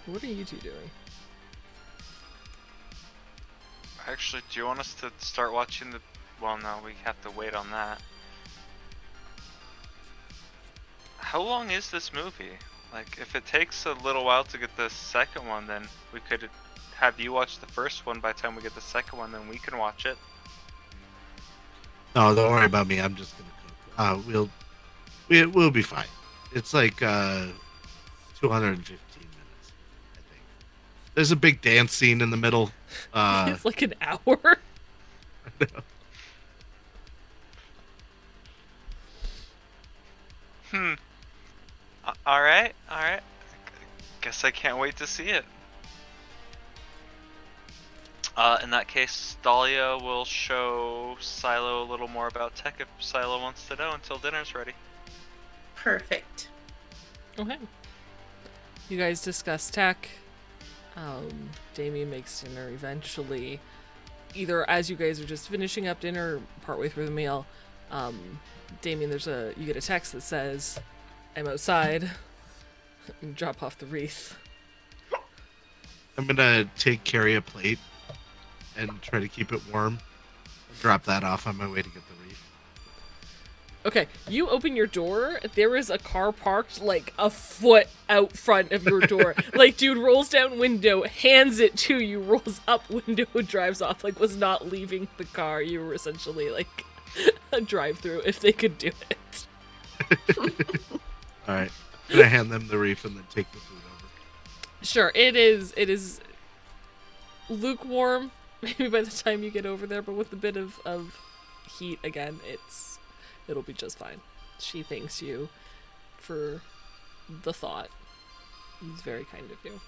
what are you two doing? Actually, do you want us to start watching the... Well, no, we have to wait on that. How long is this movie? Like, if it takes a little while to get the second one, then we could have you watch the first one. By the time we get the second one, then we can watch it. No, don't worry about me. I'm just gonna cook. We'll be fine. It's like 215 minutes, I think. There's a big dance scene in the middle. It's like an hour. All right. Guess I can't wait to see it. In that case, Dahlia will show Silo a little more about tech if Silo wants to know until dinner's ready. Perfect. Okay. You guys discuss tech. Damien makes dinner eventually. Either as you guys are just finishing up dinner, partway through the meal, Damien, you get a text that says, "I'm outside." Drop off the wreath. I'm gonna carry a plate and try to keep it warm. Drop that off on my way to get the wreath. Okay, you open your door, there is a car parked like a foot out front of your door. Like, dude rolls down window, hands it to you, rolls up window, drives off, like was not leaving the car. You were essentially like a drive-through if they could do it. Alright. I'm gonna hand them the wreath and then take the food over. Sure, it is lukewarm, maybe by the time you get over there, but with a bit of heat again, it'll be just fine. She thanks you for the thought. He's very kind of you.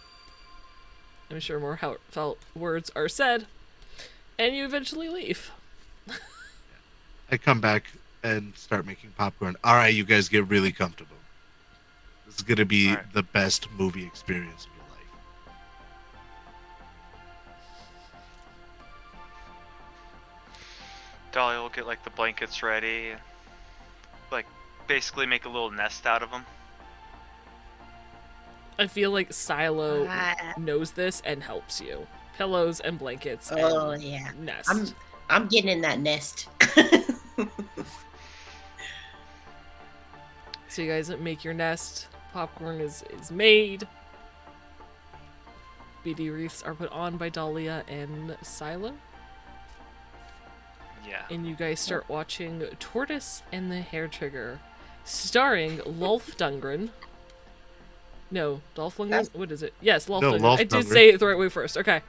I'm sure more heartfelt words are said, and you eventually leave. I come back and start making popcorn. Alright, you guys get really comfortable. This is gonna be the best movie experience of your life. Dahlia will get like the blankets ready, like basically make a little nest out of them. I feel like Silo knows this and helps you. Pillows and blankets. Oh and yeah. Nest. I'm getting in that nest. So you guys make your nest. Popcorn is made. BD wreaths are put on by Dahlia and Silo. Yeah. And you guys start watching Tortoise and the Hair Trigger, starring Lolf Dungren. No, Dolph Lundgren? What is it? Yes, Lolf Dungren. Lolf I did Dungren. say it the right way first. Okay.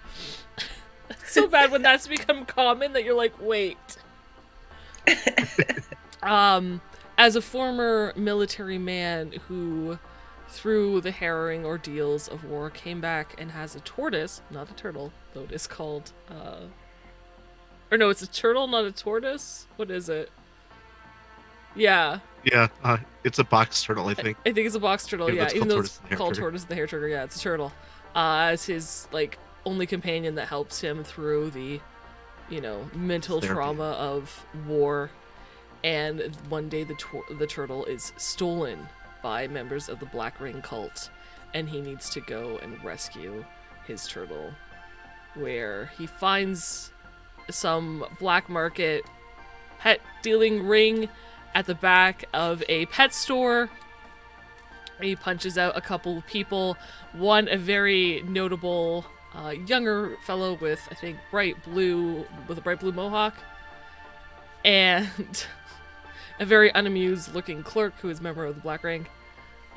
It's so bad when that's become common that you're like, wait. As a former military man who, through the harrowing ordeals of war, came back and has a tortoise, not a turtle, though it is called, or no, it's a turtle, not a tortoise? What is it? Yeah. Yeah, it's a box turtle, I think. I think it's a box turtle, Yeah, yeah. it's Even called though it's Tortoise and the Hair called Trigger. Tortoise and the Hair Trigger, yeah, it's a turtle. As his, like, only companion that helps him through the, mental Therapy. trauma of war. And one day the turtle is stolen by members of the Black Ring cult, and he needs to go and rescue his turtle, where he finds some black market pet dealing ring at the back of a pet store. He punches out a couple of people, one a very notable younger fellow with, I think, a bright blue mohawk, and a very unamused looking clerk who is a member of the Black Ring,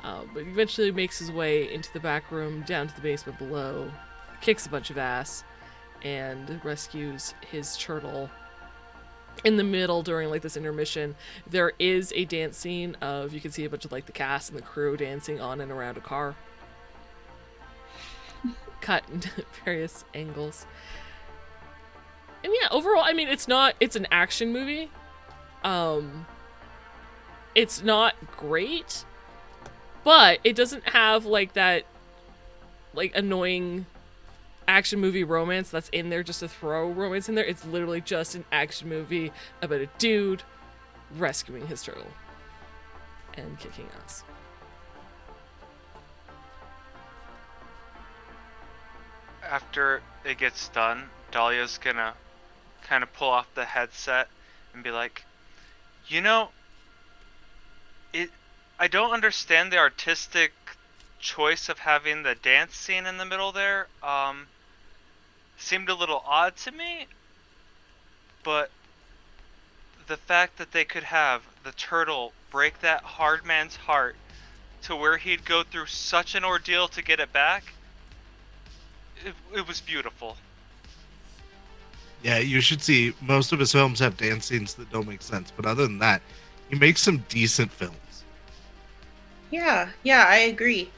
but eventually makes his way into the back room, down to the basement below, kicks a bunch of ass, and rescues his turtle. In the middle, during like this intermission, there is a dance scene of, you can see a bunch of like the cast and the crew dancing on and around a car. cut into various angles. And yeah, overall, I mean, it's an action movie. It's not great, but it doesn't have like that like annoying action movie romance that's in there just to throw romance in there. It's literally just an action movie about a dude rescuing his turtle and kicking ass. After it gets done, Dahlia's gonna kind of pull off the headset and be like, you know, I don't understand the artistic choice of having the dance scene in the middle there. Seemed a little odd to me, but the fact that they could have the turtle break that hard man's heart to where he'd go through such an ordeal to get it back, it was beautiful. Yeah, you should see most of his films have dance scenes that don't make sense, but other than that, he makes some decent films. Yeah, I agree.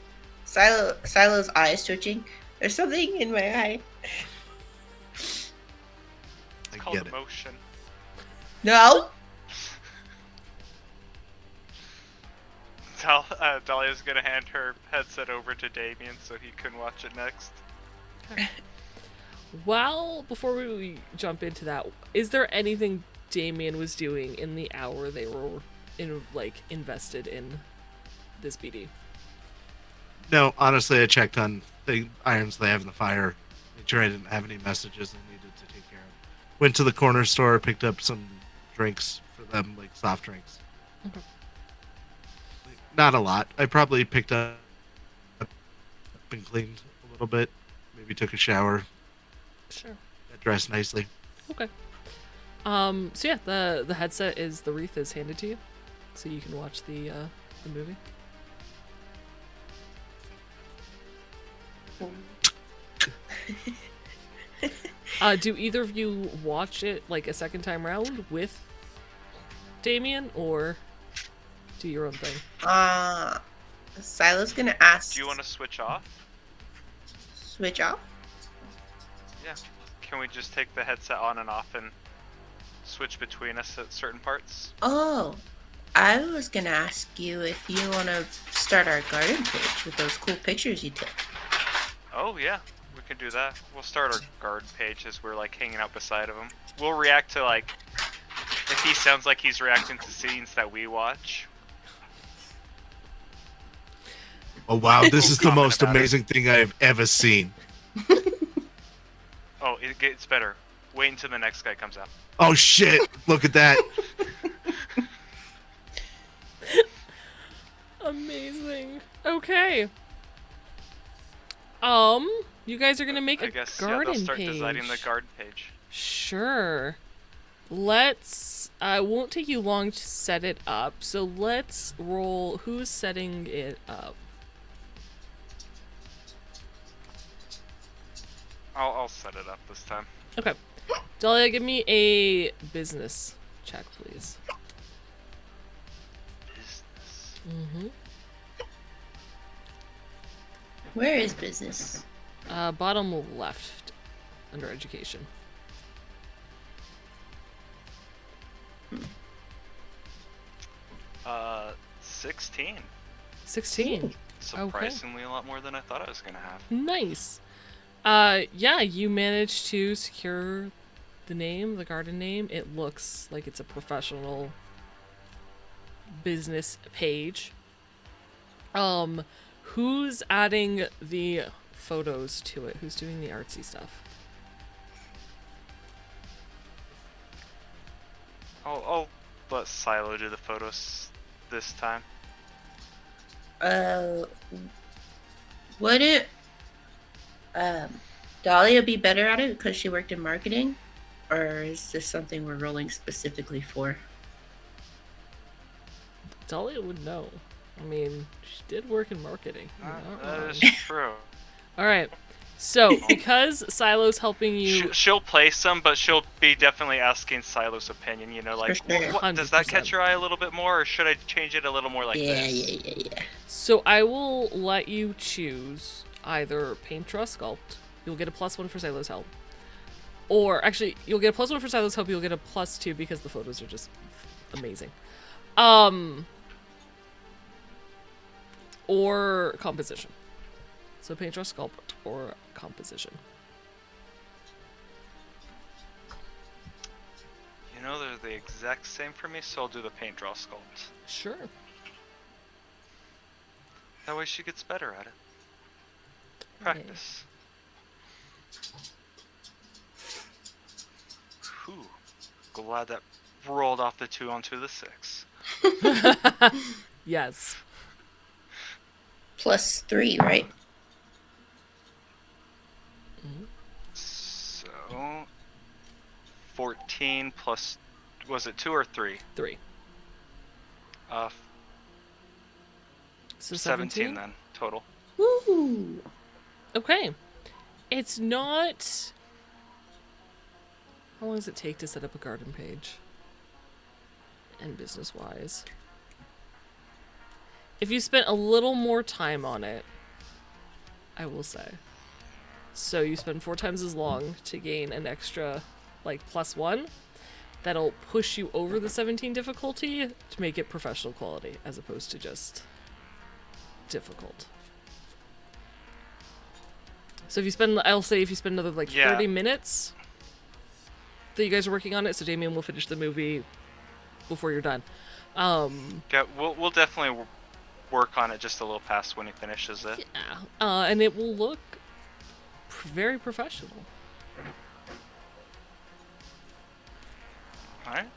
Silo's eyes twitching. There's something in my eye. I Called get it. emotion. No. Dahlia's gonna hand her headset over to Damien so he can watch it next. Well, before we jump into that, is there anything Damien was doing in the hour they were invested in this BD? No, honestly, I checked on the irons they have in the fire. Made sure I didn't have any messages I needed to take care of. Went to the corner store, picked up some drinks for them, like soft drinks. Okay. Not a lot. I probably picked up and cleaned a little bit. Maybe took a shower. Sure. Got dressed nicely. Okay. So yeah, the headset is the wreath is handed to you, so you can watch the movie. Do either of you watch it like a second time round with Damien, or do your own thing? Silo's gonna ask. Do you want to switch off? Switch off? Yeah. Can we just take the headset on and off and switch between us at certain parts? Oh, I was gonna ask you if you want to start our garden page with those cool pictures you took. Oh yeah, we can do that. We'll start our garden page as we're like hanging out beside of him. We'll react to like if he sounds like he's reacting to scenes that we watch. Oh wow, this is the Comment most about it. amazing thing I've ever seen. Oh, it gets better. Wait until the next guy comes out. Oh shit, look at that. Amazing. Okay. You guys are gonna make I a guess garden they'll start page. designing the garden page. Sure. Let's. It won't take you long to set it up. So let's roll. Who's setting it up? I'll set it up this time. Okay. Dahlia, give me a business check, please. Business. Mm-hmm. Where is business? Bottom left, under education. 16. 16. Surprisingly, a lot more than I thought I was gonna have. Nice. Yeah, you managed to secure the name, the garden name. It looks like it's a professional business page. Who's adding the photos to it? Who's doing the artsy stuff? I'll let Silo do the photos this time. Would it Dahlia be better at it because she worked in marketing, or is this something we're rolling specifically for? Dahlia would know. I mean, she did work in marketing. You're not That wrong. is true. All right. So, because Silo's helping you, She'll play some, but she'll be definitely asking Silo's opinion. You know, like, For sure. does that 100%. catch your eye a little bit more, or should I change it a little more like yeah, this? yeah. so I will let you choose. either paint, draw, sculpt. You'll get a +1 for Silo's help. Or, actually, you'll get a +1 for Silo's help. You'll get a +2 because the photos are just amazing. Or composition. So paint, draw, sculpt, or composition. You know, they're the exact same for me, so I'll do the paint, draw, sculpt. Sure. That way she gets better at it. Practice. Whew. Glad that rolled off the 2 onto the 6. Yes. +3, right? So 14 plus, was it 2 or 3? 3. Uh, So 17 then total. Woo! Okay. It's not... How long does it take to set up a garden page? And business-wise. If you spent a little more time on it, I will say. So you spend 4 times as long to gain an extra, like, +1. That'll push you over the 17 difficulty to make it professional quality, as opposed to just difficult. So if you spend, I'll say if you spend another, like, 30 minutes that you guys are working on it, so Damien will finish the movie before you're done. Yeah, we'll definitely work on it just a little past when he finishes it. Yeah, and it will look very professional. Alright.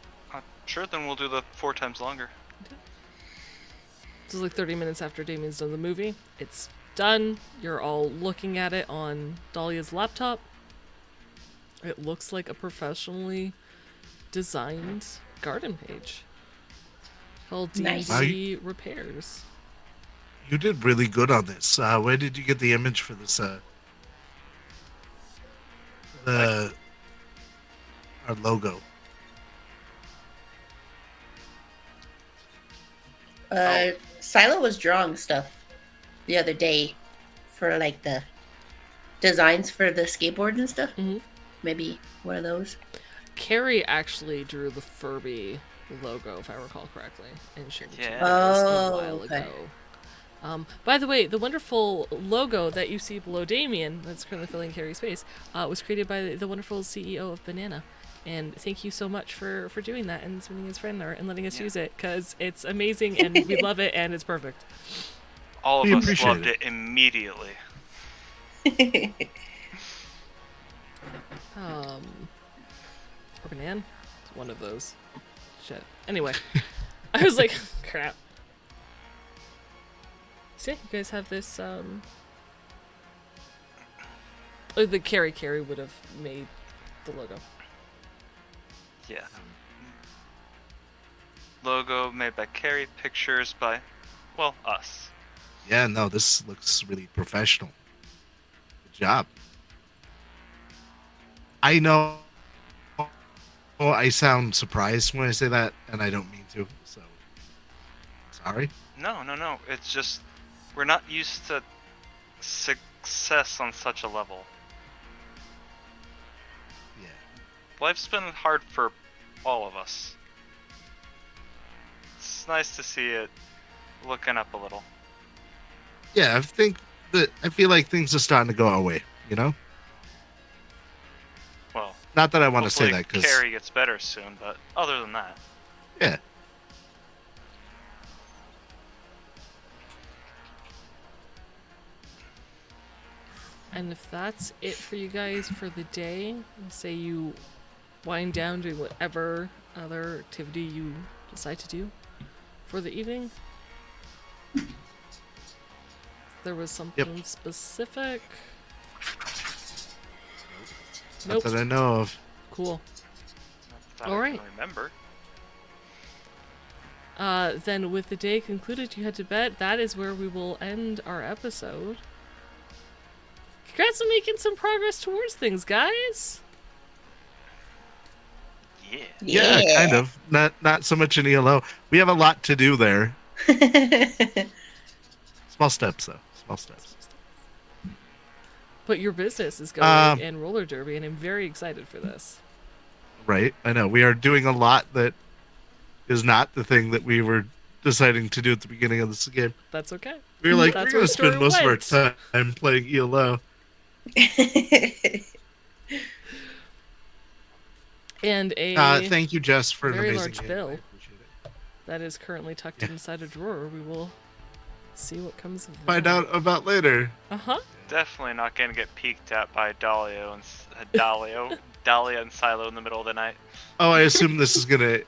Sure, then we'll do the 4 times longer. This is like 30 minutes after Damien's done the movie. It's done. You're all looking at it on Dahlia's laptop. It looks like a professionally designed garden page called D&D Repairs. You did really good on this. Where did you get the image for this? Our logo. Silo was drawing stuff the other day for like the designs for the skateboard and stuff. Mhm. Maybe one of those. Carrie actually drew the Furby logo, if I recall correctly, and showed it to Yeah. us a Oh, while okay. ago. By the way, the wonderful logo that you see below Damien, that's currently filling Carrie's face, was created by the wonderful CEO of Banana. And thank you so much for doing that and sending us friend art and letting us use it, because it's amazing and we love it and it's perfect. All We of us appreciate loved it. it immediately. Or Banana? It's one of those. Shit. Anyway, I was like, crap. So yeah, you guys have this, oh, the Carrie would have made the logo. Yeah. Logo made by Carrie, pictures by, well, us. Yeah, no, this looks really professional. Good job. I know I sound surprised when I say that, and I don't mean to, so sorry. No. It's just, we're not used to success on such a level. Yeah. Life's been hard for all of us. It's nice to see it looking up a little. Yeah, I feel like things are starting to go our way, you know? Well, Not that I want to say hopefully that, because Carrie gets better soon, but other than that, yeah. And if that's it for you guys for the day, say you wind down doing whatever other activity you decide to do for the evening. There was something specific. Not that I know of. Cool. not that All I right. can remember. Then with the day concluded, you head to bed. That is where we will end our episode. Congrats on making some progress towards things, guys. Yeah. Yeah, kind of. Not so much in ELO. We have a lot to do there. Small steps, though. Small steps. But your business is going and roller derby, and I'm very excited for this. Right. I know. We are doing a lot that is not the thing that we were deciding to do at the beginning of this game. That's okay. We were like, That's we're where going to the story spend most went. of our time playing ELO. And a Thank you, Jess, for an very amazing large game. bill. I appreciate it. that is currently tucked inside a drawer. We will see what comes of that. Find out about later. Uh-huh. Definitely not gonna get peeked at by Dahlia and Silo in the middle of the night. Oh, I assume this is going to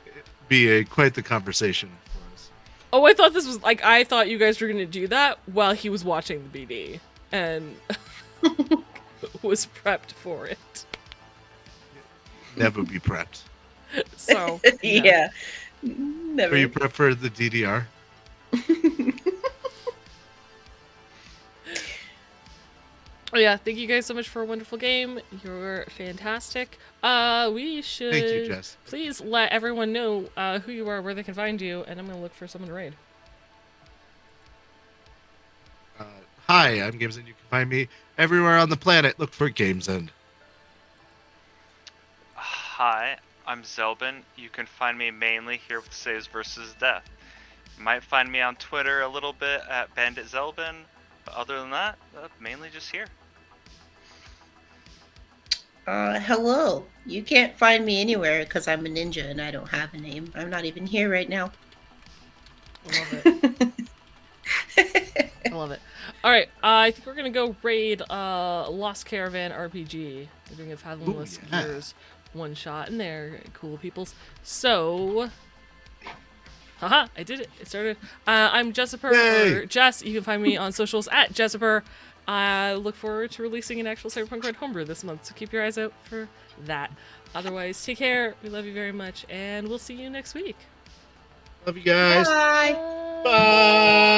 be quite the conversation for us. Oh, I thought this was like I thought you guys were gonna do that while he was watching the BD and was prepped for it. Never be prepped. So Yeah. Never. Are you prepped for the DDR? Oh yeah, thank you guys so much for a wonderful game. You're fantastic. We should Thank you, Jess. please let everyone know who you are, where they can find you, and I'm gonna look for someone to raid. Hi, I'm Games, and you can find me everywhere on the planet. Look for Games End. Hi, I'm Zelbin. You can find me mainly here with Saves vs. Death. You might find me on Twitter a little bit at Bandit Zelbin, but other than that, mainly just here. Hello. You can't find me anywhere because I'm a ninja and I don't have a name. I'm not even here right now. I love it. I love it. All right, I think we're gonna go raid Lost Caravan RPG. We're doing a Fathomless yeah. Gears one shot in there, cool peoples. So, haha, I did it. It started. I'm Jessiper, Yay! or Jess. You can find me on socials at Jessiper. I look forward to releasing an actual Cyberpunk Red homebrew this month, so keep your eyes out for that. Otherwise, take care. We love you very much, and we'll see you next week. Love you guys. Bye. Bye.